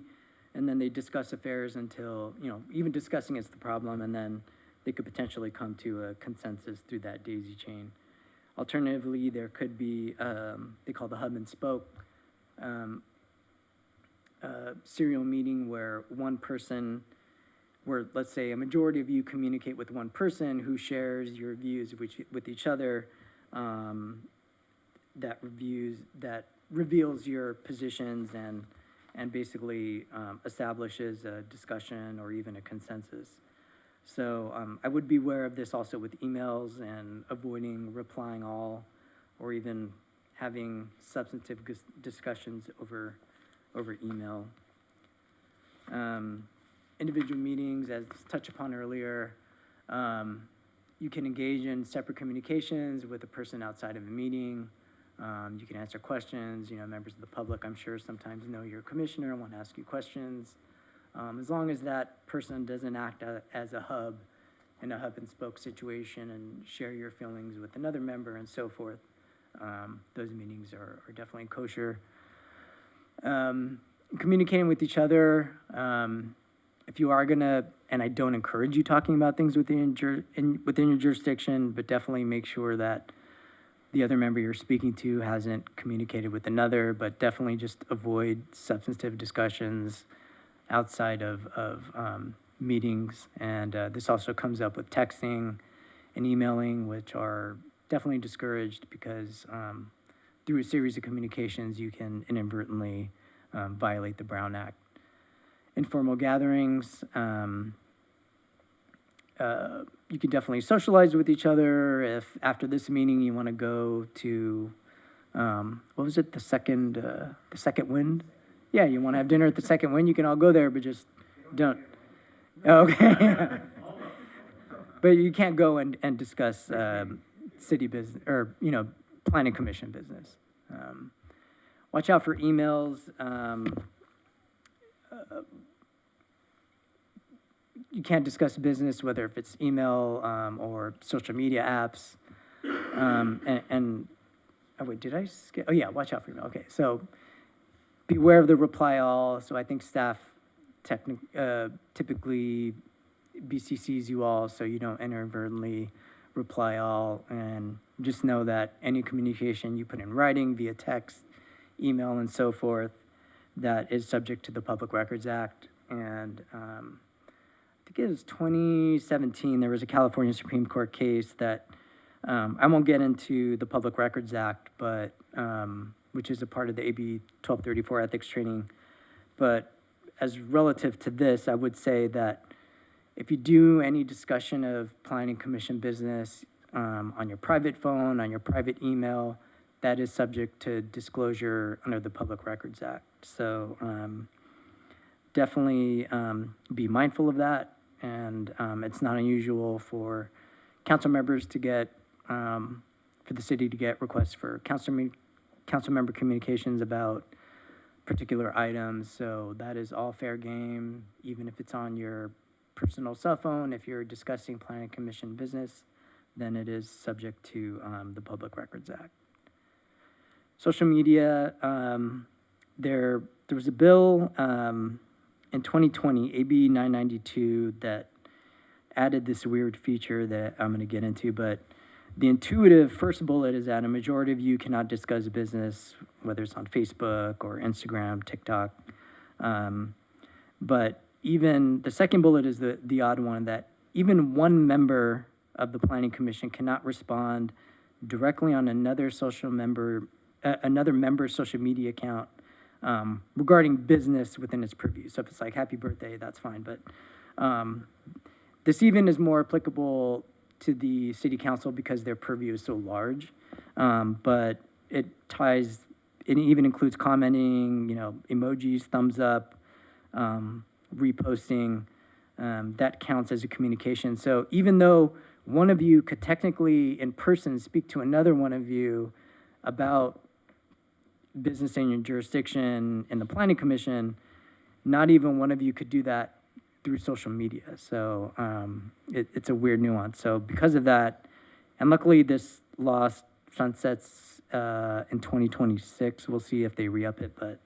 and then they discuss affairs until, even discussing is the problem, and then they could potentially come to a consensus through that daisy chain. Alternatively, there could be, they call the hub and spoke, serial meeting where one person, where let's say a majority of you communicate with one person who shares your views with each other, that reveals your positions and basically establishes a discussion or even a consensus. So I would be aware of this also with emails and avoiding replying all, or even having substantive discussions over email. Individual meetings, as touched upon earlier, you can engage in separate communications with a person outside of a meeting. You can answer questions. Members of the public, I'm sure, sometimes know your commissioner and want to ask you questions. As long as that person doesn't act as a hub in a hub and spoke situation and share your feelings with another member and so forth, those meetings are definitely kosher. Communicating with each other, if you are gonna, and I don't encourage you talking about things within your jurisdiction, but definitely make sure that the other member you're speaking to hasn't communicated with another, but definitely just avoid substantive discussions outside of meetings. And this also comes up with texting and emailing, which are definitely discouraged because through a series of communications, you can inadvertently violate the Brown Act. Informal gatherings, you can definitely socialize with each other. If after this meeting you want to go to, what was it, the second wind? Yeah, you want to have dinner at the Second Wind, you can all go there, but just don't. Okay. but you can't go and discuss city business or, planning commission business. Watch out for emails. You can't discuss business, whether if it's email or social media apps. Oh wait, did I skip? Oh yeah, watch out for email. Okay, so beware of the reply all. So I think staff typically BCCs you all, so you don't inadvertently reply all. And just know that any communication you put in writing via text, email, and so forth, that is subject to the Public Records Act. And I think it was 2017, there was a California Supreme Court case that I won't get into the Public Records Act, but which is a part of the AB 1234 ethics training. But as relative to this, I would say that if you do any discussion of planning commission business on your private phone, on your private email, that is subject to disclosure under the Public Records Act. So definitely be mindful of that. And it's not unusual for council members to get, for the city to get requests for council member communications about particular items. So that is all fair game, even if it's on your personal cell phone. If you're discussing planning commission business, then it is subject to the Public Records Act. Social media, there was a bill in 2020, AB 992, that added this weird feature that I'm going to get into, but the intuitive first bullet is that a majority of you cannot discuss business, whether it's on Facebook or Instagram, TikTok. But even the second bullet is the odd one, that even one member of the Planning Commission cannot respond directly on another member's social media account regarding business within its purview. So if it's like happy birthday, that's fine. But this even is more applicable to the city council because their purview is so large. But it even includes commenting, emojis, thumbs up, reposting. That counts as a communication. So even though one of you could technically in person speak to another one of you about business in your jurisdiction in the planning commission, not even one of you could do that through social media. So it's a weird nuance. So because of that, and luckily this law sunsets in 2026. We'll see if they re-up it, but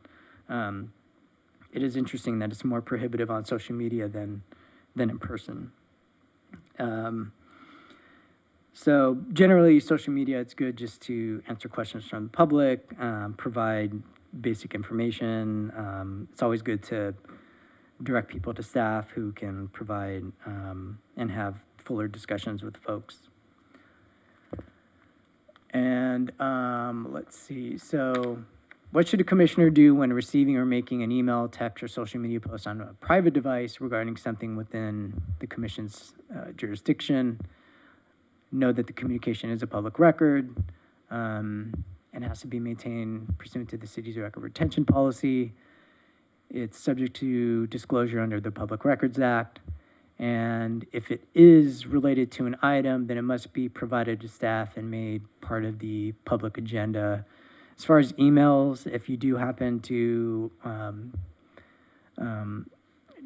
it is interesting that it's more prohibitive on social media than in person. So generally, social media, it's good just to answer questions from the public, provide basic information. It's always good to direct people to staff who can provide and have fuller discussions with folks. And let's see, so what should a commissioner do when receiving or making an email, text, or social media post on a private device regarding something within the commission's jurisdiction? Know that the communication is a public record and has to be maintained pursuant to the city's record retention policy. It's subject to disclosure under the Public Records Act. And if it is related to an item, then it must be provided to staff and made part of the public agenda. As far as emails, if you do happen to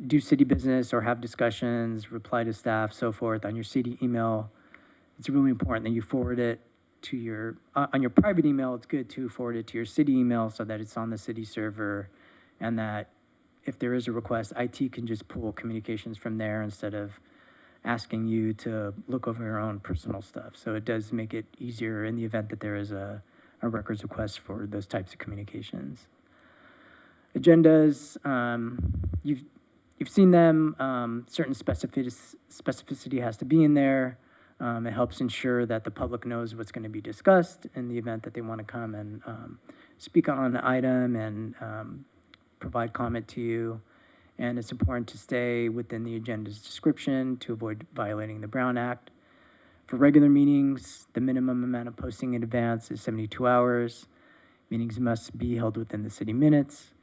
do city business or have discussions, reply to staff, so forth on your city email, it's really important that you forward it to your, on your private email, it's good to forward it to your city email so that it's on the city server, and that if there is a request, IT can just pull communications from there instead of asking you to look over your own personal stuff. So it does make it easier in the event that there is a records request for those types of communications. Agendas, you've seen them, certain specificity has to be in there. It helps ensure that the public knows what's going to be discussed in the event that they want to come and speak on an item and provide comment to you. And it's important to stay within the agenda's description to avoid violating the Brown Act. For regular meetings, the minimum amount of posting in advance is 72 hours. Meetings must be held within the city minutes.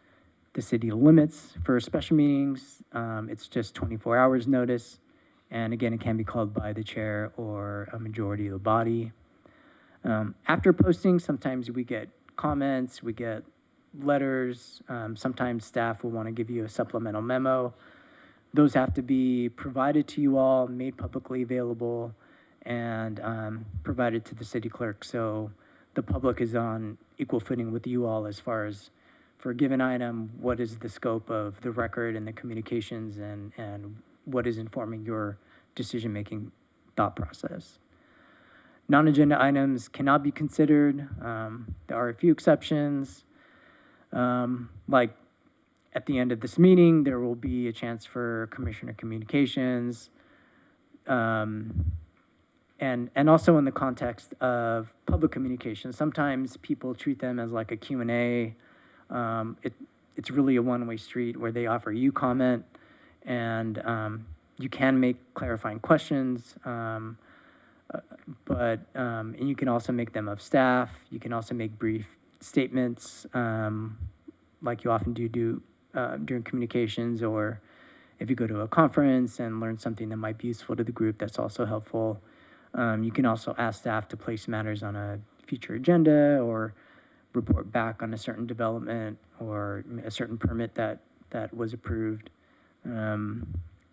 The city limits for special meetings, it's just 24 hours notice. And again, it can be called by the chair or a majority of the body. After posting, sometimes we get comments, we get letters. Sometimes staff will want to give you a supplemental memo. Those have to be provided to you all, made publicly available, and provided to the city clerk. So the public is on equal footing with you all as far as for a given item, what is the scope of the record and the communications and what is informing your decision-making thought process. Non-agenda items cannot be considered. There are a few exceptions. Like at the end of this meeting, there will be a chance for commissioner communications. And also in the context of public communication, sometimes people treat them as like a Q&A. It's really a one-way street where they offer you comment and you can make clarifying questions, and you can also make them of staff. You can also make brief statements like you often do during communications, or if you go to a conference and learn something that might be useful to the group, that's also helpful. You can also ask staff to place matters on a future agenda or report back on a certain development or a certain permit that was approved.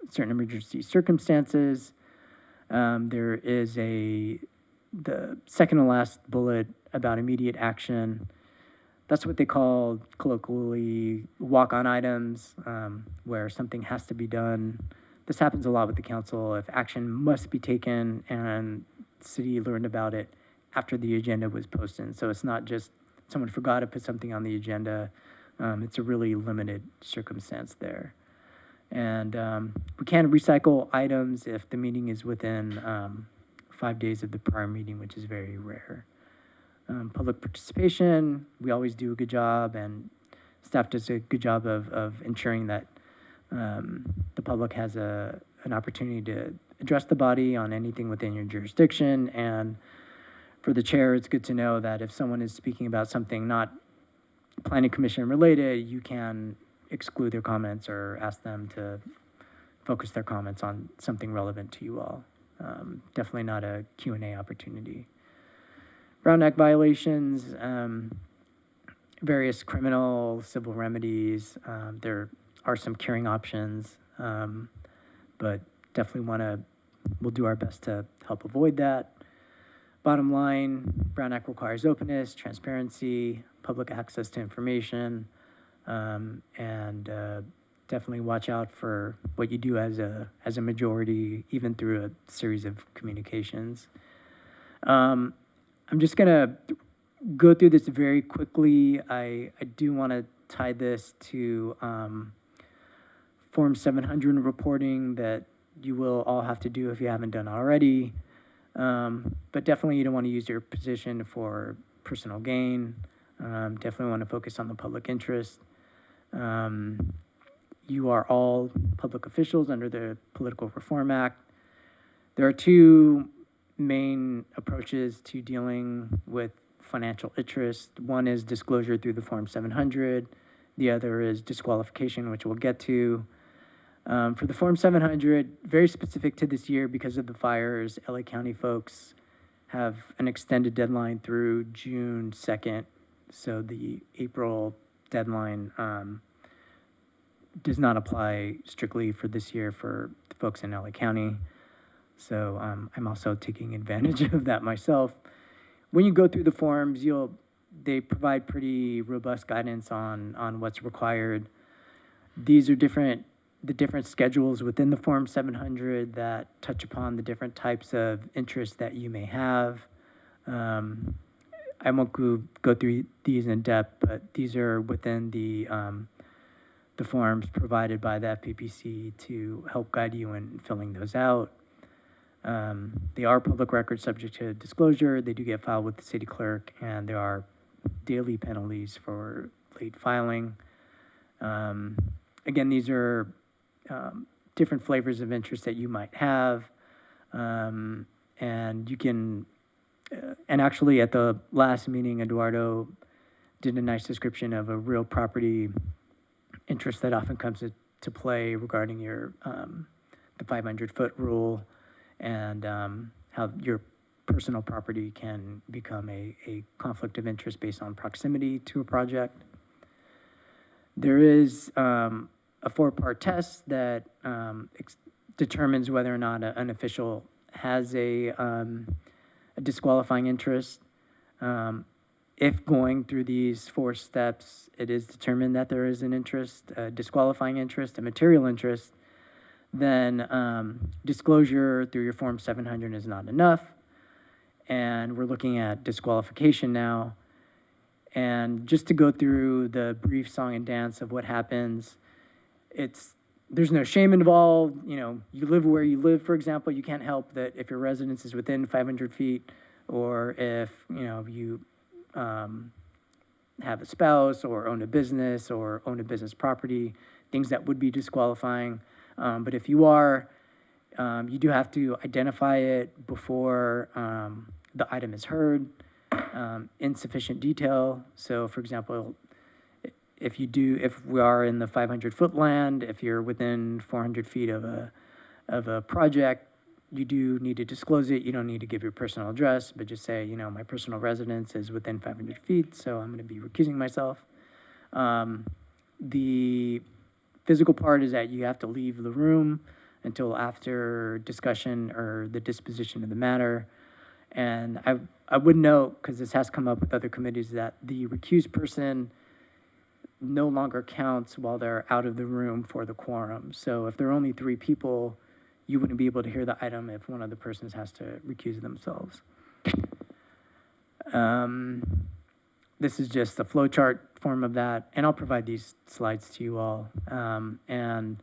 Certain emergency circumstances. There is the second to last bullet about immediate action. That's what they call colloquially walk-on items, where something has to be done. This happens a lot with the council. If action must be taken and the city learned about it after the agenda was posted. So it's not just someone forgot to put something on the agenda. It's a really limited circumstance there. And we can recycle items if the meeting is within 5 days of the prior meeting, which is very rare. Public participation, we always do a good job, and staff does a good job of ensuring that the public has an opportunity to address the body on anything within your jurisdiction. And for the chair, it's good to know that if someone is speaking about something not planning commission related, you can exclude their comments or ask them to focus their comments on something relevant to you all. Definitely not a Q&A opportunity. Brown Act violations, various criminal, civil remedies. There are some curing options, but definitely we'll do our best to help avoid that. Bottom line, Brown Act requires openness, transparency, public access to information, and definitely watch out for what you do as a majority, even through a series of communications. I'm just gonna go through this very quickly. I do want to tie this to Form 700 reporting that you will all have to do if you haven't done already. But definitely you don't want to use your position for personal gain. Definitely want to focus on the public interest. You are all public officials under the Political Reform Act. There are two main approaches to dealing with financial interest. One is disclosure through the Form 700. The other is disqualification, which we'll get to. For the Form 700, very specific to this year because of the fires, LA County folks have an extended deadline through June 2nd. So the April deadline does not apply strictly for this year for the folks in LA County. So I'm also taking advantage of that myself. When you go through the forms, they provide pretty robust guidance on what's required. These are the different schedules within the Form 700 that touch upon the different types of interests that you may have. I won't go through these in depth, but these are within the forms provided by the FPPC to help guide you in filling those out. They are public records subject to disclosure. They do get filed with the city clerk, and there are daily penalties for late filing. Again, these are different flavors of interest that you might have, and you can, and actually at the last meeting, Eduardo did a nice description of a real property interest that often comes to play regarding your the 500-foot rule and how your personal property can become a conflict of interest based on proximity to a project. There is a 4-part test that determines whether or not an official has a disqualifying interest. If going through these 4 steps, it is determined that there is an interest, a disqualifying interest, a material interest, then disclosure through your Form 700 is not enough. And we're looking at disqualification now. And just to go through the brief song and dance of what happens, there's no shame involved. You know, you live where you live, for example. You can't help that if your residence is within 500 feet, or if, you know, you have a spouse or own a business property, things that would be disqualifying. But if you are, you do have to identify it before the item is heard in sufficient detail. So, for example, if we are in the 500-foot land, if you're within 400 feet of a project, you do need to disclose it. You don't need to give your personal address, but just say, you know, my personal residence is within 500 feet, so I'm going to be recusing myself. The physical part is that you have to leave the room until after discussion or the disposition of the matter. And I would note, because this has come up with other committees, that the recused person no longer counts while they're out of the room for the quorum. So if there are only 3 people, you wouldn't be able to hear the item if one of the persons has to recuse themselves. This is just a flowchart form of that, and I'll provide these slides to you all. And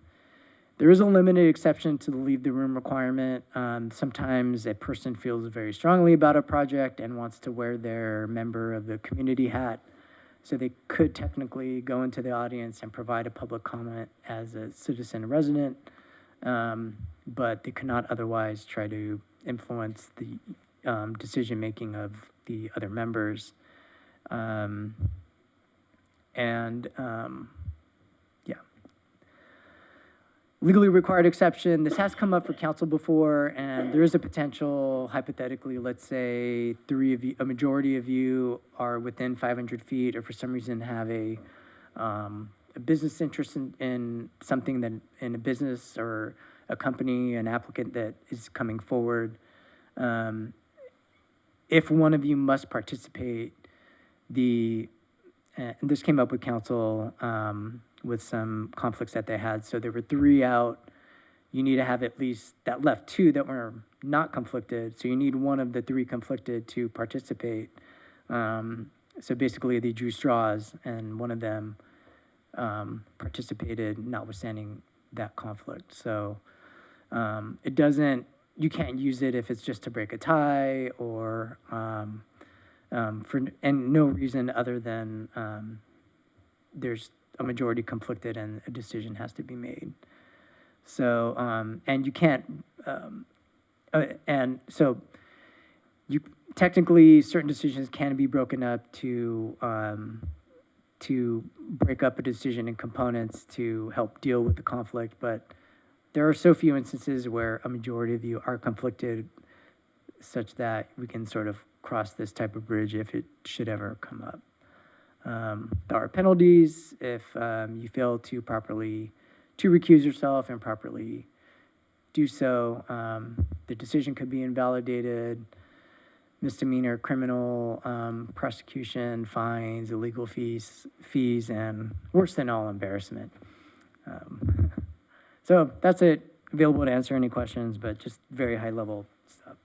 there is a limited exception to the leave the room requirement. Sometimes a person feels very strongly about a project and wants to wear their member of the community hat. So they could technically go into the audience and provide a public comment as a citizen resident, but they could not otherwise try to influence the decision-making of the other members. Yeah. Legally required exception, this has come up for council before, and there is a potential, hypothetically, let's say a majority of you are within 500 feet or for some reason have a business interest in something that, in a business or a company, an applicant that is coming forward. If one of you must participate, and this came up with council with some conflicts that they had. So there were 3 out. You need to have at least, that left 2 that were not conflicted. So you need one of the 3 conflicted to participate. So basically they drew straws and one of them participated notwithstanding that conflict. So it doesn't, you can't use it if it's just to break a tie or and no reason other than there's a majority conflicted and a decision has to be made. So, and you can't, and so you technically certain decisions can be broken up to break up a decision in components to help deal with the conflict, but there are so few instances where a majority of you are conflicted such that we can sort of cross this type of bridge if it should ever come up. There are penalties if you fail to recuse yourself and properly do so. The decision could be invalidated, misdemeanor, criminal prosecution, fines, illegal fees, and worse than all, embarrassment. So that's it. Available to answer any questions, but just very high level stuff.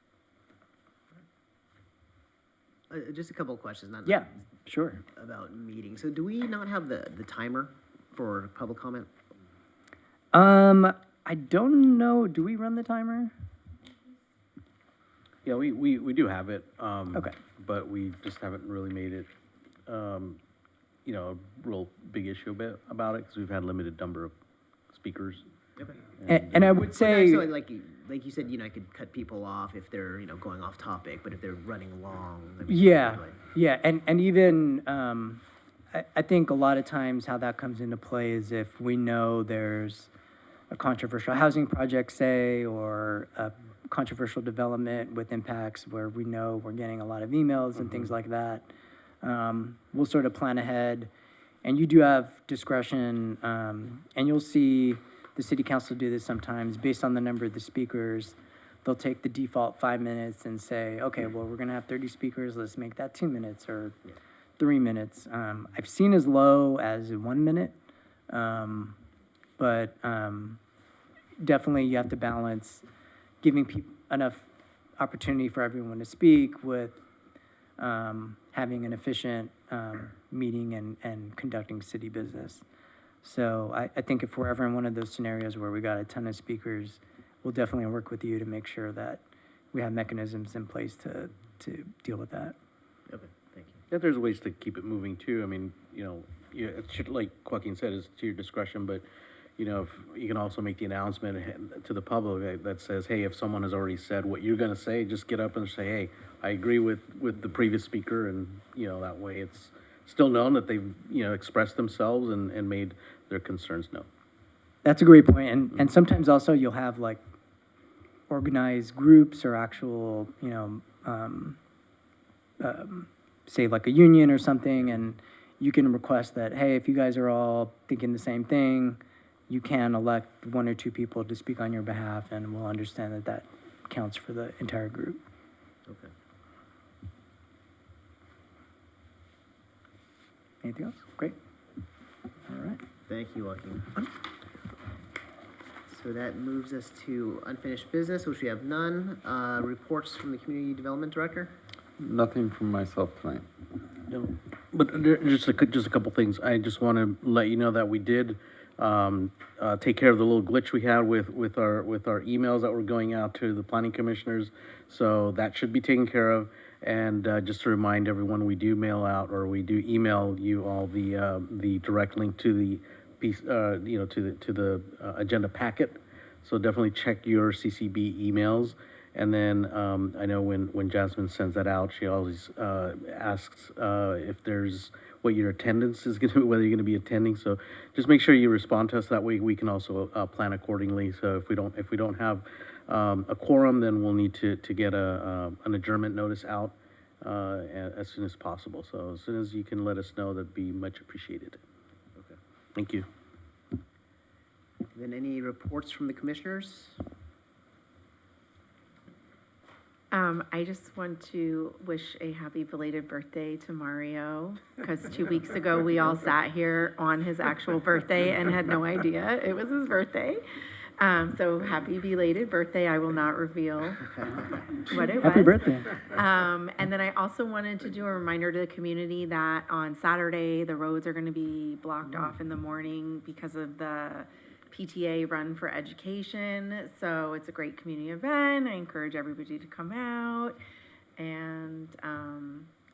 Just a couple of questions. Yeah, sure. About meetings. So do we not have the timer for public comment? I don't know. Do we run the timer? Yeah, we do have it. Okay. But we just haven't really made it, you know, a real big issue about it because we've had a limited number of speakers. Okay. And I would say, So like you said, you know, I could cut people off if they're, you know, going off topic, but if they're running long. yeah, and even I think a lot of times how that comes into play is if we know there's a controversial housing project, say, or a controversial development with impacts where we know we're getting a lot of emails and things like that. We'll sort of plan ahead, and you do have discretion, and you'll see the city council do this sometimes based on the number of the speakers. They'll take the default 5 minutes and say, okay, well, we're gonna have 30 speakers, let's make that 2 minutes or 3 minutes. I've seen as low as 1 minute, but definitely you have to balance giving people enough opportunity for everyone to speak with having an efficient meeting and conducting city business. So I think if we're ever in one of those scenarios where we got a ton of speakers, we'll definitely work with you to make sure that we have mechanisms in place to deal with that. Okay, thank you. Yeah, there's ways to keep it moving too. I mean, you know, yeah, it should, like Joaquin said, it's to your discretion, but, you know, if you can also make the announcement to the public that says, hey, if someone has already said what you're gonna say, just get up and say, hey, I agree with the previous speaker, and, you know, that way it's still known that they've, you know, expressed themselves and made their concerns known. That's a great point. And sometimes also you'll have like organized groups or actual, you know, say like a union or something, and you can request that, hey, if you guys are all thinking the same thing, you can elect 1 or 2 people to speak on your behalf, and we'll understand that that counts for the entire group. Okay. Anything else? Great. All right. Thank you, Joaquin. So that moves us to unfinished business, which we have none. Reports from the Community Development Director? Nothing from myself tonight. No, but just a couple things. I just want to let you know that we did take care of the little glitch we had with our emails that were going out to the planning commissioners. So that should be taken care of. And just to remind everyone, we do mail out, or we do email you all the direct link to the piece, you know, to the agenda packet. So definitely check your CCB emails. And then I know when Jasmine sends that out, she always asks if there's what your attendance is going to be, whether you're going to be attending. So just make sure you respond to us. That way we can also plan accordingly. So if we don't have a quorum, then we'll need to get an adjournment notice out as soon as possible. So as soon as you can let us know, that'd be much appreciated. Okay. Thank you. Then any reports from the commissioners? I just want to wish a happy belated birthday to Mario, because 2 weeks ago, we all sat here on his actual birthday and had no idea it was his birthday. So happy belated birthday. I will not reveal what it was. Happy birthday. And then I also wanted to do a reminder to the community that on Saturday, the roads are going to be blocked off in the morning because of the PTA Run for Education. So it's a great community event. I encourage everybody to come out and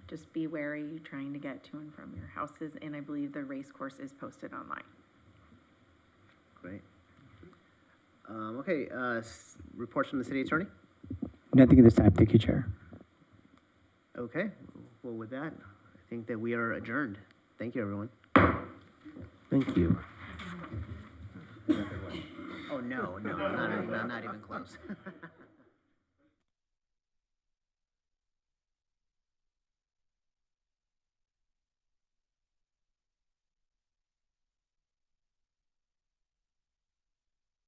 just be wary trying to get to and from your houses. And I believe the race course is posted online. Great. Okay, reports from the city attorney? Nothing at this time. Thank you, Chair. Okay, well, with that, I think that we are adjourned. Thank you, everyone. Thank you. Oh, no, not even close.